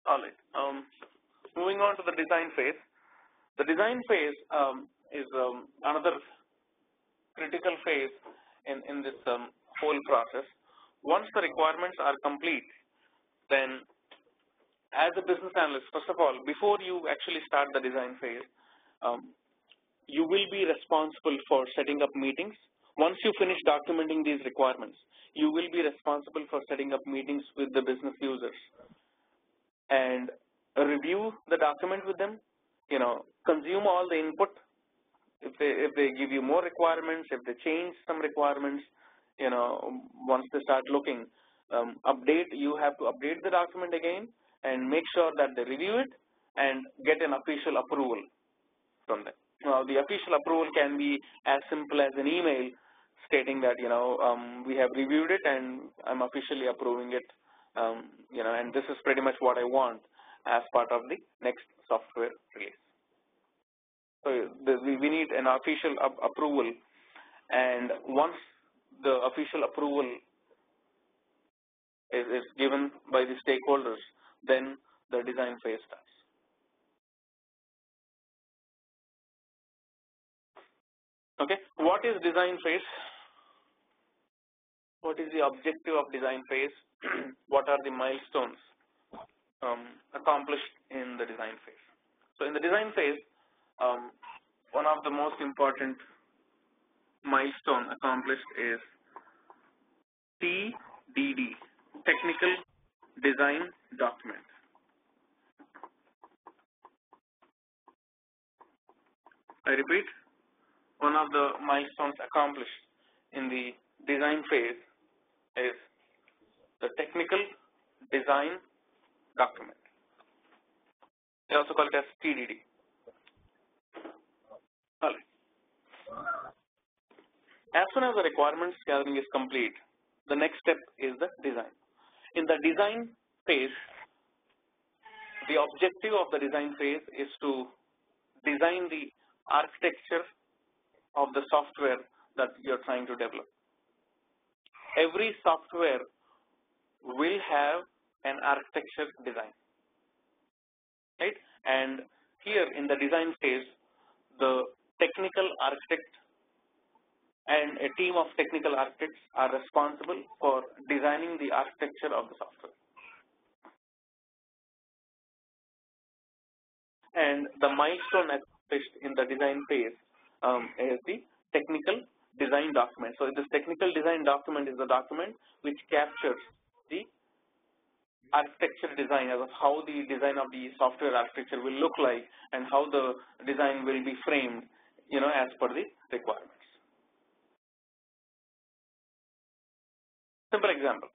All right. Moving on to the design phase. The design phase is another critical phase in this whole process. Once the requirements are complete, then as a business analyst, first of all, before you actually start the design phase, you will be responsible for setting up meetings. Once you finish documenting these requirements, you will be responsible for setting up meetings with the business users and review the document with them, consume all the input, if they give you more requirements, if they change some requirements, once they start looking, you have to update the document again and make sure that they review it and get an official approval from them. Now, the official approval can be as simple as an email stating that, we have reviewed it and I'm officially approving it, and this is pretty much what I want as part of the next software release. So we need an official approval, and once the official approval is given by the stakeholders, then the design phase starts. Okay, what is design phase? What is the objective of design phase? What are the milestones accomplished in the design phase? So in the design phase, one of the most important milestone accomplished is TDD, Technical Design Document. I repeat, one of the milestones accomplished in the design phase is the Technical Design Document. They also call it as TDD. All right. As soon as the requirements gathering is complete, the next step is the design. In the design phase, the objective of the design phase is to design the architecture of the software that you're trying to develop. Every software will have an architecture design, right? And here in the design phase, the technical architect and a team of technical architects are responsible for designing the architecture of the software. And the milestone accomplished in the design phase is the technical design document. So this technical design document is the document which captures the architecture design as of how the design of the software architecture will look like and how the design will be framed, as per the requirements. Simple example.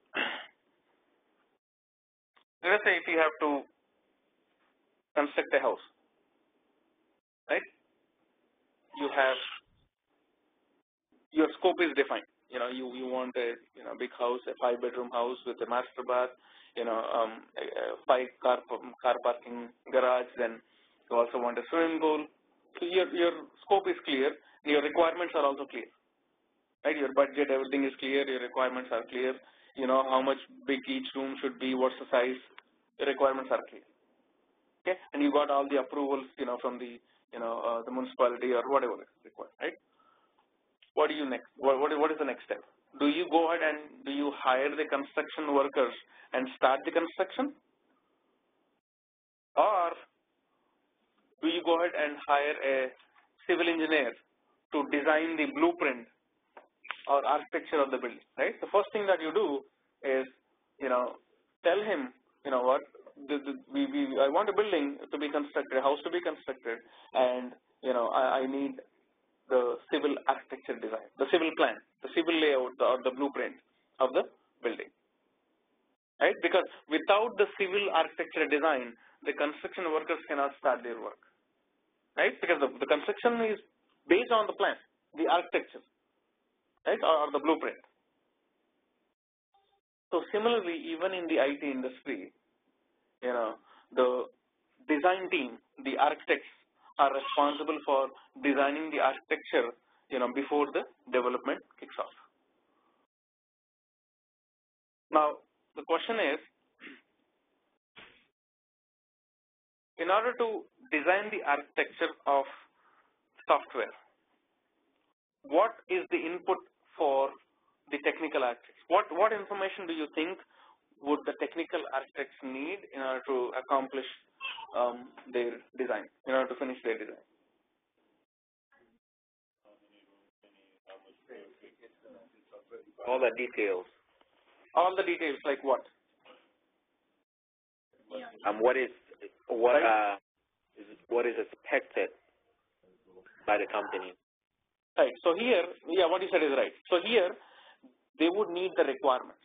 Let us say if you have to construct a house, right? Your scope is defined. You want a big house, a 5-bedroom house with a master bath, a 5-car parking garage. Then you also want a swimming pool. So your scope is clear. Your requirements are also clear. Right? Your budget, everything is clear. Your requirements are clear. How much big each room should be, what's the size. Your requirements are clear. Okay, and you got all the approvals, from the the municipality or whatever is required, right? What do you next? What is the next step? Do you go ahead and do you hire the construction workers and start the construction, or do you go ahead and hire a civil engineer to design the blueprint or architecture of the building, right? The first thing that you do is, tell him, what, I want a building to be constructed, a house to be constructed, and, I need the civil architecture design, the civil plan, the civil layout or the blueprint of the building, right? Because without the civil architecture design, the construction workers cannot start their work, right? Because the construction is based on the plan, the architecture, right, or the blueprint. So similarly, even in the IT industry, the design team, the architects are responsible for designing the architecture, before the development kicks off. Now, the question is, in order to design the architecture of software, what is the input for the technical architects? What information do you think would the technical architects need in order to accomplish their design, in order to finish their design? All the details. All the details, like what? What is expected by the company. Right. So here, yeah, what you said is right. So here, they would need the requirements,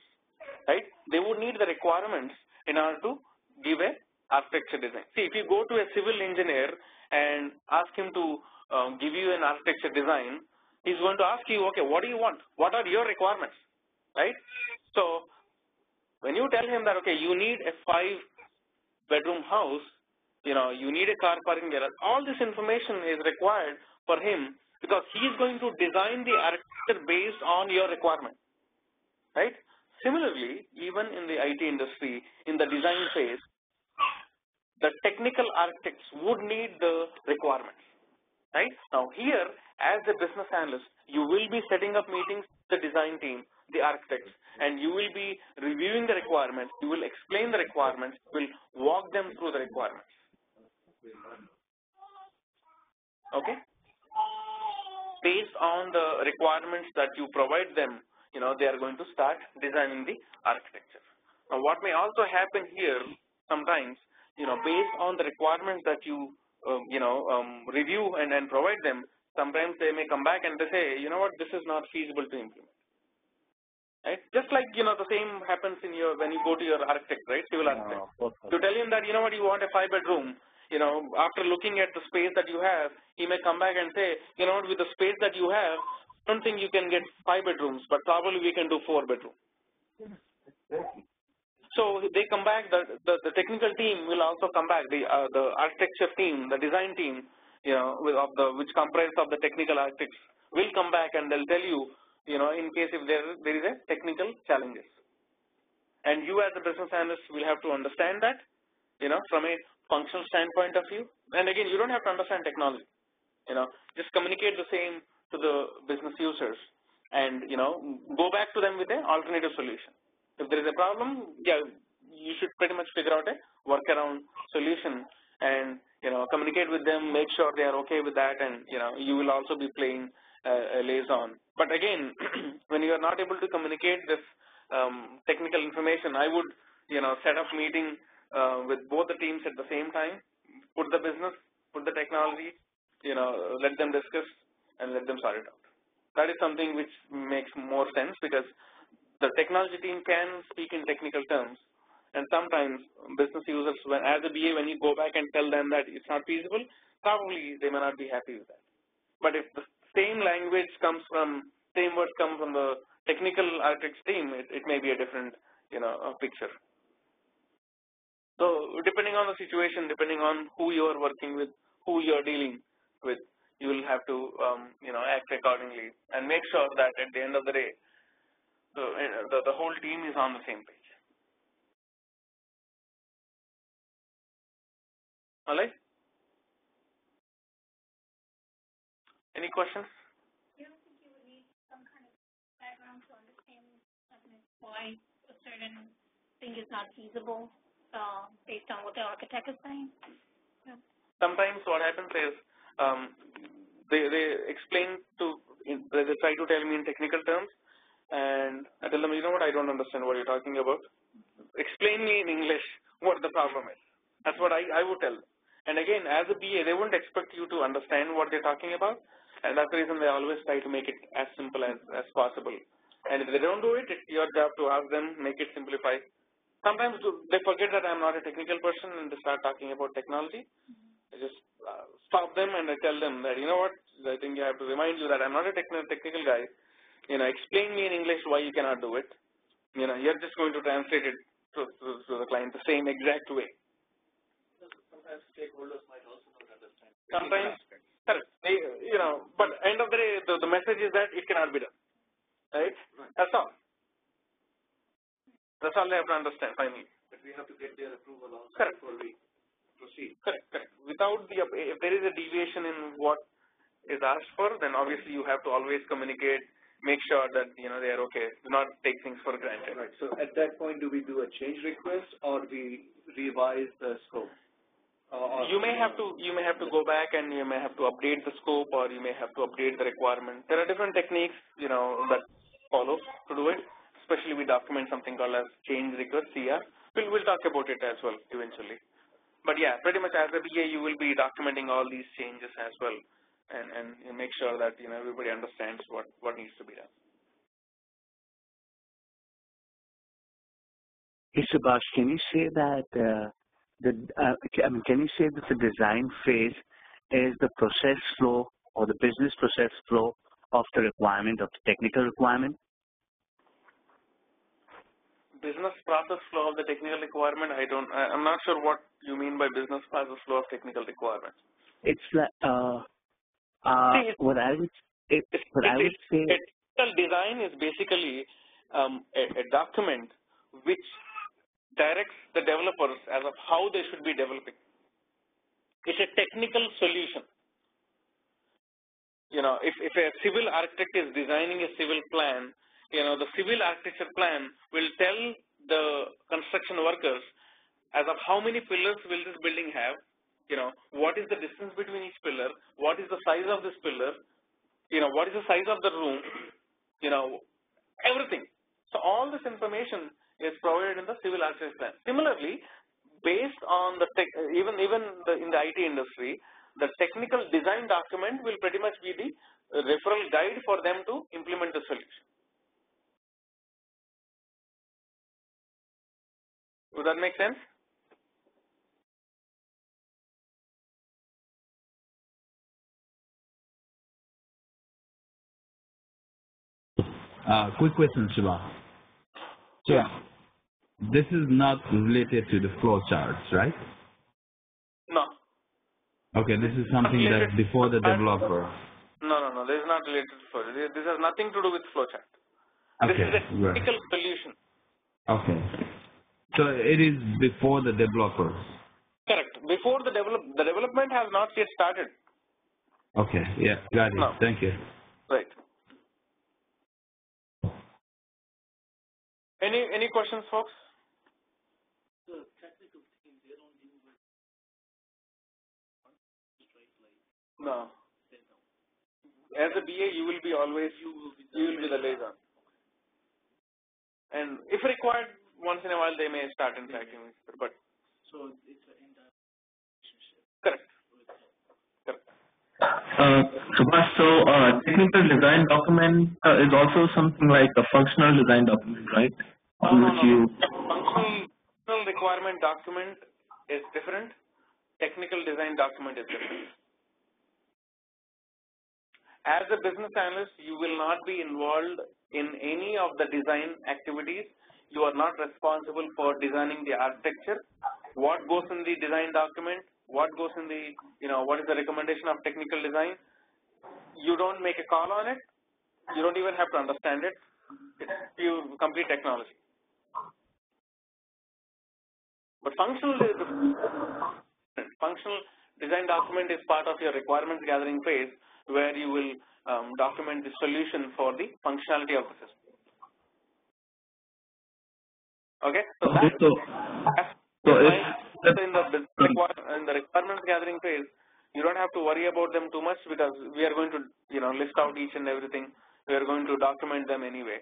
right? They would need the requirements in order to give a architecture design. See, if you go to a civil engineer and ask him to give you an architecture design, he's going to ask you, okay, what do you want? What are your requirements, right? So when you tell him that, okay, you need a 5-bedroom house, you know, you need a car parking garage, all this information is required for him because he is going to design the architecture based on your requirement, right? Similarly, even in the IT industry, in the design phase, the technical architects would need the requirements, right? Now here, as a business analyst, you will be setting up meetings with the design team, the architects, and you will be reviewing the requirements, you will explain the requirements, you will walk them through the requirements. Okay? Based on the requirements that you provide them, you know, they are going to start designing the architecture. Now, what may also happen here sometimes, you know, based on the requirements that you, review and provide them, sometimes they may come back and they say, you know what, this is not feasible to implement. Right? Just like, you know, the same happens in your, when you go to your architect, right, civil architect. You tell him that, you know what, you want a 5-bedroom. You know, after looking at the space that you have, he may come back and say, you know, with the space that you have, I don't think you can get 5 bedrooms, but probably we can do 4 bedrooms. So they come back, the technical team will also come back, the architecture team, the design team, you know, which comprise of the technical architects will come back and they'll tell you, you know, in case if there is a technical challenges. And you as a business analyst will have to understand that, you know, from a functional standpoint of view. And again, you don't have to understand technology. You know, just communicate the same to the business users and, you know, go back to them with an alternative solution. If there is a problem, yeah, you should pretty much figure out a workaround solution and, you know, communicate with them, make sure they are okay with that, and, you know, you will also be playing a liaison. But again, when you are not able to communicate this technical information, I would, you know, set up meeting with both the teams at the same time, put the business, put the technology, you know, let them discuss and let them sort it out. That is something which makes more sense because the technology team can speak in technical terms, and sometimes business users, as a BA, when you go back and tell them that it's not feasible, probably they may not be happy with that. But if the same language comes from, same words come from the technical architects team, it may be a different, you know, picture. So depending on the situation, depending on who you are working with, who you are dealing with, you will have to, you know, act accordingly and make sure that at the end of the day, the whole team is on the same page. All right? Any questions? You don't think you would need some kind of background to understand why a certain thing is not feasible based on what the architect is saying? Yeah. Sometimes what happens is they explain they try to tell me in technical terms, and I tell them, you know what, I don't understand what you're talking about. Explain me in English what the problem is. That's what I would tell them. And again, as a BA, they won't expect you to understand what they're talking about, and that's the reason they always try to make it as simple as possible. And if they don't do it, it's your job to ask them, make it simplify. Sometimes they forget that I'm not a technical person and they start talking about technology. I just stop them and I tell them that, you know what, I think I have to remind you that I'm not a technical guy. You know, explain me in English why you cannot do it. You know, you're just going to translate it to the client the same exact way. Sometimes stakeholders might also not understand. Sometimes, correct. You know, but end of the day, the message is that it cannot be done. Right? That's all. That's all they have to understand finally. But we have to get their approval also before we proceed. Correct. Without if there is a deviation in what is asked for, then obviously you have to always communicate, make sure that, you know, they are okay, do not take things for granted. Right. So at that point, do we do a change request or we revise the scope? You may have to go back and you may have to update the scope, or you may have to update the requirement. There are different techniques, you know, that follow to do it. Especially we document something called as change request, CR. We'll talk about it as well eventually. But yeah, pretty much as a BA, you will be documenting all these changes as well. and make sure that everybody understands what needs to be done. Hey Subhash, can you say that can you say that the design phase is the process flow or the business process flow of the requirement, of the technical requirement? Business process flow of the technical requirement, I'm not sure what you mean by business process flow of technical requirements. It's like, what I would say. Technical design is basically a document which directs the developers as of how they should be developing. It's a technical solution. If a civil architect is designing a civil plan, the civil architecture plan will tell the construction workers as of how many pillars will this building have, what is the distance between each pillar, what is the size of this pillar, what is the size of the room, everything. So all this information is provided in the civil architecture plan. Similarly, based on the even in the IT industry, the technical design document will pretty much be the referral guide for them to implement the solution. Does that make sense? Quick question, Shiva. So, this is not related to the flow charts, right? No. Okay, this is something that's before the developer. No, this is not related to flow. This has nothing to do with flowchart. Okay, this is a technical solution. Okay. So it is before the developer. Correct. Before the development has not yet started. Okay, yeah, got it. No. Thank you. Right. Any questions, folks? The technical team, they don't deal with No. As a BA, you will be always you will be the liaison. And if required, once in a while they may start interacting with you, but so it's an indirect relationship. Correct. Subhash, so technical design document is also something like a functional design document, right? No. Functional requirement document is different. Technical design document is different. As a business analyst, you will not be involved in any of the design activities. You are not responsible for designing the architecture. What goes in the design document, what goes in the, what is the recommendation of technical design, you don't make a call on it. You don't even have to understand it. It's pure, complete technology. But functional design document is part of your requirements gathering phase, where you will document the solution for the functionality of the system. Okay, so in the requirements gathering phase, you don't have to worry about them too much, because we are going to list out each and everything. We are going to document them anyway.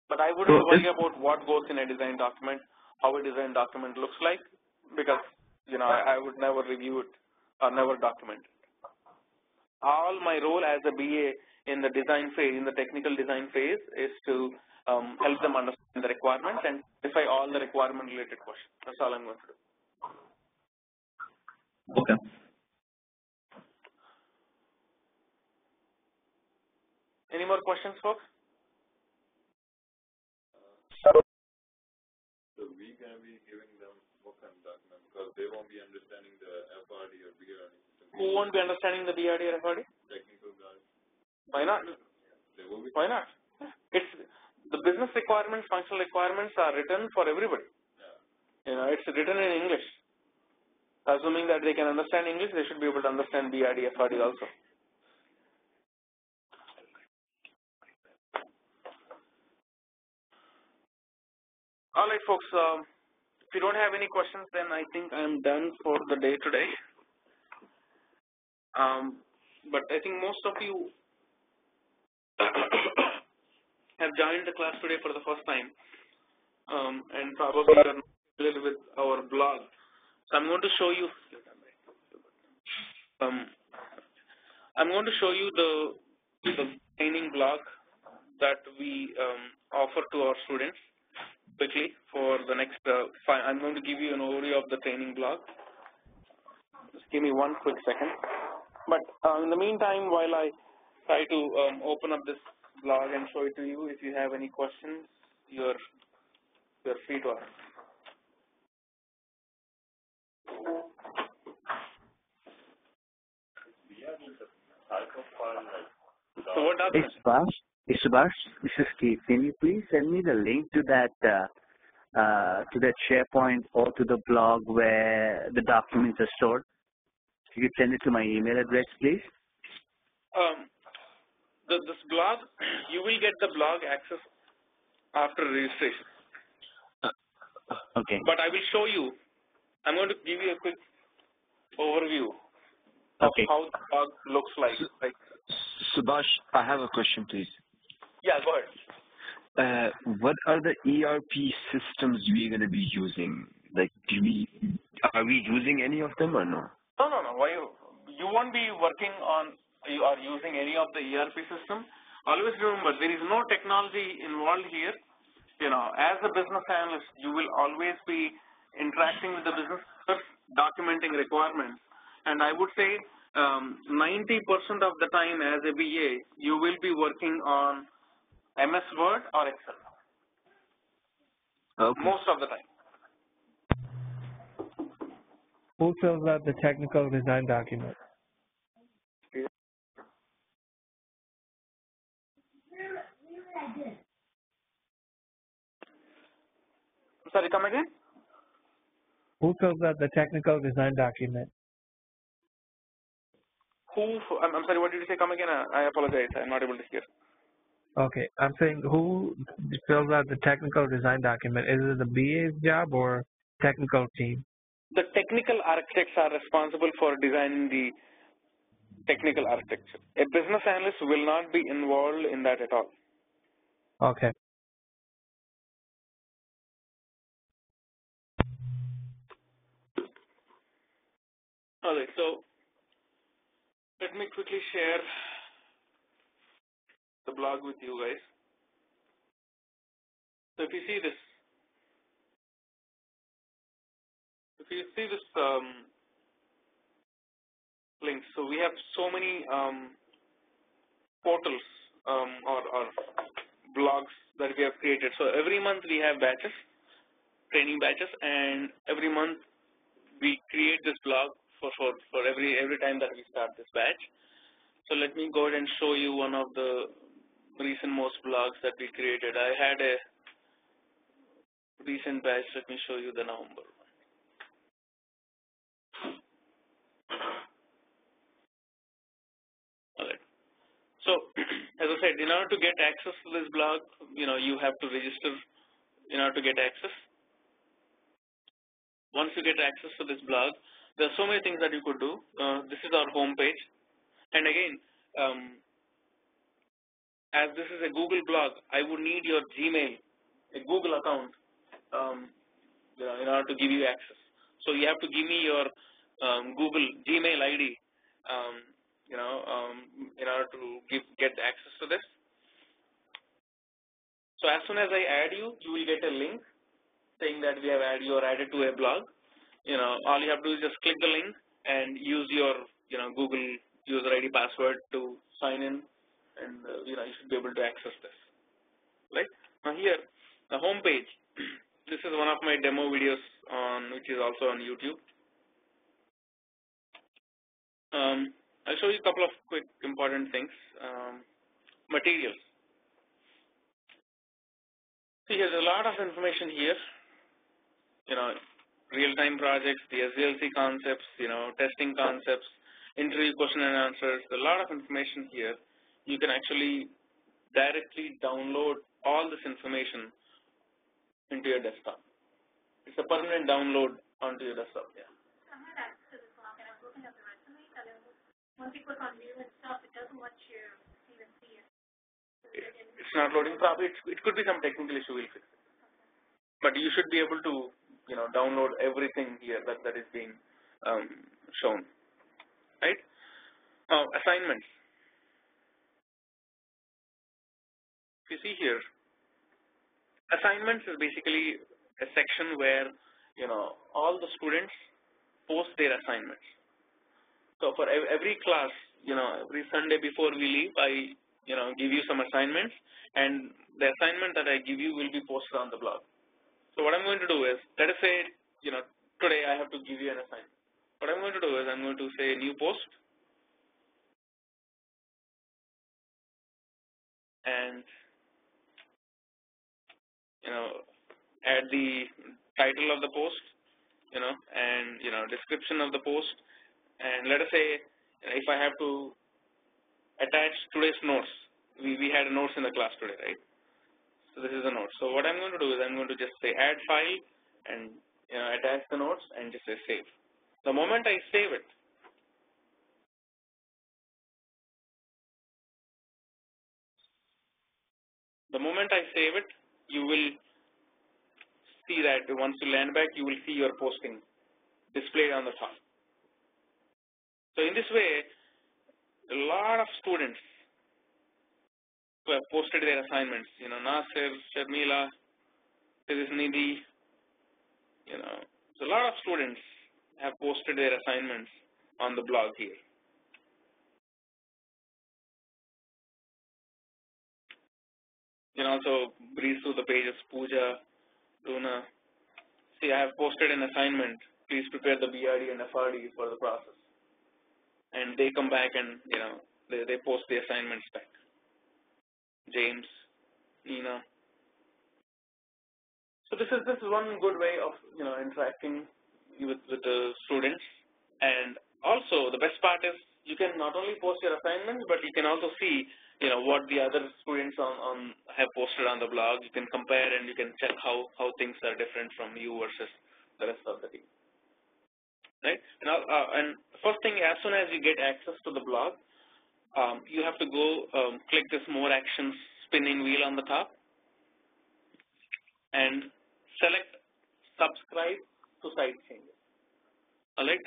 But I wouldn't worry about what goes in a design document, how a design document looks like, because I would never review it or never document it. All my role as a BA in the design phase, in the technical design phase, is to help them understand the requirements and clarify all the requirement related questions. That's all I'm going to do. Okay. Any more questions, folks? So we can be giving them what kind of document, because they won't be understanding the FRD or BRD system. Who won't be understanding the BRD or FRD? Technical guys. Why not? They will be. Why not? It's the business requirements, functional requirements are written for everybody. Yeah. It's written in English. Assuming that they can understand English, they should be able to understand BRD, FRD also. All right, folks. If you don't have any questions, then I think I'm done for the day today. But I think most of you have joined the class today for the first time, and probably are familiar with our blog. So I'm going to show you I'm going to show you the training blog that we offer to our students quickly for the next I'm going to give you an overview of the training blog. Just give me one quick second. But in the meantime, while I try to open up this blog and show it to you, if you have any questions, you're free to ask. So what document? Hey Subhash, this is Keith. Can you please send me the link to that SharePoint or to the blog where the documents are stored? You could send it to my email address, please. This blog, you will get the blog access after registration. Okay. But I will show you. I'm going to give you a quick overview of how the blog looks like. Subhash, I have a question, please. Yeah, go ahead. What are the ERP systems we're going to be using? Like, are we using any of them or no? No. Why you won't be working on or using any of the ERP system. Always remember, there is no technology involved here. You know, as a business analyst, you will always be interacting with the business, documenting requirements. And I would say 90% of the time as a BA, you will be working on MS Word or Excel. Okay. Most of the time. Who fills out the technical design document? Sorry, come again? Who fills out the technical design document? I'm sorry, what did you say? Come again? I apologize. I'm not able to hear. Okay, I'm saying who fills out the technical design document? Is it the BA's job or technical team? The technical architects are responsible for designing the technical architecture. A business analyst will not be involved in that at all. Okay. Alright, so let me quickly share the blog with you guys. So if you see this link, so we have so many portals or blogs that we have created. So every month we have batches, training batches, and every month we create this blog for every time that we start this batch. So let me go ahead and show you one of the recent most blogs that we created. I had a recent batch. Let me show you the November one. All right. So as I said, in order to get access to this blog, you have to register in order to get access. Once you get access to this blog, there are so many things that you could do. This is our home page. And again, as this is a Google blog, I would need your Gmail, a Google account, in order to give you access. So you have to give me your Google Gmail ID, in order to get access to this. So as soon as I add you, you will get a link saying that we have added you or added to a blog. All you have to do is just click the link and use your Google user ID password to sign in, and you should be able to access this. Right now, here the home page. This is one of my demo videos which is also on YouTube. I'll show you a couple of quick important things. Materials. See, there's a lot of information here. Real-time projects, the SDLC concepts, testing concepts, interview question and answers. A lot of information here. You can actually directly download all this information into your desktop. It's a permanent download onto your desktop. Yeah. I had access to this blog and I was looking at the resume, and once you click on view and stuff, it doesn't let you even see it. It's not loading properly. It could be some technical issue. We'll fix it. But you should be able to, download everything here that is being shown, right? Assignments. If you see here, assignments is basically a section where, all the students post their assignments. So for every class, every Sunday before we leave, I, give you some assignments, and the assignment that I give you will be posted on the blog. So what I'm going to do is, let us say, today I have to give you an assignment. What I'm going to do is, I'm going to say new post, and, add the title of the post, and, description of the post, and let us say, if I have to attach today's notes, we had notes in the class today, right? So this is a note. So what I'm going to do is I'm going to just say add file and attach the notes and just say save. The moment I save it, you will see that once you land back, you will see your posting displayed on the top. So in this way, a lot of students who have posted their assignments, Nasir, Sharmila, Nidhi, so a lot of students have posted their assignments on the blog here. You can also breeze through the pages, Pooja, Luna. See, I have posted an assignment. Please prepare the BRD and FRD for the process. And they come back and, they post the assignments back. James, Nina. So this is one good way of, interacting with the students. And also, the best part is you can not only post your assignments, but you can also see, what the other students have posted on the blog. You can compare and you can check how things are different from you versus the rest of the team. Right? And first thing, as soon as you get access to the blog, you have to go click this More Actions spinning wheel on the top and select Subscribe to Site Changes. Alright,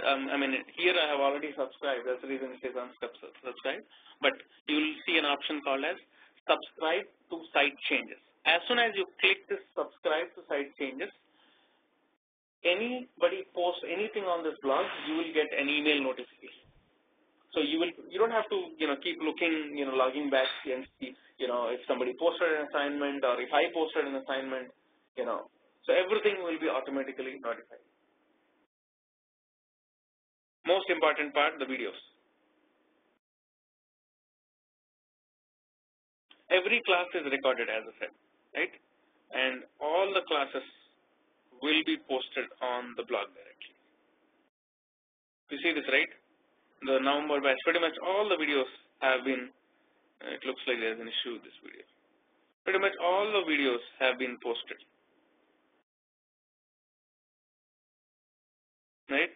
here I have already subscribed. That's the reason it says unsubscribe. But you will see an option called as Subscribe to Site Changes. As soon as you click this Subscribe to Site Changes, anybody posts anything on this blog, you will get an email notification. So you don't have to keep looking, logging back and see if somebody posted an assignment or if I posted an assignment, so everything will be automatically notified. Most important part, the videos. Every class is recorded, as I said, right? And all the classes will be posted on the blog directly. You see this, right? The November batch, pretty much all the videos have been, it looks like there's an issue with this video. Pretty much all the videos have been posted. Right?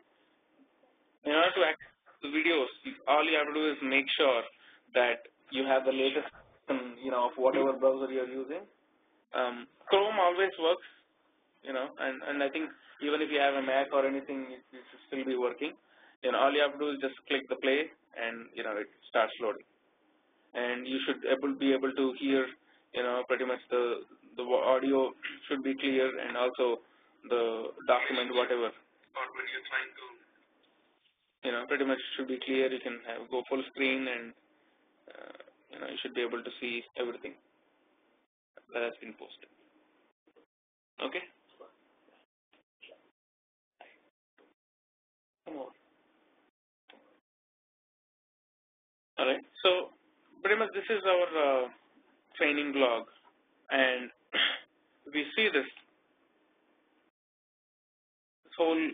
In order to access the videos, all you have to do is make sure that you have the latest, of whatever browser you're using. Chrome always works, and I think even if you have a Mac or anything, it should still be working. All you have to do is just click the play, and it starts loading. And you should be able to hear, pretty much the audio should be clear, and also the document, whatever. Or when you're trying to, pretty much should be clear. You can go full screen, and you should be able to see everything that has been posted. Okay. Come on. All right. So pretty much this is our training blog, and we see this whole.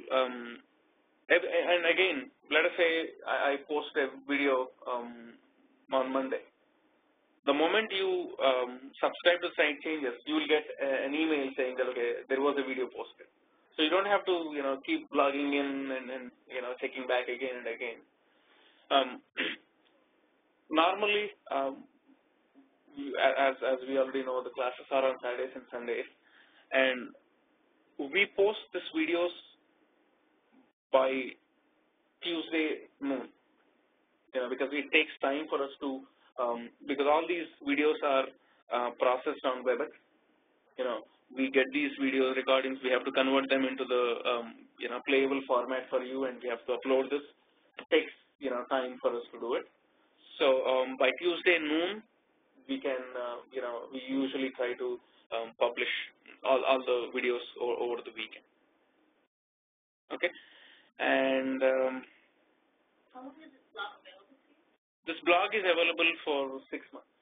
And again, let us say I post a video on Monday. The moment you subscribe to Site Changes, you will get an email saying that, okay, there was a video posted. So you don't have to, keep logging in and checking back again and again. Normally, as we already know, the classes are on Saturdays and Sundays, and we post these videos by Tuesday noon. because it takes time for us to, because all these videos are processed on WebEx. We get these video recordings, we have to convert them into the, playable format for you, and we have to upload this. It takes, time for us to do it. So by Tuesday noon, we can, we usually try to publish all the videos over the weekend. Okay, and how long is this blog available to you? This blog is available for 6 months.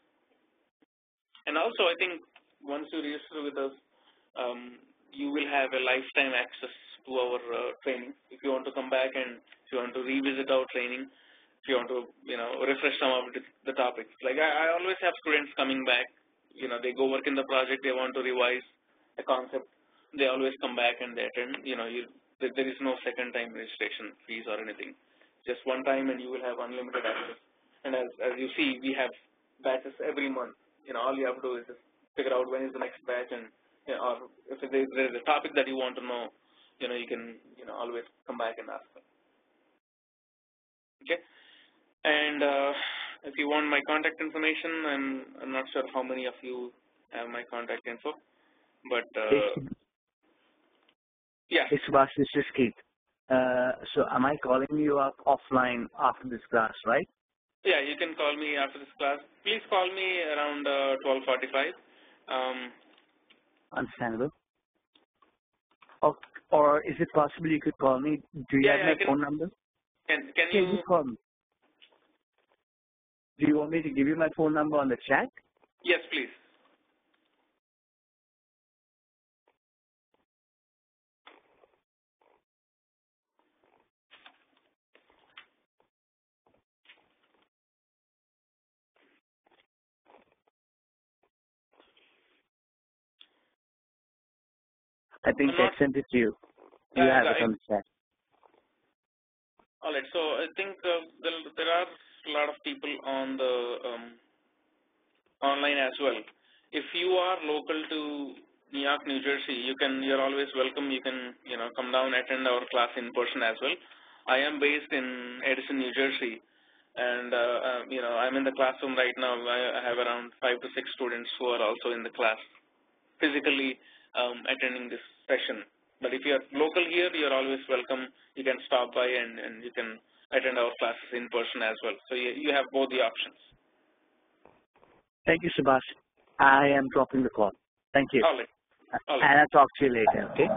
And also, I think once you register with us, you will have a lifetime access to our training. If you want to come back and if you want to revisit our training, if you want to, refresh some of the topics. Like I always have students coming back. They go work in the project, they want to revise a concept. They always come back and they attend. There is no second time registration fees or anything. Just one time and you will have unlimited access. And as you see, we have batches every month. All you have to do is just figure out when is the next batch, and or if there is a topic that you want to know, you can always come back and ask them. Okay, and if you want my contact information, I'm not sure how many of you have my contact info, but yeah. Hey Subhash, this is Keith. So am I calling you up offline after this class, right? Yeah, you can call me after this class. Please call me around 12:45. Understandable. Or is it possible you could call me? Do you have my phone number? Can you call me? Do you want me to give you my phone number on the chat? Yes, please. I think I sent it to you. You have it on the chat. All right. So I think there are a lot of people on the online as well. If you are local to New York, New Jersey, you're always welcome. You can come down, attend our class in person as well. I am based in Edison, New Jersey, and I'm in the classroom right now. I have around 5 to 6 students who are also in the class, physically attending this session. But if you're local here, you're always welcome. You can stop by and you can attend our classes in person as well. So you have both the options. Thank you, Subhash. I am dropping the call. Thank you. All right. And I'll talk to you later, okay?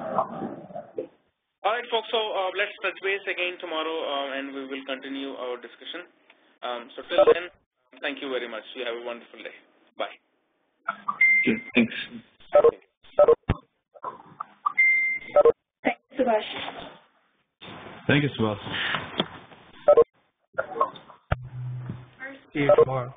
All right, folks. So let's touch base again tomorrow, and we will continue our discussion. So till then, thank you very much. You have a wonderful day. Bye. Okay, thanks. Thanks, Subhash. Thank you, Subhash. See you tomorrow.